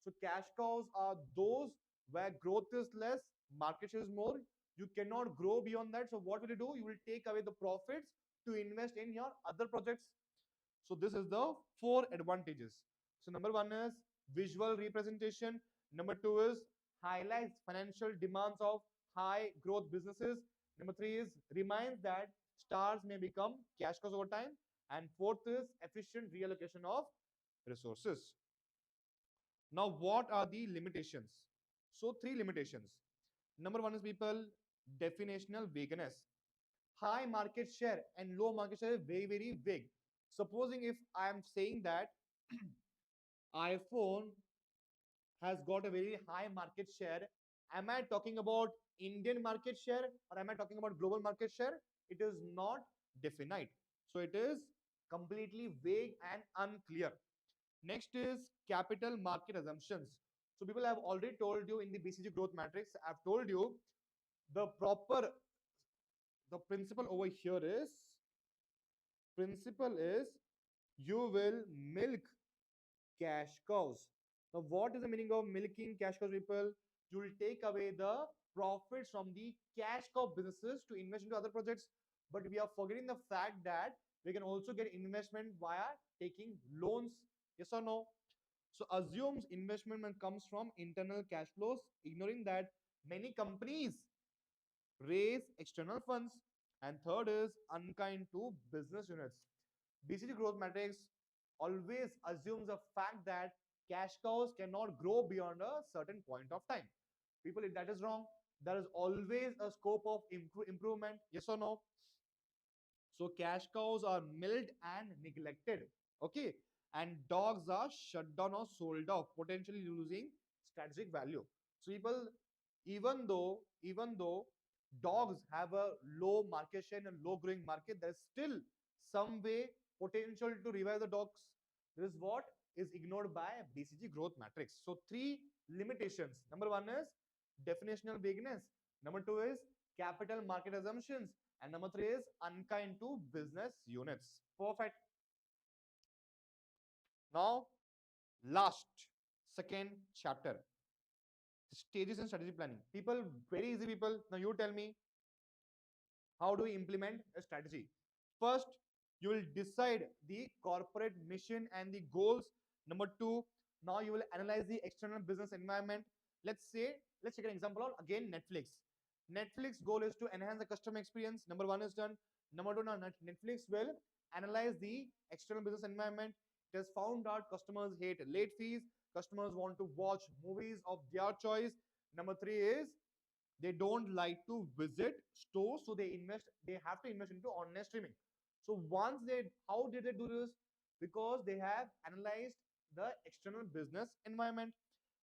So cash cows are those where growth is less, market share is more. You cannot grow beyond that. So what will you do? You will take away the profits to invest in your other projects. So this is the 4 advantages. So number 1 is visual representation. Number 2 is highlights financial demands of high growth businesses. Number 3 is reminds that stars may become cash cows over time. And fourth is efficient reallocation of resources. Now, what are the limitations? So 3 limitations. Number 1 is people definitional vagueness. High market share and low market share is very, very vague. Supposing if I am saying that iPhone has got a very high market share, am I talking about Indian market share or am I talking about global market share? It is not definite. So it is completely vague and unclear. Next is capital market assumptions. So people have already told you in the BCG growth matrix, I've told you the principle over here is principle is you will milk cash cows. Now, what is the meaning of milking cash cows, people? You will take away the profits from the cash cow businesses to invest into other projects. But we are forgetting the fact that we can also get investment via taking loans. Yes or no? So assumes investment comes from internal cash flows, ignoring that many companies raise external funds. And third is unkind to business units. BCG growth matrix always assumes the fact that cash cows cannot grow beyond a certain point of time. People, if that is wrong, there is always a scope of improvement. Yes or no? So cash cows are milled and neglected. Okay. And dogs are shut down or sold off, potentially losing strategic value. So people, even though dogs have a low market share and low growing market, there's still some way potential to revive the dogs. This is what is ignored by BCG growth matrix. So three limitations. Number one is definitional vagueness. Number two is capital market assumptions. And number three is unkind to business units. Perfect. Now, last, second chapter, stages and strategy planning. People, very easy people. Now you tell me, how do we implement a strategy? First, you will decide the corporate mission and the goals. Number two, now you will analyze the external business environment. Let's take an example of again Netflix. Netflix goal is to enhance the customer experience. Number one is done. Number two, now Netflix will analyze the external business environment. It has found out customers hate late fees. Customers want to watch movies of their choice. Number three is they don't like to visit stores, so they have to invest into online streaming. So once they, how did they do this? Because they have analyzed the external business environment.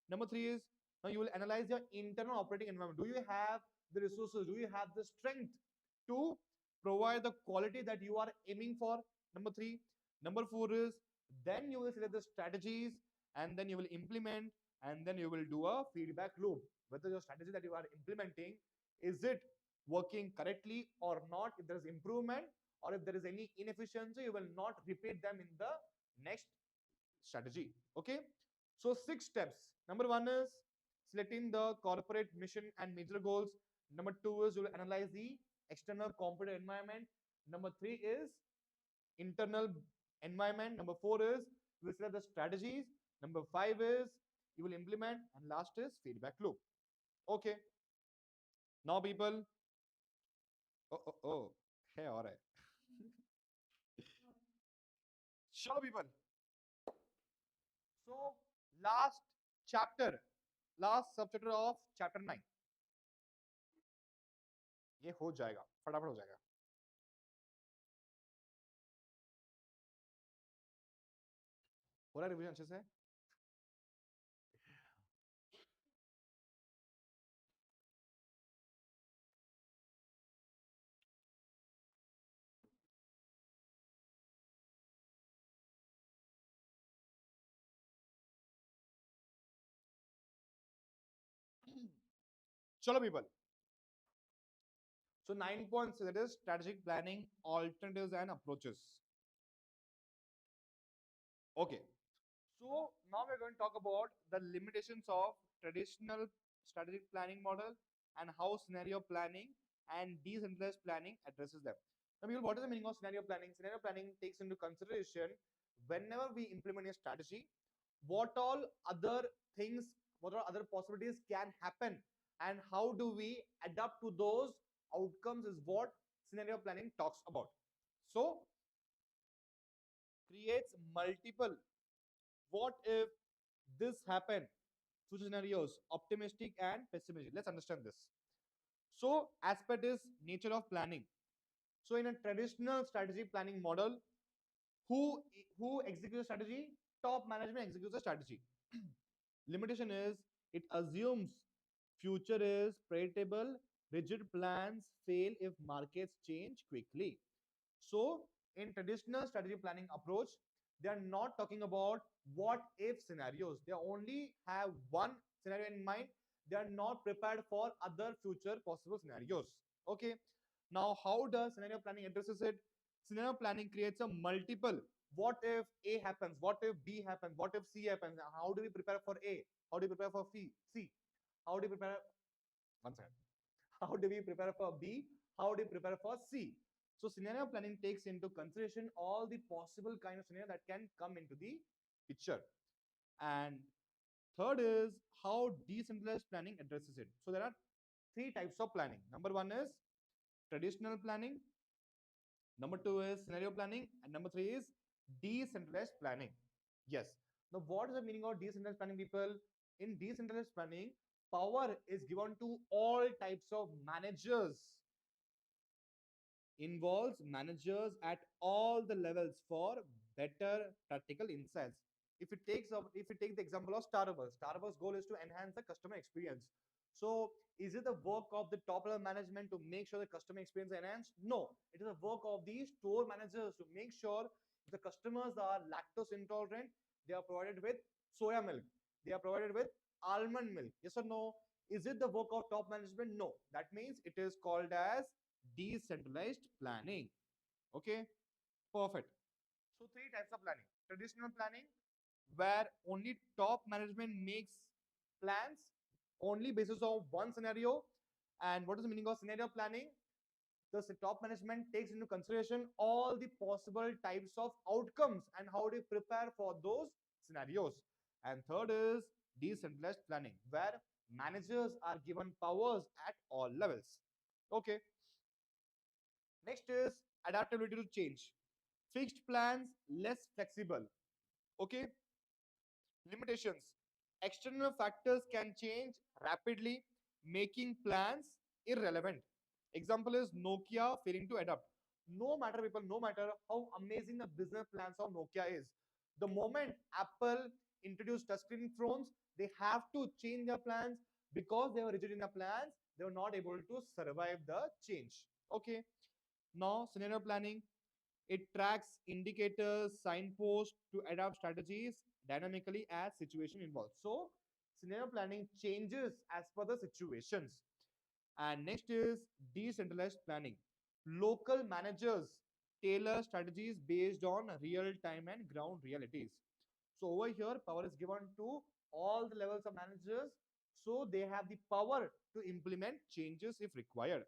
Number three is, now you will analyze your internal operating environment. Do you have the resources? Do you have the strength to provide the quality that you are aiming for? Number three. Number four is, then you will select the strategies, and then you will implement, and then you will do a feedback loop. Whether your strategy that you are implementing, is it working correctly or not? If there is improvement or if there is any inefficiency, you will not repeat them in the next strategy. Okay. So 6 steps. Number one is selecting the corporate mission and major goals. Number two is you will analyze the external competitive environment. Number three is internal environment. Number four is you will select the strategies. Number five is you will implement, and last is feedback loop. Okay. Now people, oh, hey, all right. Sure, people. So last chapter, last subchapter of chapter 9, ये हो जाएगा, फटाफट हो जाएगा. हो रहा है revision अच्छे से? चलो people. So 9 points, that is strategic planning, alternatives and approaches. Okay. So now we're going to talk about the limitations of traditional strategic planning model and how scenario planning and decentralized planning addresses them. Now, people, what is the meaning of scenario planning? Scenario planning takes into consideration whenever we implement a strategy, what all other things, what all other possibilities can happen, and how do we adapt to those outcomes is what scenario planning talks about. So, creates multiple what if this happened two scenarios, optimistic and pessimistic. Let's understand this. So, aspect is nature of planning. So, in a traditional strategy planning model, who who executes a strategy? Top management executes a strategy. Limitation is it assumes future is predictable, rigid plans fail if markets change quickly. So, in traditional strategy planning approach, they are not talking about what if scenarios. They only have one scenario in mind. They are not prepared for other future possible scenarios. Okay. Now, how does scenario planning addresses it? Scenario planning creates a multiple. What if A happens? What if B happens? What if C happens? How do we prepare for A? How do we prepare for C? How do we prepare? One second. How do we prepare for B? How do we prepare for C? So scenario planning takes into consideration all the possible kind of scenario that can come into the picture. And third is how decentralized planning addresses it. So there are three types of planning. Number one is traditional planning. Number two is scenario planning. And number three is decentralized planning. Yes. Now, what is the meaning of decentralized planning, people? In decentralized planning, power is given to all types of managers involves managers at all the levels for better practical insights. If we take the example of Starbucks goal is to enhance the customer experience. So is it the work of the top level management to make sure the customer experience is enhanced? No, it is a work of the store managers to make sure if the customers are lactose intolerant, they are provided with soya milk, they are provided with almond milk. Yes or no? Is it the work of top management? No. That means it is called as decentralized planning. Okay, perfect. So three types of planning: traditional planning, where only top management makes plans only basis on one scenario. And what is the meaning of scenario planning? The top management takes into consideration all the possible types of outcomes and how they prepare for those scenarios. And third is decentralized planning, where managers are given powers at all levels. Okay, next is adaptability to change. Fixed plans, less flexible. Okay, limitations. External factors can change rapidly, making plans irrelevant. Example is Nokia failing to adapt. No matter people, no matter how amazing the business plans of Nokia is, the moment Apple introduced touchscreen phones, they have to change their plans because they were rigid in their plans. They were not able to survive the change. Okay. Now, scenario planning. It tracks indicators, signposts to adapt strategies dynamically as situation involves. So, scenario planning changes as per the situations. And next is decentralized planning. Local managers tailor strategies based on real time and ground realities. So, over here, power is given to all the levels of managers. So, they have the power to implement changes if required.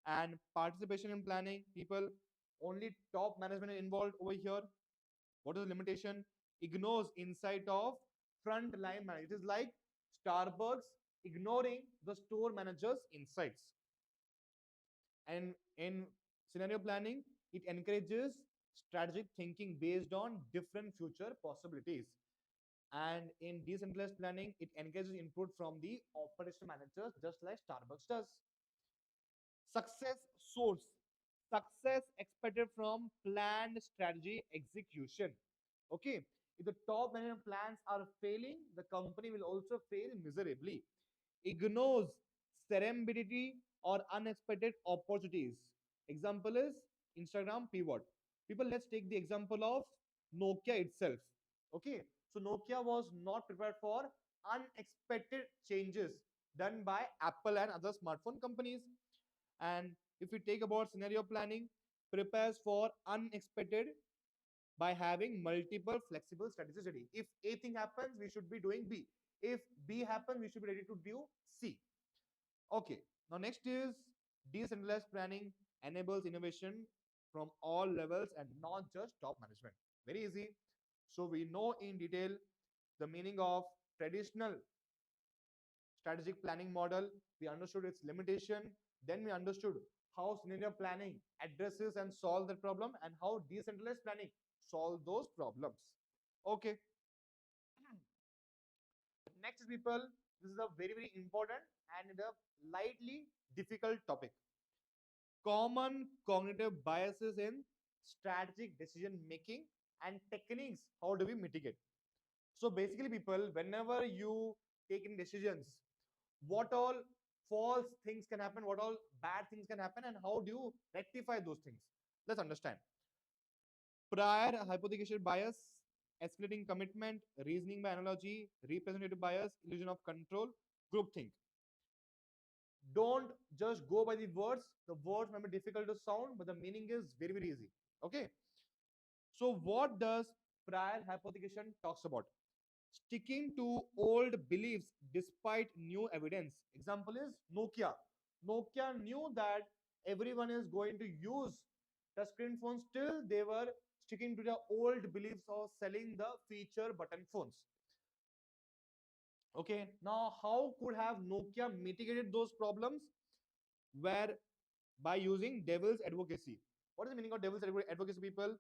And participation in planning, people, only top management is involved over here. What is the limitation? Ignores insight of front line managers. It is like Starbucks ignoring the store manager's insights. And in scenario planning, it encourages strategic thinking based on different future possibilities. And in decentralized planning, it encourages input from the operational managers, just like Starbucks does. Success source. Success expected from planned strategy execution. Okay. If the top management plans are failing, the company will also fail miserably. Ignores serendipity or unexpected opportunities. Example is Instagram pivot. People, let's take the example of Nokia itself. Okay. So Nokia was not prepared for unexpected changes done by Apple and other smartphone companies. And if we take about scenario planning, prepares for unexpected by having multiple flexible strategies ready. If A thing happens, we should be doing B. If B happens, we should be ready to do C. Okay. Now next is decentralized planning enables innovation from all levels and not just top management. Very easy. So we know in detail the meaning of traditional strategic planning model. We understood its limitation. Then we understood how scenario planning addresses and solve the problem, and how decentralized planning solve those problems. Okay. Next, people, this is a very, very important and a lightly difficult topic. Common cognitive biases in strategic decision making and techniques. How do we mitigate? So basically, people, whenever you take in decisions, what all false things can happen, what all bad things can happen, and how do you rectify those things? Let's understand. Prior hypothetical bias, escalating commitment, reasoning by analogy, representative bias, illusion of control, groupthink. Don't just go by the words. The words may be difficult to sound, but the meaning is very, very easy. Okay. So what does prior hypothecation talks about? Sticking to old beliefs despite new evidence. Example is Nokia. Nokia knew that everyone is going to use touchscreen phones, still they were sticking to their old beliefs of selling the feature button phones. Okay, now how could have Nokia mitigated those problems? Where by using devil's advocacy. What is the meaning of devil's advocacy, people?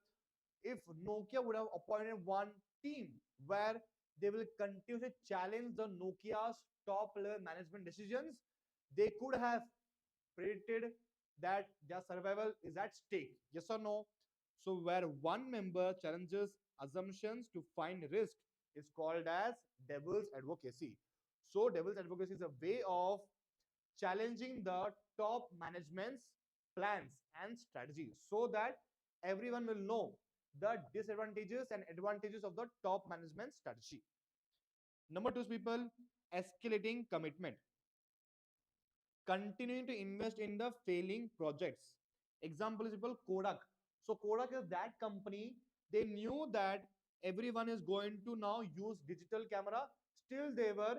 If Nokia would have appointed one team where they will continuously challenge the Nokia's top level management decisions, they could have predicted that their survival is at stake. Yes or no? So where one member challenges assumptions to find risk is called as devil's advocacy. So devil's advocacy is a way of challenging the top management's plans and strategies so that everyone will know the disadvantages and advantages of the top management strategy. Number two is people escalating commitment, continuing to invest in the failing projects. Example is people Kodak. So Kodak is that company, they knew that everyone is going to now use digital camera, still they were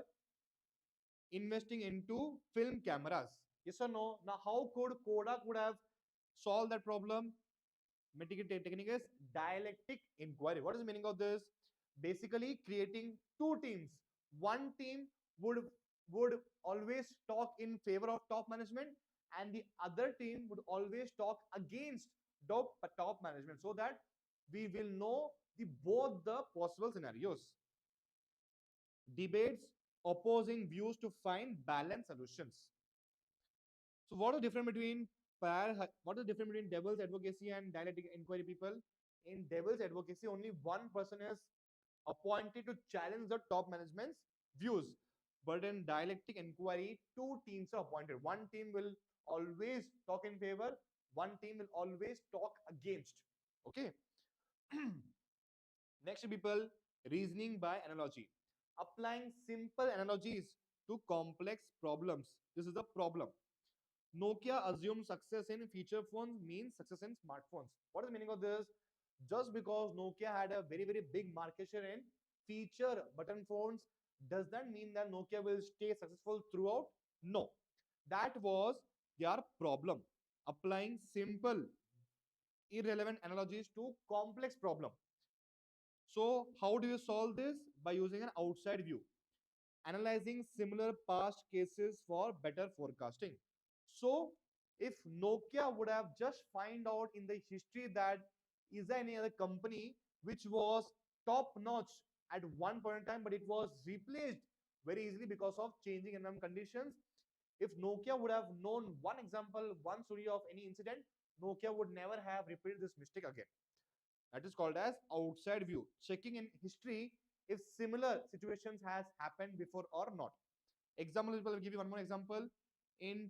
investing into film cameras. Yes or no? Now, how could Kodak would have solved that problem? Technique is dialectic inquiry. What is the meaning of this? Basically, creating two teams. One team would would always talk in favor of top management, and the other team would always talk against top management, so that we will know the both the possible scenarios. Debates, opposing views to find balanced solutions. So what is the difference between what is the difference between devil's advocacy and dialectic inquiry people? In devil's advocacy, only one person is appointed to challenge the top management's views. But in dialectic inquiry, two teams are appointed. One team will always talk in favor, one team will always talk against. Okay. Next, people, reasoning by analogy. Applying simple analogies to complex problems. This is the problem. Nokia assumed success in feature phones means success in smartphones. What is the meaning of this? Just because Nokia had a very, very big market share in feature button phones, does that mean that Nokia will stay successful throughout? No. That was their problem. Applying simple, irrelevant analogies to complex problem. So how do you solve this? By using an outside view, analyzing similar past cases for better forecasting. So if Nokia would have just find out in the history that is there any other company which was top notch at one point in time, but it was replaced very easily because of changing environment conditions. If Nokia would have known one example, one story of any incident, Nokia would never have repeated this mistake again. That is called as outside view, checking in history if similar situations has happened before or not. Example, I will give you one more example. In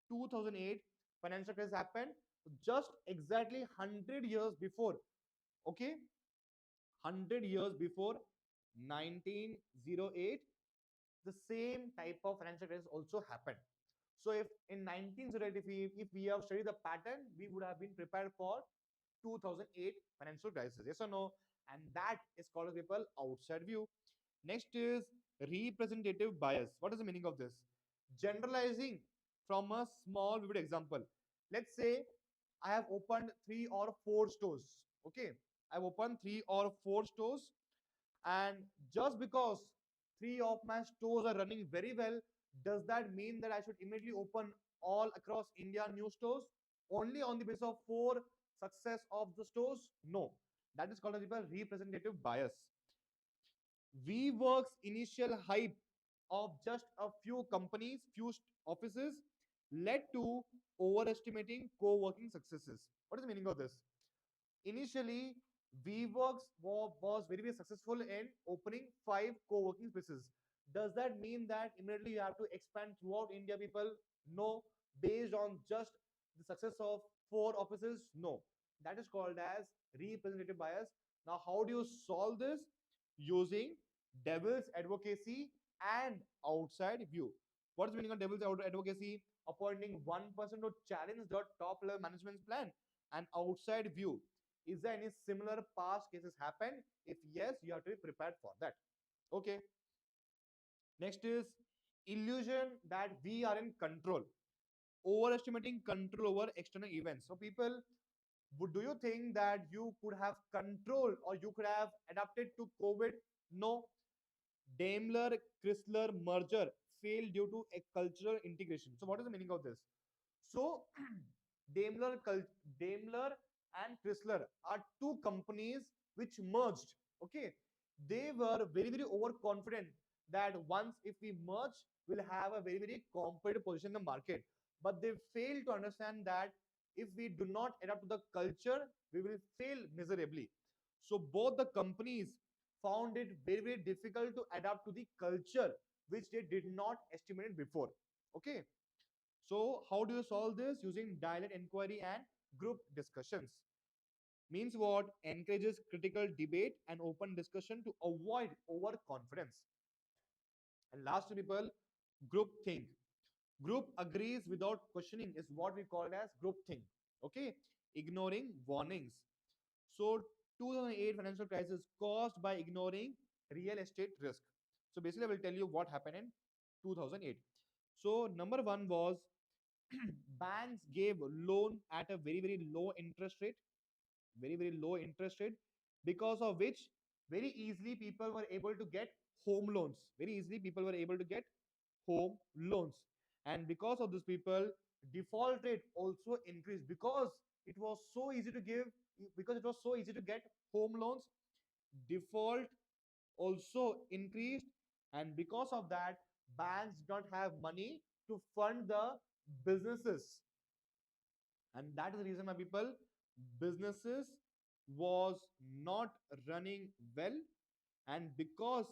2008, financial crisis happened just exactly 100 years before. Okay, 100 years before 1908, the same type of financial crisis also happened. So if in 1908, if we have studied the pattern, we would have been prepared for 2008 financial crisis. Yes or no? And that is called as people outside view. Next is representative bias. What is the meaning of this? Generalizing from a small vivid example. Let's say I have opened 3 or 4 stores. Okay, I've opened 3 or 4 stores, and just because 3 of my stores are running very well, does that mean that I should immediately open all across India new stores only on the basis of 4 success of the stores? No, that is called as representative bias. WeWork's initial hype of just a few companies, few offices, led to overestimating co-working successes. What is the meaning of this? Initially, WeWorks was very, very successful in opening 5 co-working spaces. Does that mean that immediately you have to expand throughout India, people? No. Based on just the success of 4 offices? No. That is called as representative bias. Now, how do you solve this? Using devil's advocacy and outside view. What is the meaning of devil's advocacy? Appointing one person to challenge the top level management's plan. And outside view, is there any similar past cases happen? If yes, you have to be prepared for that. Okay. Next is illusion that we are in control. Overestimating control over external events. So people, do you think that you could have control or you could have adapted to COVID? No. Daimler Chrysler merger failed due to a cultural integration. So what is the meaning of this? So Daimler, Daimler and Chrysler are 2 companies which merged. Okay, they were very, very overconfident that once if we merge, we'll have a very, very competitive position in the market. but they fail to understand that if we do not adapt to the culture, we will fail miserably. So both the companies found it very, very difficult to adapt to the culture which they did not estimate before. Okay. So how do you solve this? Using dialect inquiry and group discussions. Means what? Encourages critical debate and open discussion to avoid overconfidence. And last, people, group think. Group agrees without questioning is what we call as group think. Okay, ignoring warnings. So 2008 financial crisis caused by ignoring real estate risk. So basically, I will tell you what happened in 2008. So number one was banks gave loan at a very, very low interest rate, very, very low interest rate, because of which very easily people were able to get home loans. Very easily people were able to get home loans. And because of this, people, default rate also increased because it was so easy to give, because it was so easy to get home loans. Default also increased, and because of that, banks don't have money to fund the businesses. And that is the reason, my people, businesses was not running well. And because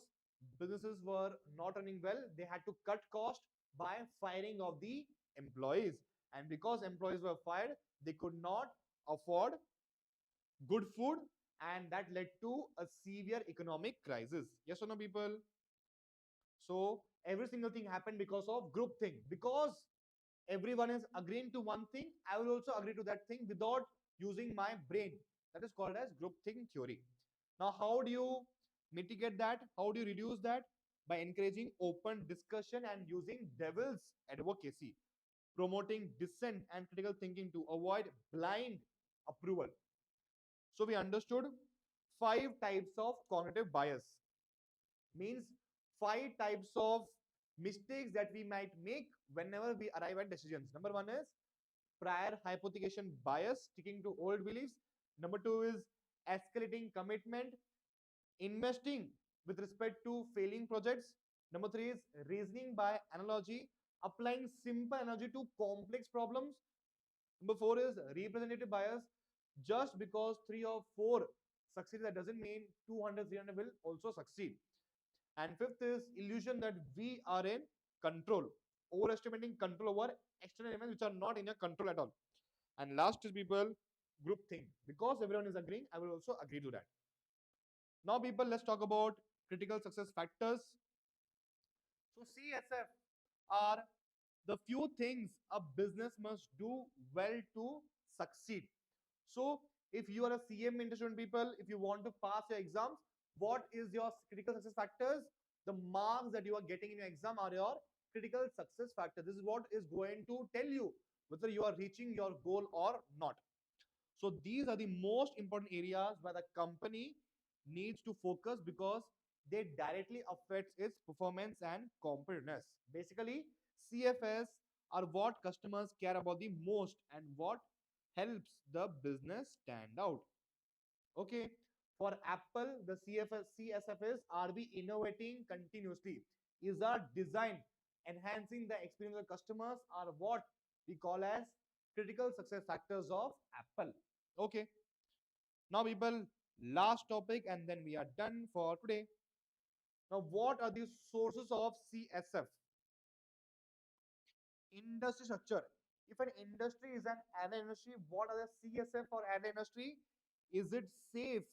businesses were not running well, they had to cut cost by firing of the employees. And because employees were fired, they could not afford good food, and that led to a severe economic crisis. Yes or no, people? So every single thing happened because of group thing. Because everyone is agreeing to one thing, I will also agree to that thing without using my brain. That is called as group think theory. Now, how do you mitigate that? How do you reduce that? By encouraging open discussion and using devil's advocacy, promoting dissent and critical thinking to avoid blind approval. So we understood five types of cognitive bias. Means five types of mistakes that we might make whenever we arrive at decisions. Number one is prior hypothecation bias, sticking to old beliefs. Number two is escalating commitment, investing with respect to failing projects. Number three is reasoning by analogy, applying simple analogy to complex problems. Number four is representative bias. Just because three or four succeed, that doesn't mean 200, 300 will also succeed. And fifth is illusion that we are in control, overestimating control over external events which are not in your control at all. And last is, people, group think. Because everyone is agreeing, I will also agree to that. Now, people, let's talk about critical success factors. So CSF are the few things a business must do well to succeed. So if you are a CMA Inter student, people, if you want to pass your exams, what is your critical success factors? The marks that you are getting in your exam are your critical success factor. This is what is going to tell you whether you are reaching your goal or not. So these are the most important areas where the company needs to focus because they directly affects its performance and competitiveness. Basically, CFS are what customers care about the most and what helps the business stand out. Okay. For Apple, the CSFs are be innovating continuously. Is our design enhancing the experience of customers are what we call as critical success factors of Apple. Okay. Now, people, last topic, and then we are done for today. Now, what are the sources of CSF? Industry structure. If an industry is an airline industry, what are the CSF for airline industry? Is it safe?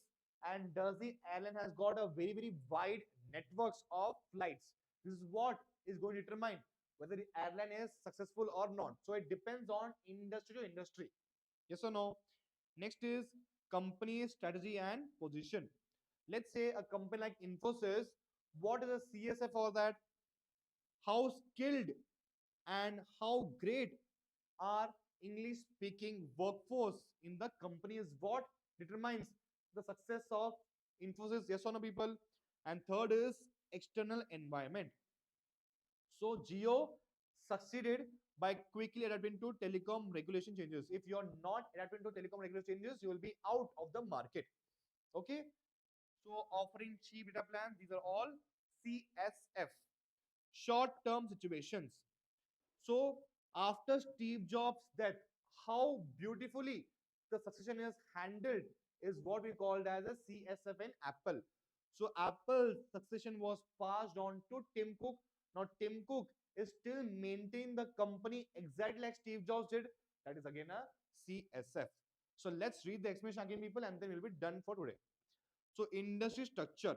And does the airline has got a very, very wide networks of flights? This is what is going to determine whether the airline is successful or not. So it depends on industry to industry. Yes or no? Next is company strategy and position. Let's say a company like Infosys, what is the CSF for that? How skilled and how great our English speaking workforce in the company is what determines the success of Infosys. Yes or no, people? And third is external environment. So Geo succeeded by quickly adapting to telecom regulation changes. If you are not adapting to telecom regulation changes, you will be out of the market. Okay. So offering cheap data plans, these are all CSF, short term situations. So After Steve Jobs' death, how beautifully the succession is handled is what we called as a CSF in Apple. So Apple's succession was passed on to Tim Cook. Now Tim Cook is still maintaining the company exactly like Steve Jobs did. That is again a CSF. So let's read the explanation again, people, and then we'll be done for today. So industry structure.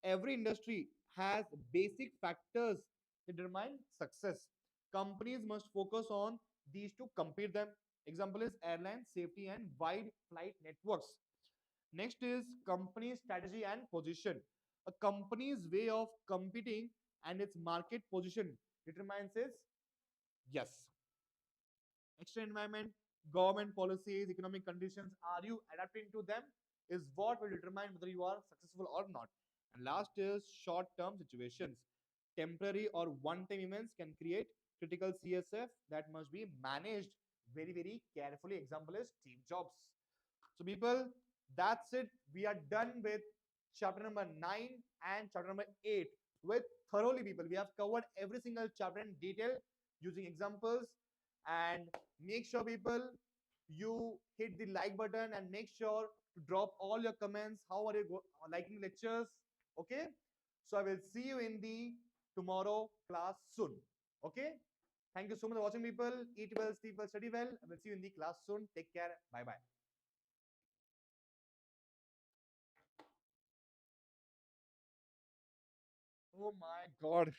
Every industry has basic factors that determine success. Companies must focus on these to compete them. Example is airline safety and wide flight networks. Next is company strategy and position. A company's way of competing and its market position determines its yes. External environment, government policies, economic conditions, are you adapting to them? Is what will determine whether you are successful or not. And last is short term situations. Temporary or one time events can create critical CSF that must be managed very, very carefully. Example is Steve Jobs. So, people, that's it. We are done with chapter number 9 and chapter number 8 with thoroughly, people. We have covered every single chapter in detail using examples. And make sure, people, you hit the like button and make sure to drop all your comments. How are you liking lectures? Okay. So, I will see you in the tomorrow class soon. Okay. Thank you so much for watching, people. Eat well, sleep well, study well. I will see you in the class soon. Take care. Bye bye. Oh my God.